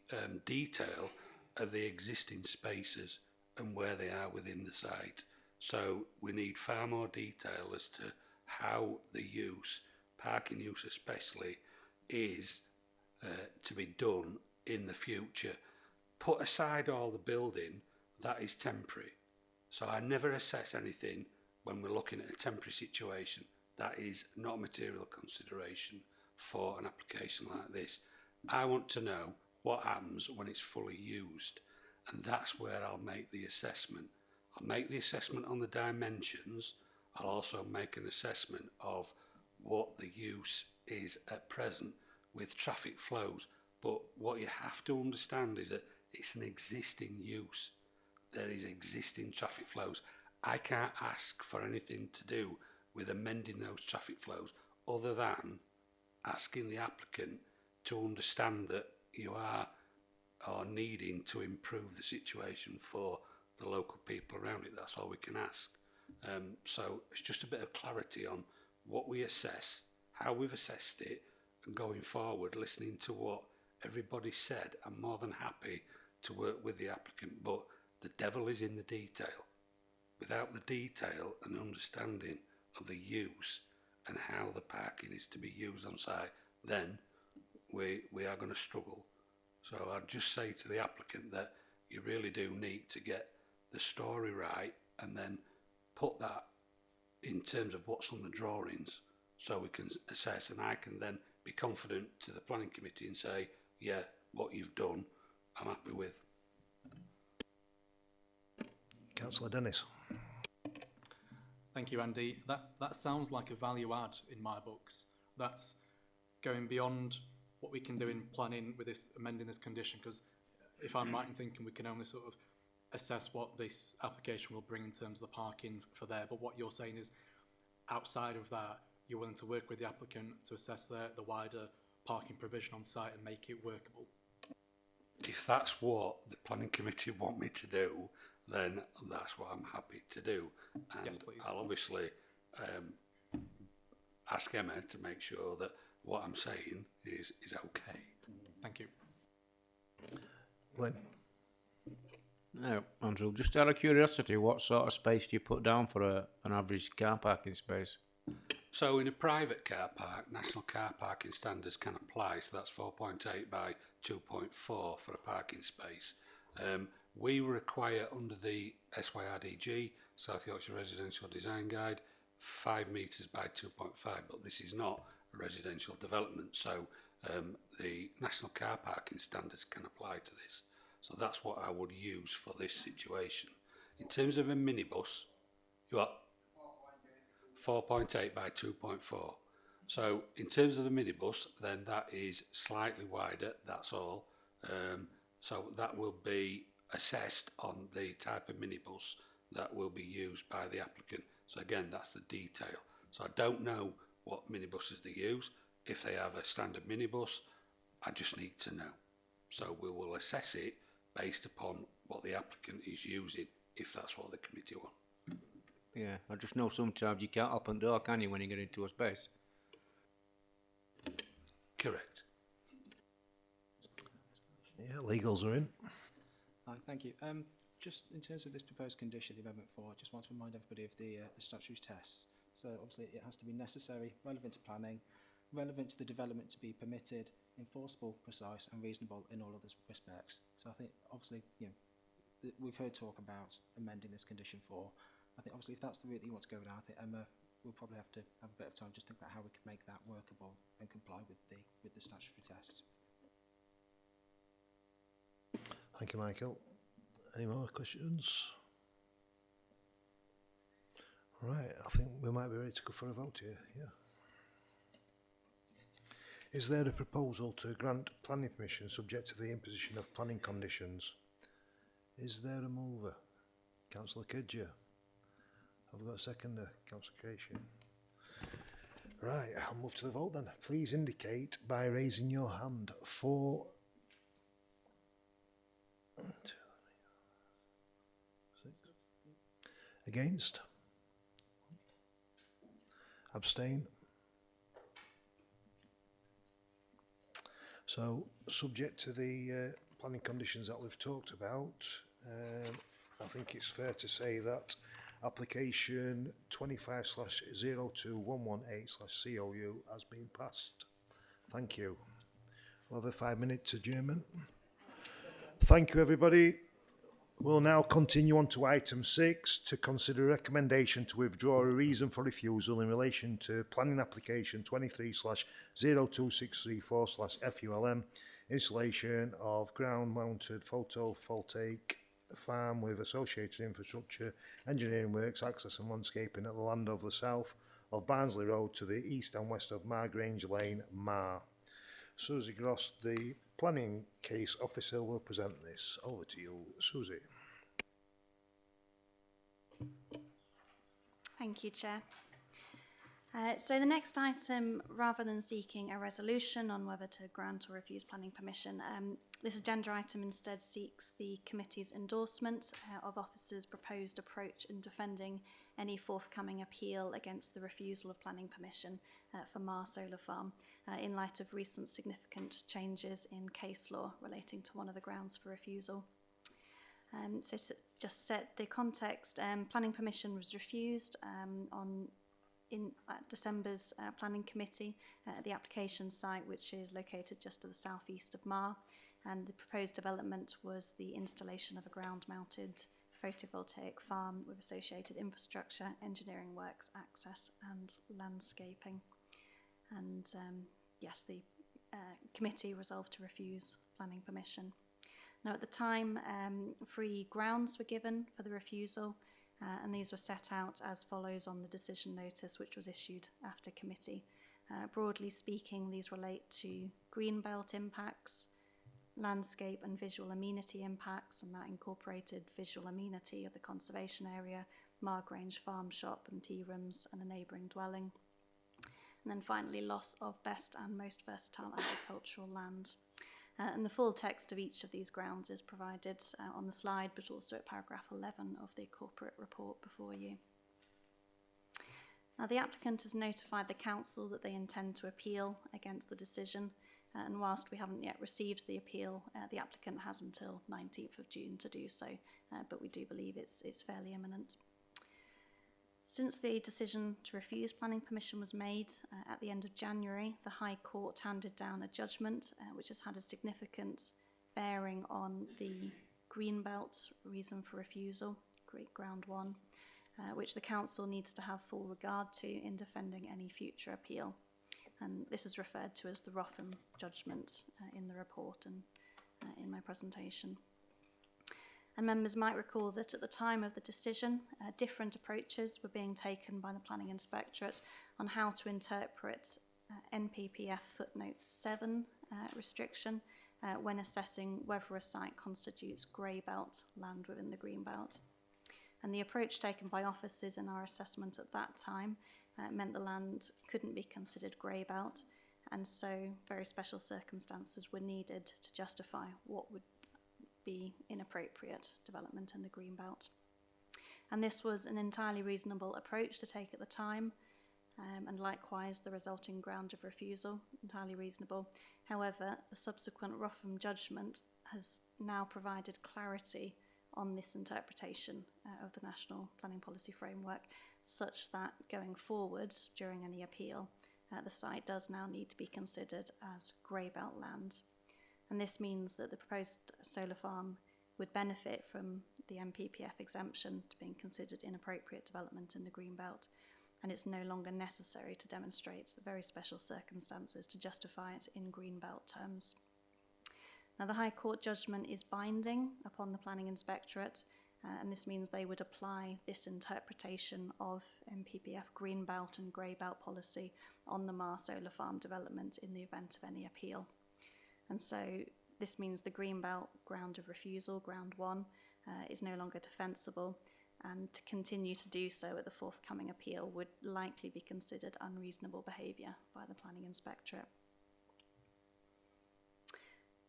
detail of the existing spaces and where they are within the site. So we need far more detail as to how the use, parking use especially, is to be done in the future. Put aside all the building, that is temporary. So I never assess anything when we're looking at a temporary situation. That is not a material consideration for an application like this. I want to know what happens when it's fully used, and that's where I'll make the assessment. I'll make the assessment on the dimensions. I'll also make an assessment of what the use is at present with traffic flows. But what you have to understand is that it's an existing use. There is existing traffic flows. I can't ask for anything to do with amending those traffic flows other than asking the applicant to understand that you are needing to improve the situation for the local people around it. That's all we can ask. So it's just a bit of clarity on what we assess, how we've assessed it, and going forward, listening to what everybody said. I'm more than happy to work with the applicant, but the devil is in the detail. Without the detail and understanding of the use and how the parking is to be used on site, then we are going to struggle. So I'd just say to the applicant that you really do need to get the story right and then put that in terms of what's on the drawings so we can assess, and I can then be confident to the planning committee and say, yeah, what you've done, I'm happy with. Councillor Dennis. Thank you, Andy. That sounds like a value add in my books. That's going beyond what we can do in planning with this, amending this condition, because if I'm right in thinking, we can only sort of assess what this application will bring in terms of the parking for there. But what you're saying is, outside of that, you're willing to work with the applicant to assess the wider parking provision on site and make it workable. If that's what the planning committee want me to do, then that's what I'm happy to do. And Yes, please. I'll obviously ask Emma to make sure that what I'm saying is okay. Thank you. Glenn? Now, Andrew, just out of curiosity, what sort of space do you put down for an average car parking space? So in a private car park, national car parking standards can apply, so that's 4.8 by 2.4 for a parking space. We require under the SYRDG, South Yorkshire Residential Design Guide, 5 metres by 2.5, but this is not a residential development, so the national car parking standards can apply to this. So that's what I would use for this situation. In terms of a minibus, you are 4.8 by 2.4. So in terms of the minibus, then that is slightly wider, that's all. So that will be assessed on the type of minibus that will be used by the applicant. So again, that's the detail. So I don't know what minibuses they use. If they have a standard minibus, I just need to know. So we will assess it based upon what the applicant is using, if that's what the committee want. Yeah, I just know sometimes you can't open the door, can you, when you get into a space? Correct. Yeah, legals are in. Hi, thank you. Just in terms of this proposed condition, the Amendment 4, I just want to remind everybody of the statutory tests. So obviously it has to be necessary, relevant to planning, relevant to the development to be permitted, enforceable, precise and reasonable in all other respects. So I think obviously, you know, we've heard talk about amending this condition 4. I think obviously if that's the route that you want to go down, I think Emma will probably have to have a bit of time just think about how we can make that workable and comply with the statutory tests. Thank you, Michael. Any more questions? Right, I think we might be ready to go for a vote here, yeah. Is there a proposal to grant planning permission subject to the imposition of planning conditions? Is there a mover? Councillor Kidger. Have we got a seconder? Councillor Creation. Right, I'll move to the vote then. Please indicate by raising your hand. 4, 2, 3, 6. Against? Abstain? So, subject to the planning conditions that we've talked about, I think it's fair to say that application 25/02118/COU has been passed. Thank you. We'll have a 5-minute adjournment. Thank you, everybody. We'll now continue on to item 6 to consider a recommendation to withdraw a reason for refusal in relation to planning application 23/02634/FULM, installation of ground-mounted photovoltaic farm with associated infrastructure, engineering works, access and landscaping at the land of the south of Barnsley Road to the east and west of Margrange Lane, Mar. Susie Gross, the planning case officer, will present this. Over to you, Susie. Thank you, Chair. So the next item, rather than seeking a resolution on whether to grant or refuse planning permission, this agenda item instead seeks the committee's endorsement of officers' proposed approach in defending any forthcoming appeal against the refusal of planning permission for Mar Solar Farm in light of recent significant changes in case law relating to one of the grounds for refusal. So just set the context, planning permission was refused in December's planning committee at the application site, which is located just to the southeast of Mar, and the proposed development was the installation of a ground-mounted photovoltaic farm with associated infrastructure, engineering works, access and landscaping. And yes, the committee resolved to refuse planning permission. Now at the time, 3 grounds were given for the refusal, and these were set out as follows on the decision notice which was issued after committee. Broadly speaking, these relate to green belt impacts, landscape and visual amenity impacts, and that incorporated visual amenity of the conservation area, Margrange farm shop and tea rooms and a neighbouring dwelling. And then finally, loss of best and most versatile agricultural land. And the full text of each of these grounds is provided on the slide, but also at paragraph 11 of the corporate report before you. Now, the applicant has notified the council that they intend to appeal against the decision, and whilst we haven't yet received the appeal, the applicant has until 19th of June to do so, but we do believe it's fairly imminent. Since the decision to refuse planning permission was made at the end of January, the High Court handed down a judgment which has had a significant bearing on the Greenbelt reason for refusal, ground 1, which the council needs to have full regard to in defending any future appeal. And this is referred to as the Rotham judgment in the report and in my presentation. And members might recall that at the time of the decision, different approaches were being taken by the Planning Inspectorate on how to interpret NPPF footnote 7 restriction when assessing whether a site constitutes grey belt land within the green belt. And the approach taken by officers in our assessment at that time meant the land couldn't be considered grey belt, and so very special circumstances were needed to justify what would be inappropriate development in the green belt. And this was an entirely reasonable approach to take at the time, and likewise the resulting ground of refusal, entirely reasonable. However, the subsequent Rotham judgment has now provided clarity on this interpretation of the National Planning Policy Framework, such that going forward during any appeal, the site does now need to be considered as grey belt land. And this means that the proposed solar farm would benefit from the NPPF exemption to being considered inappropriate development in the green belt, and it's no longer necessary to demonstrate very special circumstances to justify it in green belt terms. Now, the High Court judgment is binding upon the Planning Inspectorate, and this means they would apply this interpretation of NPPF green belt and grey belt policy on the Mar solar farm development in the event of any appeal. And so this means the green belt ground of refusal, ground 1, is no longer defensible, and to continue to do so at the forthcoming appeal would likely be considered unreasonable behaviour by the Planning Inspectorate.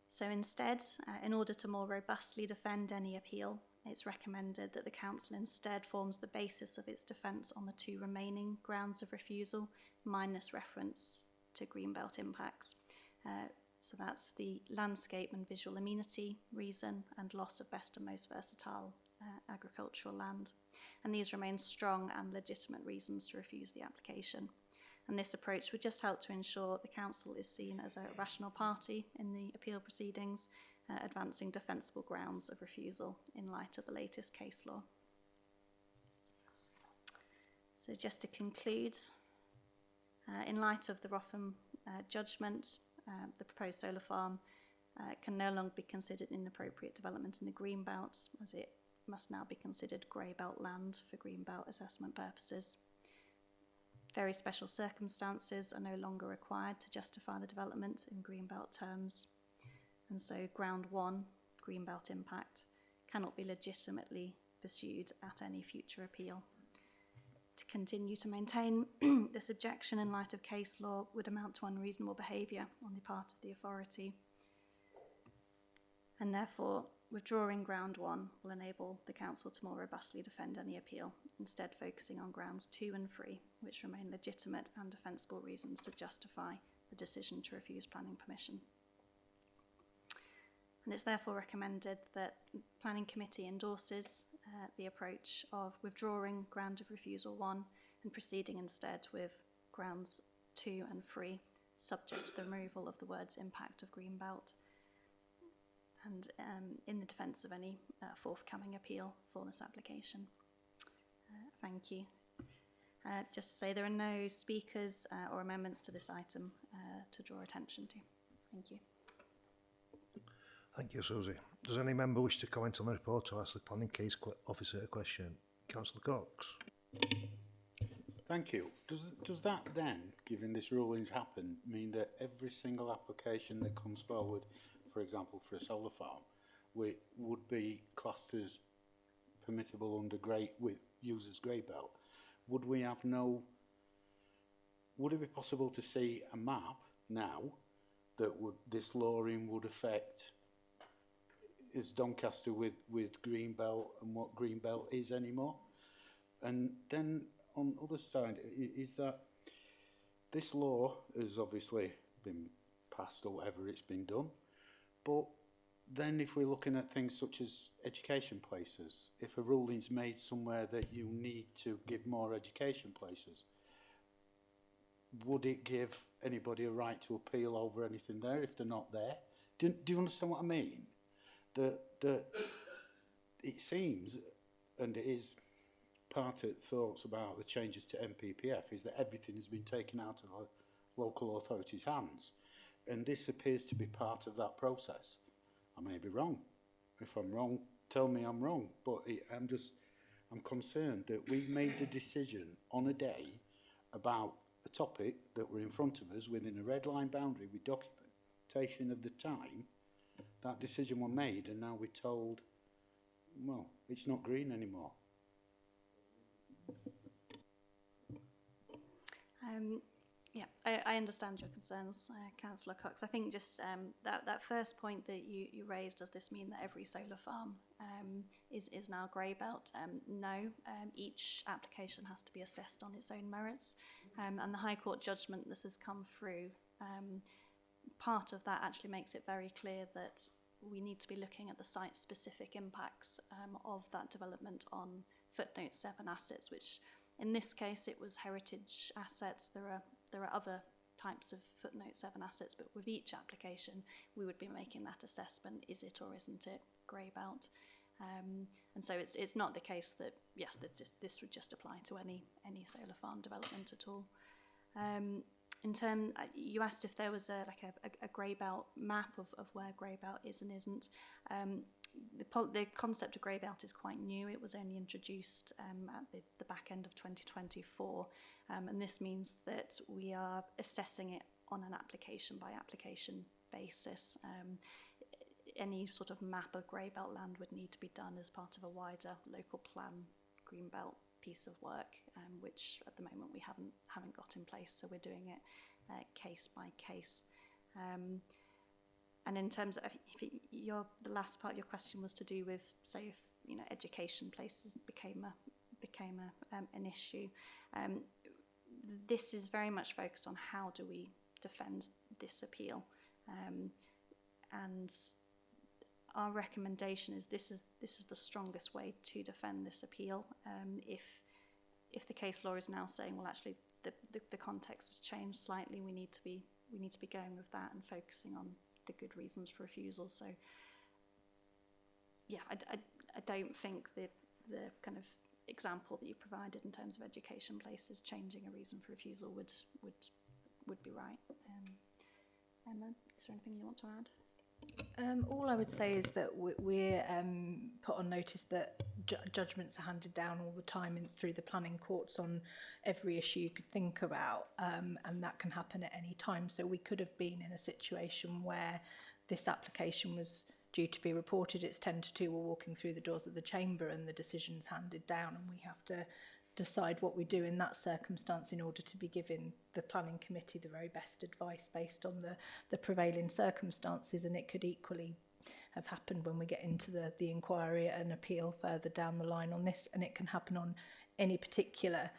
So instead, in order to more robustly defend any appeal, it's recommended that the Council instead forms the basis of its defence on the 2 remaining grounds of refusal, minus reference to greenbelt impacts. So that's the landscape and visual amenity reason and loss of best and most versatile agricultural land. And these remain strong and legitimate reasons to refuse the application. And this approach would just help to ensure the Council is seen as a rational party in the appeal proceedings, advancing defensible grounds of refusal in light of the latest case law. So just to conclude, in light of the Rotham judgment, the proposed solar farm can no longer be considered inappropriate development in the green belt, as it must now be considered grey belt land for green belt assessment purposes. Very special circumstances are no longer required to justify the development in green belt terms, and so ground 1, green belt impact, cannot be legitimately pursued at any future appeal. To continue to maintain this objection in light of case law would amount to unreasonable behaviour on the part of the authority, and therefore withdrawing ground 1 will enable the Council to more robustly defend any appeal, instead focusing on grounds 2 and 3, which remain legitimate and defensible reasons to justify the decision to refuse planning permission. And it's therefore recommended that the Planning Committee endorses the approach of withdrawing ground of refusal 1 and proceeding instead with grounds 2 and 3, subject to the removal of the words impact of green belt, and in the defence of any forthcoming appeal for this application. Thank you. Just to say there are no speakers or amendments to this item to draw attention to. Thank you. Thank you, Susie. Does any member wish to comment on the report or ask the planning case officer a question? Councillor Cox. Thank you. Does that then, given this ruling's happened, mean that every single application that comes forward for example, for a solar farm, would be classed as permissible under users grey belt. Would we have would it be possible to see a map now that this lawing would affect is Doncaster with green belt and what green belt is anymore? And then on the other side is that this law has obviously been passed or whatever it's been done, but then if we're looking at things such as education places, if a ruling's made somewhere that you need to give more education places, would it give anybody a right to appeal over anything there if they're not there? Do you understand what I mean? That it seems, and it is part of thoughts about the changes to MPPF, is that everything has been taken out of the local authorities' hands. And this appears to be part of that process. I may be wrong. If I'm wrong, tell me I'm wrong. But I'm concerned that we made the decision on a day about a topic that were in front of us within a red line boundary with documentation of the time. That decision was made, and now we're told, well, it's not green anymore. Yeah, I understand your concerns, Councillor Cox. I think just that first point that you raised, does this mean that every solar farm is now grey belt? No, each application has to be assessed on its own merits, and the High Court judgment this has come through, part of that actually makes it very clear that we need to be looking at the site-specific impacts of that development on footnote 7 assets, which in this case it was heritage assets. There are other types of footnote 7 assets, but with each application we would be making that assessment, is it or isn't it grey belt? And so it's not the case that, yes, this would just apply to any solar farm development at all. In terms, you asked if there was a grey belt map of where grey belt is and isn't. The concept of grey belt is quite new. It was only introduced at the back end of 2024, and this means that we are assessing it on an application by application basis. Any sort of map of grey belt land would need to be done as part of a wider local plan green belt piece of work, which at the moment we haven't got in place. So we're doing it case by case. And in terms of, the last part of your question was to do with, say, if education places became an issue. This is very much focused on how do we defend this appeal, and our recommendation is this is the strongest way to defend this appeal. If the case law is now saying, well, actually the context has changed slightly, we need to be going with that and focusing on the good reasons for refusal. So yeah, I don't think the kind of example that you provided in terms of education places changing a reason for refusal would be right. Emma, is there anything you want to add? All I would say is that we're put on notice that judgments are handed down all the time through the planning courts on every issue you could think about, and that can happen at any time. So we could have been in a situation where this application was due to be reported, it's 10 to 2, we're walking through the doors of the chamber and the decision's handed down, and we have to decide what we do in that circumstance in order to be giving the planning committee the very best advice based on the prevailing circumstances. And it could equally have happened when we get into the inquiry and appeal further down the line on this, and it can happen on any particular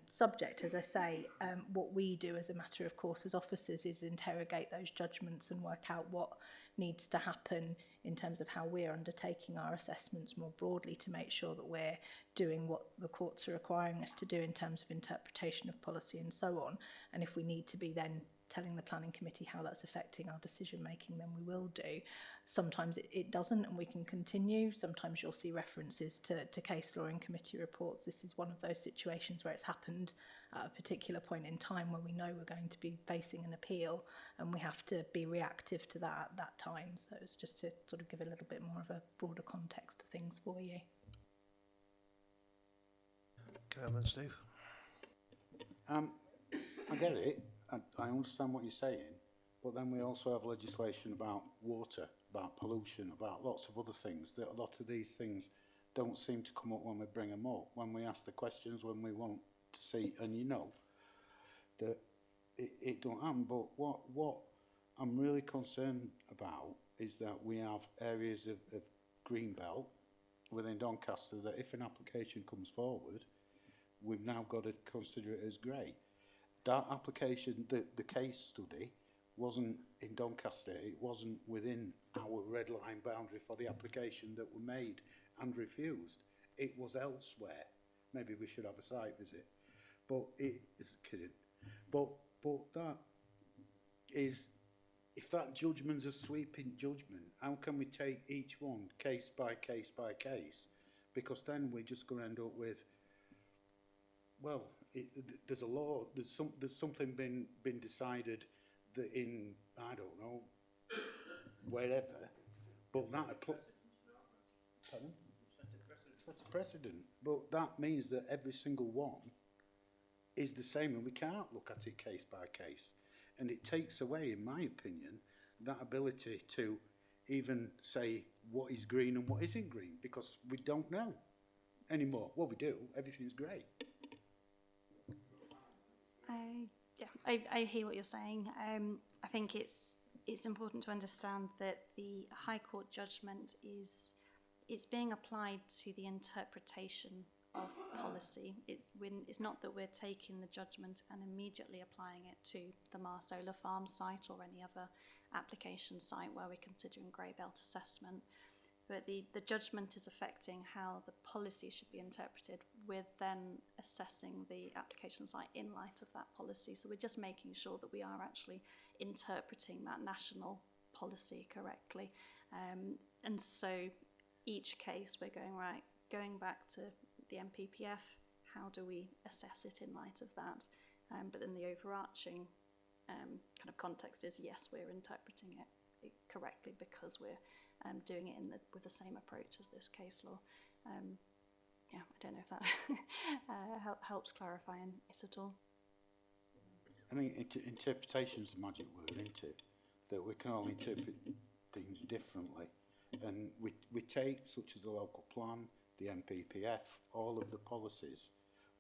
subject. As I say, what we do as a matter of course as officers is interrogate those judgments and work out what needs to happen in terms of how we're undertaking our assessments more broadly to make sure that we're doing what the courts are requiring us to do in terms of interpretation of policy and so on. And if we need to be then telling the planning committee how that's affecting our decision making, then we will do. Sometimes it doesn't, and we can continue. Sometimes you'll see references to case law in committee reports. This is one of those situations where it's happened at a particular point in time when we know we're going to be facing an appeal, and we have to be reactive to that at that time. So it's just to sort of give a little bit more of a broader context to things for you. Okay, and then Steve. I get it. I understand what you're saying, But then we also have legislation about water, about pollution, about lots of other things. That a lot of these things don't seem to come up when we bring them up, when we ask the questions, when we want to see, and you know, that it don't happen. But what I'm really concerned about is that we have areas of green belt within Doncaster that if an application comes forward, we've now got to consider it as grey. That application, the case study, wasn't in Doncaster. It wasn't within our red line boundary for the application that were made and refused. It was elsewhere. Maybe we should have a site visit. But it is kidding. But that is, if that judgment's a sweeping judgment, how can we take each one case by case by case? Because then we're just going to end up with, well, there's a law, there's something been decided that in, I don't know, wherever, but that pardon? That's a precedent. But that means that every single one is the same, and we can't look at it case by case. And it takes away, in my opinion, that ability to even say what is green and what isn't green, because we don't know anymore. Well, we do. Everything's grey. I hear what you're saying. I think it's important to understand that the High Court judgment it's being applied to the interpretation of policy. It's not that we're taking the judgment and immediately applying it to the Mar Solar Farm site or any other application site where we're considering grey belt assessment. But the judgment is affecting how the policy should be interpreted. We're then assessing the application site in light of that policy. So we're just making sure that we are actually interpreting that national policy correctly. And so each case we're going back to the MPPF, how do we assess it in light of that? But then the overarching kind of context is, yes, we're interpreting it correctly because we're doing it with the same approach as this case law. Yeah, I don't know if that helps clarify it at all. I mean, interpretation's the magic word, isn't it? That we can all interpret things differently. And we take, such as the local plan, the MPPF, all of the policies,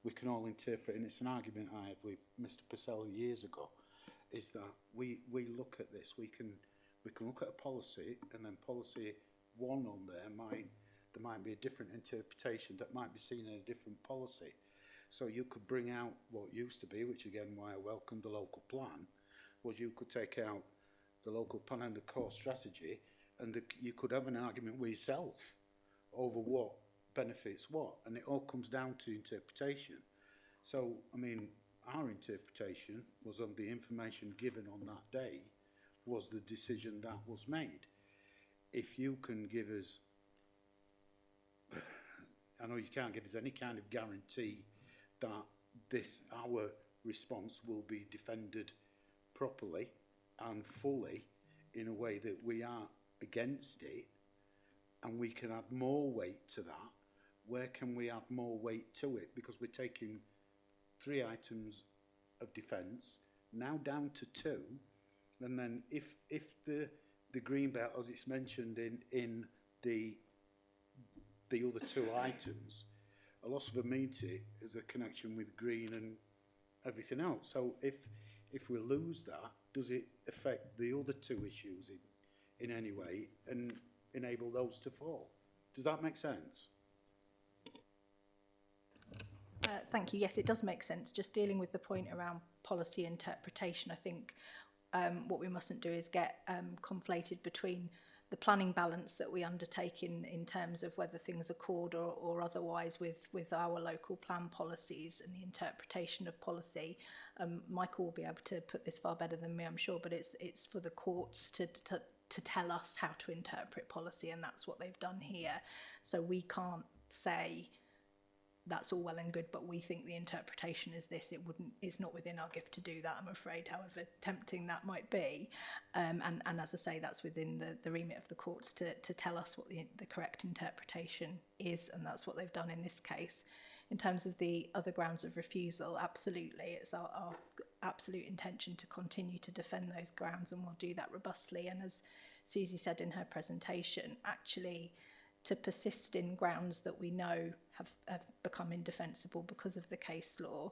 we can all interpret, and it's an argument I had with Mr. Purcell years ago, is that we look at this, we can look at a policy, and then policy one on there might be a different interpretation that might be seen in a different policy. So you could bring out what used to be, which again why I welcomed the local plan, was you could take out the local plan and the core strategy, and you could have an argument with yourself over what benefits what, and it all comes down to interpretation. So, I mean, our interpretation was on the information given on that day was the decision that was made. If you can give us, I know you can't give us any kind of guarantee that our response will be defended properly and fully in a way that we are against it, and we can add more weight to that. Where can we add more weight to it? Because we're taking 3 items of defence, now down to 2, and then if the green belt, as it's mentioned in the other 2 items, a loss of amenity is a connection with green and everything else. So if we lose that, does it affect the other 2 issues in any way and enable those to fall? Does that make sense? Thank you. Yes, it does make sense. Just dealing with the point around policy interpretation, I think what we mustn't do is get conflated between the planning balance that we undertake in terms of whether things are called or otherwise with our local plan policies and the interpretation of policy. Michael will be able to put this far better than me, I'm sure, but it's for the courts to tell us how to interpret policy, and that's what they've done here. So we can't say that's all well and good, but we think the interpretation is this. It's not within our gift to do that, I'm afraid, however tempting that might be. And as I say, that's within the remit of the courts to tell us what the correct interpretation is, and that's what they've done in this case. In terms of the other grounds of refusal, absolutely, it's our absolute intention to continue to defend those grounds, and we'll do that robustly. And as Susie said in her presentation, actually to persist in grounds that we know have become indefensible because of the case law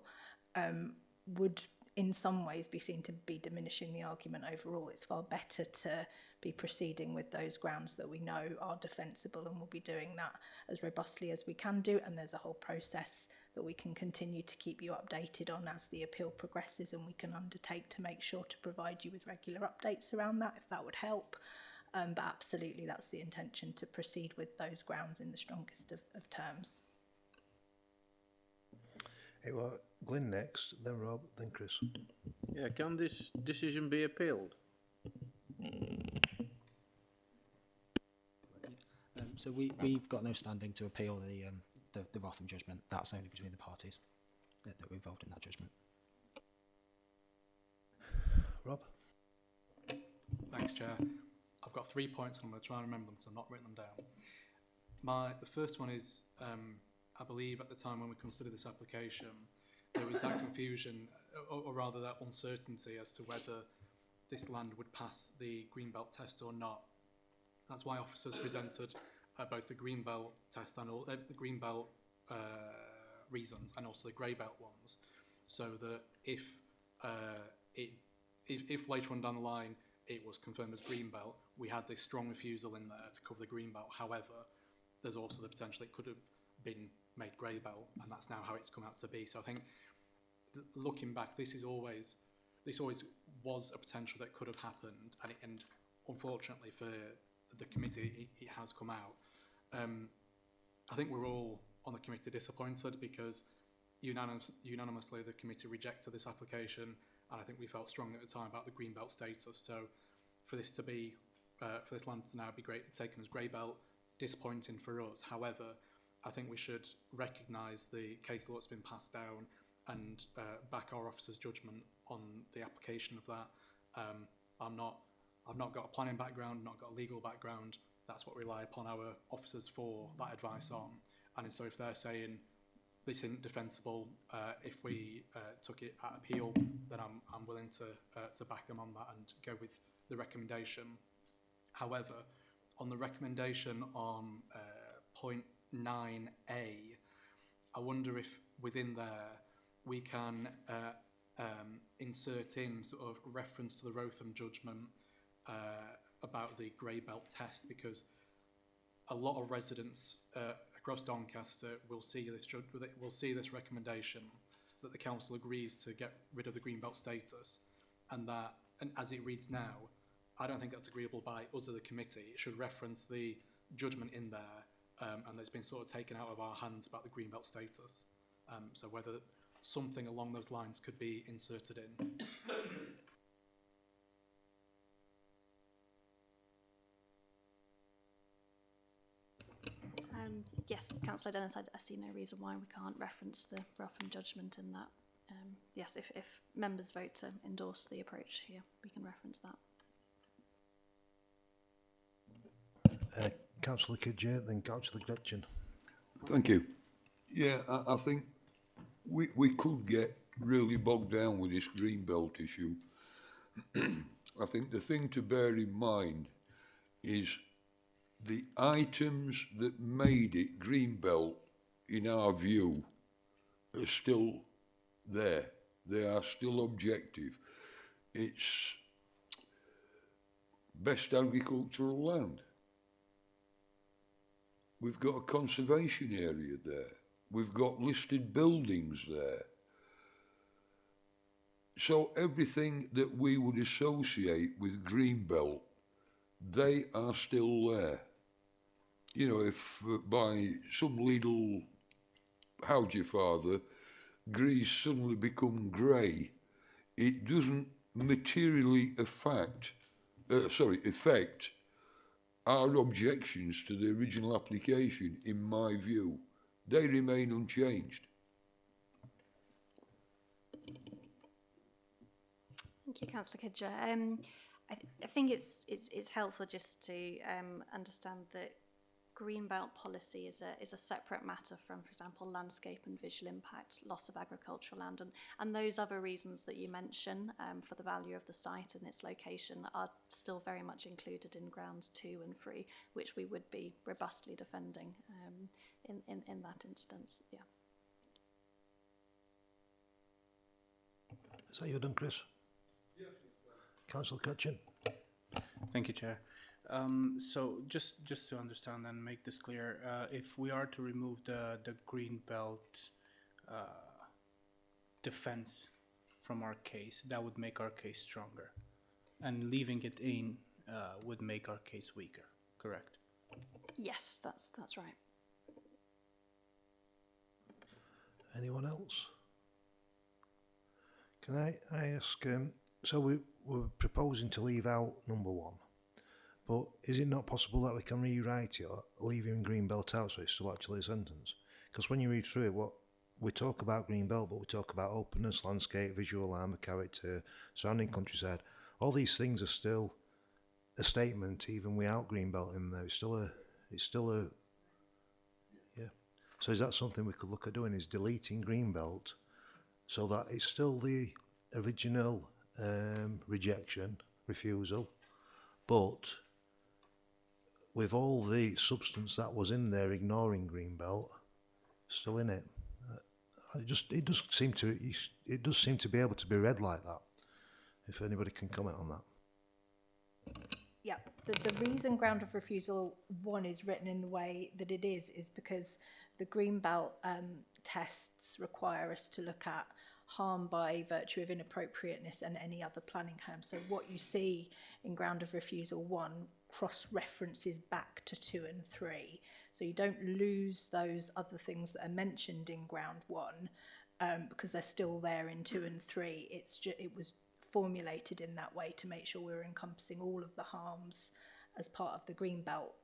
would in some ways be seen to be diminishing the argument overall. It's far better to be proceeding with those grounds that we know are defensible, and we'll be doing that as robustly as we can do. And there's a whole process that we can continue to keep you updated on as the appeal progresses, and we can undertake to make sure to provide you with regular updates around that if that would help. But absolutely, that's the intention, to proceed with those grounds in the strongest of terms. Hey, well, Glyn next, then Rob, then Chris. Yeah, can this decision be appealed? So we've got no standing to appeal the Rotham judgment. That's only between the parties that were involved in that judgment. Rob? Thanks, Chair. I've got 3 points and I'm going to try and remember them because I've not written them down. The first one is, I believe at the time when we considered this application, there was that confusion, or rather that uncertainty as to whether this land would pass the Greenbelt test or not. That's why officers presented both the Greenbelt test and the Greenbelt reasons and also the Greybelt ones, so that if later on down the line it was confirmed as Greenbelt, we had this strong refusal in there to cover the Greenbelt. However, there's also the potential it could have been made Greybelt, and that's now how it's come out to be. So I think, looking back, this always was a potential that could have happened, and unfortunately for the committee, it has come out. I think we're all on the committee disappointed because unanimously the committee rejected this application, and I think we felt strongly at the time about the Greenbelt status. So for this to be, for this land to now be taken as Greybelt, disappointing for us. However, I think we should recognise the case law that's been passed down and back our officer's judgment on the application of that. I've not got a planning background, not got a legal background. That's what we rely upon our officers for that advice on. And so if they're saying this isn't defensible, if we took it at appeal, then I'm willing to back them on that and go with the recommendation. However, on the recommendation on point 9A, I wonder if within there we can insert in sort of reference to the Rotham judgment about the Greybelt test, because a lot of residents across Doncaster will see this recommendation that the council agrees to get rid of the Greenbelt status, and as it reads now, I don't think that's agreeable by us as a committee. It should reference the judgment in there, and it's been sort of taken out of our hands about the Greenbelt status. So whether something along those lines could be inserted in. Yes, Councillor Dennis, I see no reason why we can't reference the Rotham judgment in that. Yes, if members vote to endorse the approach here, we can reference that. Councillor Kidger, then Councillor Gretchen. Thank you. Yeah, I think we could get really bogged down with this Greenbelt issue. I think the thing to bear in mind is the items that made it Greenbelt, in our view, are still there. They are still objective. It's best agricultural land. We've got a conservation area there. We've got listed buildings there. So everything that we would associate with Greenbelt, they are still there. You know, if by some little how'd your father, Greece suddenly become grey, it doesn't materially affect our objections to the original application, in my view. They remain unchanged. Thank you, Councillor Kidger. I think it's helpful just to understand that greenbelt policy is a separate matter from, for example, landscape and visual impact, loss of agricultural land, and those other reasons that you mention for the value of the site and its location are still very much included in grounds 2 and 3, which we would be robustly defending in that instance. Yeah. Is that you done, Chris? Yes. Councillor Cutchin. Thank you, Chair. So just to understand and make this clear, if we are to remove the green belt defense from our case, that would make our case stronger, and leaving it in would make our case weaker. Correct? Yes, that's right. Anyone else? Can I ask? So we're proposing to leave out number 1. But is it not possible that we can rewrite it or leave in greenbelt out so it's still actually a sentence? Because when you read through it, what we talk about greenbelt, but we talk about openness, landscape, visual armour, character, surrounding countryside. All these things are still a statement, even without greenbelt in there. It's still a. Yeah. So is that something we could look at doing? Is deleting greenbelt so that it's still the original rejection, refusal, but with all the substance that was in there, ignoring greenbelt, still in it. It does seem to be able to be read like that. If anybody can comment on that. Yeah, the reason ground of refusal 1 is written in the way that it is because the greenbelt tests require us to look at harm by virtue of inappropriateness and any other planning harm. So what you see in ground of refusal 1 cross-references back to 2 and 3. So you don't lose those other things that are mentioned in ground 1 because they're still there in 2 and 3. It was formulated in that way to make sure we're encompassing all of the harms as part of the greenbelt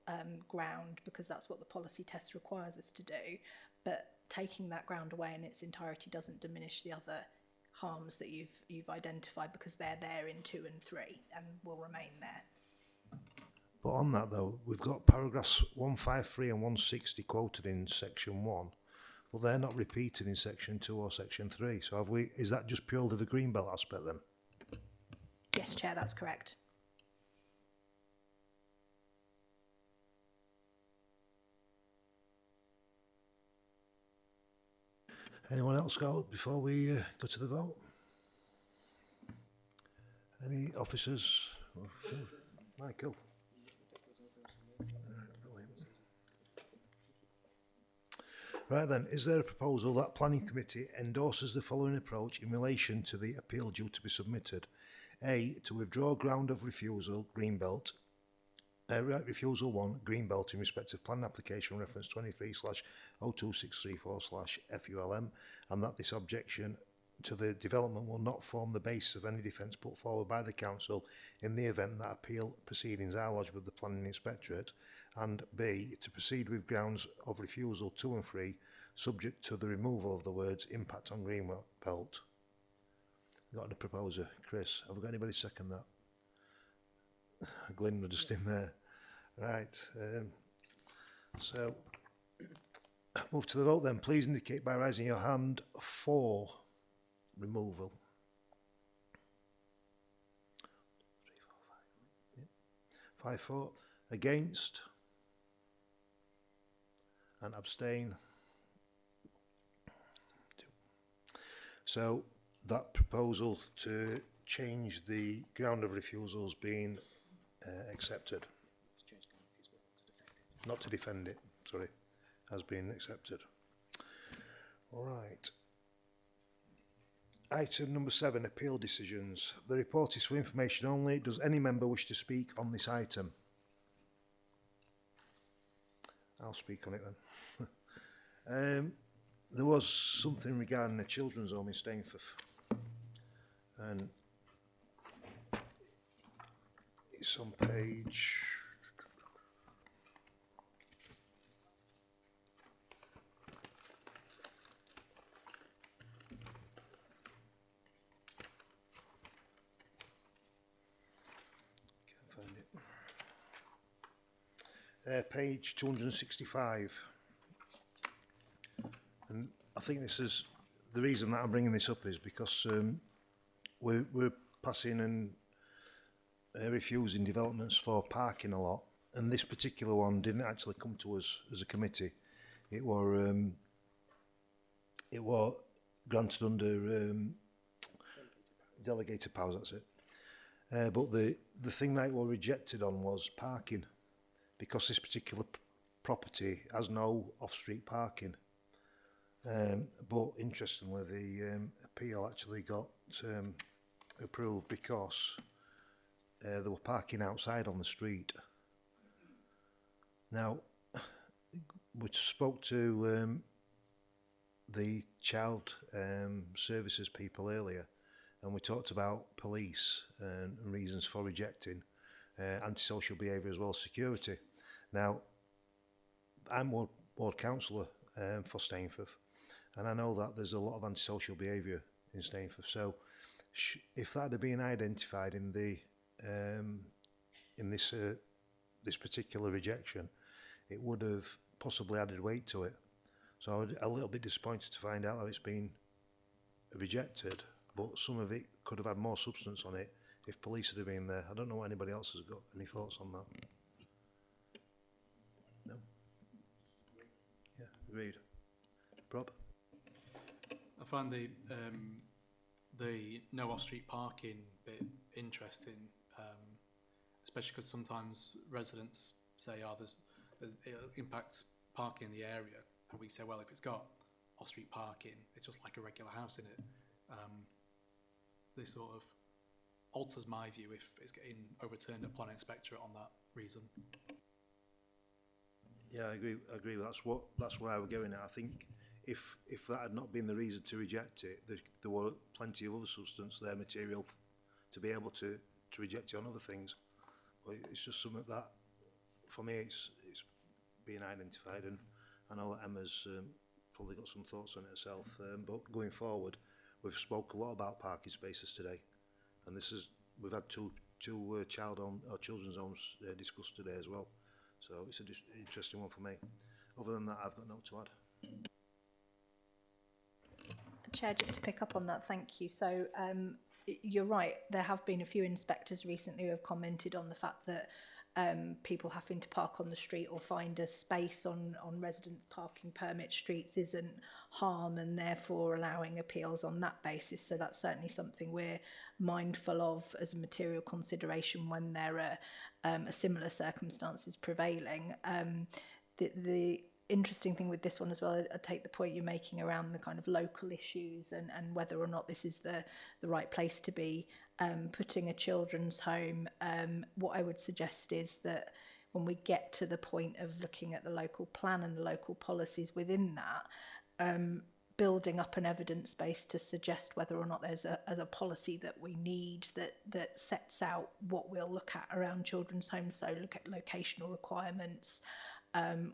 ground, because that's what the policy test requires us to do. But taking that ground away in its entirety doesn't diminish the other harms that you've identified, because they're there in 2 and 3 and will remain there. But on that though, we've got paragraphs 153 and 160 quoted in section 1, but they're not repeated in section 2 or section 3. So is that just purely the greenbelt aspect then? Yes, Chair, that's correct. Anyone else go before we go to the vote? Any officers? Michael. Right then, is there a proposal that Planning Committee endorses the following approach in relation to the appeal due to be submitted? A, to withdraw ground of refusal, greenbelt, refusal 1, greenbelt in respect of planning application reference 23/02634/FULM, and that this objection to the development will not form the basis of any defence put forward by the Council in the event that appeal proceedings are lodged with the Planning Inspectorate, and B, to proceed with grounds of refusal 2 and 3, subject to the removal of the words impact on greenbelt. Got a proposer, Chris. Have we got anybody second that? Glyn, we're just in there. Right. So, move to the vote then. Please indicate by raising your hand for removal. 3, 4, 5. 5, 4. Against. And abstain. 2. So, that proposal to change the ground of refusals being accepted. Not to defend it, sorry, has been accepted. All right. Item number 7, appeal decisions. The report is for information only. Does any member wish to speak on this item? I'll speak on it then. There was something regarding a children's home in Stainforth, and it's on page 5. page 265. And I think this is, the reason that I'm bringing this up is because we're passing and refusing developments for parking a lot. And this particular one didn't actually come to us as a committee. It were granted under delegated powers, that's it. But the thing that it was rejected on was parking, because this particular property has no off-street parking. But interestingly, the appeal actually got approved because they were parking outside on the street. Now, we spoke to the child services people earlier, and we talked about police and reasons for rejecting antisocial behaviour as well as security. Now, I'm ward councillor for Stainforth, and I know that there's a lot of antisocial behaviour in Stainforth. So, if that had been identified in the in this particular rejection, it would have possibly added weight to it. So I was a little bit disappointed to find out that it's been rejected, but some of it could have had more substance on it if police had been there. I don't know what anybody else has got any thoughts on that. No? Yeah, agreed. Rob? I find the no off-street parking bit interesting, especially because sometimes residents say, "Oh, it impacts parking in the area," and we say, "Well, if it's got off-street parking, it's just like a regular house in it." This sort of alters my view if it's getting overturned at planning inspectorate on that reason. Yeah, I agree. That's where I was going at. I think if that had not been the reason to reject it, there were plenty of other substance there, material to be able to reject it on other things. But it's just something that, for me, it's being identified, and I know that Emma's probably got some thoughts on it herself. But going forward, we've spoke a lot about parking spaces today, and we've had two children's homes discussed today as well. So it's an interesting one for me. Other than that, I've got no to add. Chair, just to pick up on that, thank you. So you're right, there have been a few inspectors recently who have commented on the fact that people having to park on the street or find a space on residents' parking permit streets isn't harm, and therefore allowing appeals on that basis. So that's certainly something we're mindful of as a material consideration when there are similar circumstances prevailing. The interesting thing with this one as well, I take the point you're making around the kind of local issues and whether or not this is the right place to be putting a children's home. What I would suggest is that when we get to the point of looking at the local plan and the local policies within that, building up an evidence base to suggest whether or not there's a policy that we need that sets out what we'll look at around children's homes. So look at locational requirements,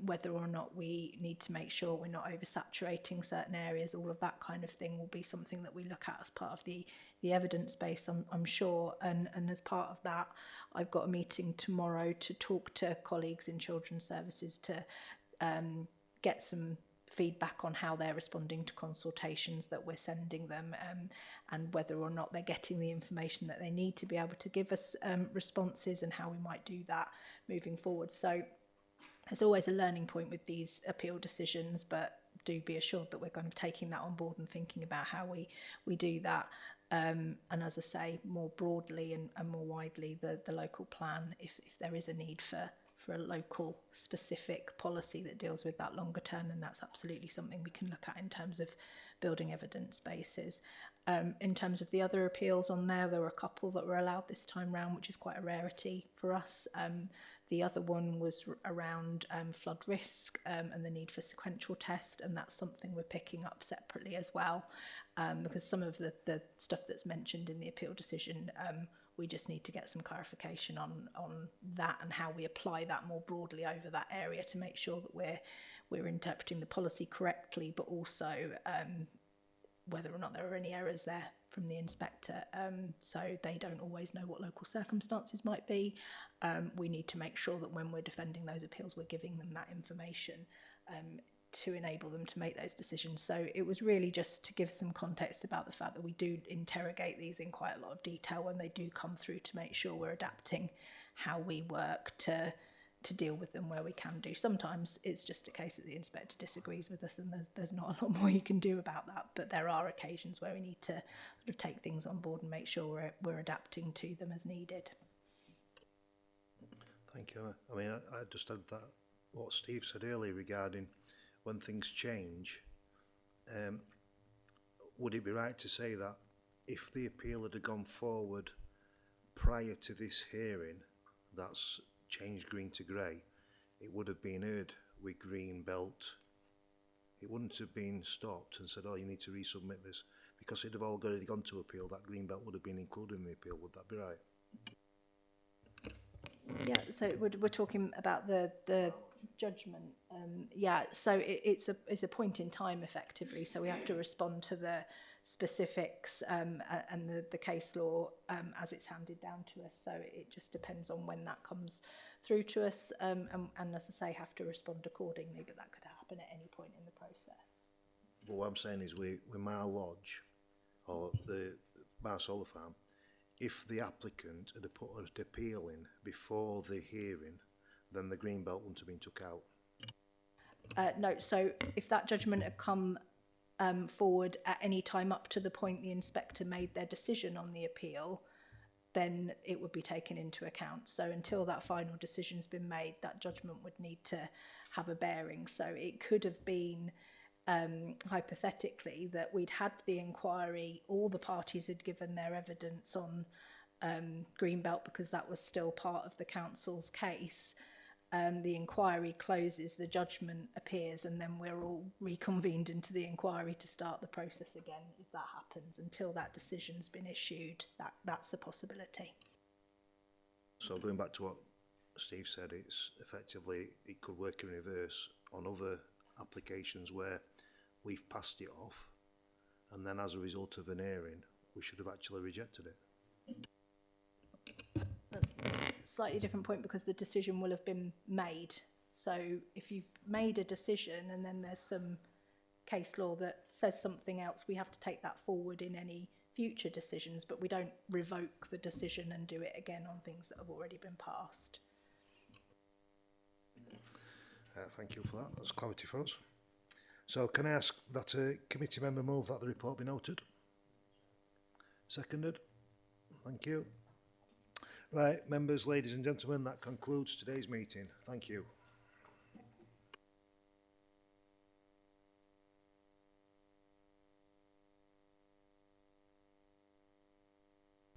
whether or not we need to make sure we're not oversaturating certain areas, all of that kind of thing will be something that we look at as part of the evidence base, I'm sure. And as part of that, I've got a meeting tomorrow to talk to colleagues in children's services to get some feedback on how they're responding to consultations that we're sending them, and whether or not they're getting the information that they need to be able to give us responses, and how we might do that moving forward. So there's always a learning point with these appeal decisions, but do be assured that we're kind of taking that on board and thinking about how we do that. And as I say, more broadly and more widely, the local plan, if there is a need for a local specific policy that deals with that longer term, then that's absolutely something we can look at in terms of building evidence bases. In terms of the other appeals on there were a couple that were allowed this time round, which is quite a rarity for us. The other one was around flood risk and the need for sequential test, and that's something we're picking up separately as well, because some of the stuff that's mentioned in the appeal decision, we just need to get some clarification on that and how we apply that more broadly over that area to make sure that we're interpreting the policy correctly, but also whether or not there are any errors there from the inspector. So they don't always know what local circumstances might be. We need to make sure that when we're defending those appeals, we're giving them that information to enable them to make those decisions. So it was really just to give some context about the fact that we do interrogate these in quite a lot of detail when they do come through, to make sure we're adapting how we work to deal with them where we can do. Sometimes it's just a case that the inspector disagrees with us, and there's not a lot more you can do about that, but there are occasions where we need to sort of take things on board and make sure we're adapting to them as needed. Thank you. I mean, I just had that, what Steve said earlier regarding when things change, would it be right to say that if the appeal had gone forward prior to this hearing, that's changed green to grey, it would have been heard with green belt? It wouldn't have been stopped and said, oh, you need to resubmit this, because it'd have already gone to appeal. That green belt would have been included in the appeal. Would that be right? Yeah, so we're talking about the judgment. Yeah, so it's a point in time effectively. So we have to respond to the specifics and the case law as it's handed down to us. So it just depends on when that comes through to us, and as I say, have to respond accordingly. But that could happen at any point in the process. But what I'm saying is, with Mar Lodge or the Mar Solar Farm, if the applicant had put an appeal in before the hearing, then the green belt wouldn't have been took out. No, so if that judgment had come forward at any time up to the point the inspector made their decision on the appeal, then it would be taken into account. So until that final decision's been made, that judgment would need to have a bearing. So it could have been, hypothetically, that we'd had the inquiry, all the parties had given their evidence on Greenbelt because that was still part of the council's case. The inquiry closes, the judgment appears, and then we're all reconvened into the inquiry to start the process again. If that happens, until that decision's been issued, that's a possibility. So going back to what Steve said, it's effectively, it could work in reverse on other applications where we've passed it off, and then as a result of an hearing, we should have actually rejected it. That's a slightly different point because the decision will have been made. So if you've made a decision and then there's some case law that says something else, we have to take that forward in any future decisions, but we don't revoke the decision and do it again on things that have already been passed. Thank you for that. That's clarity for us. So can I ask that a committee member move that the report be noted? Seconded. Thank you. Right, members, ladies and gentlemen, that concludes today's meeting. Thank you.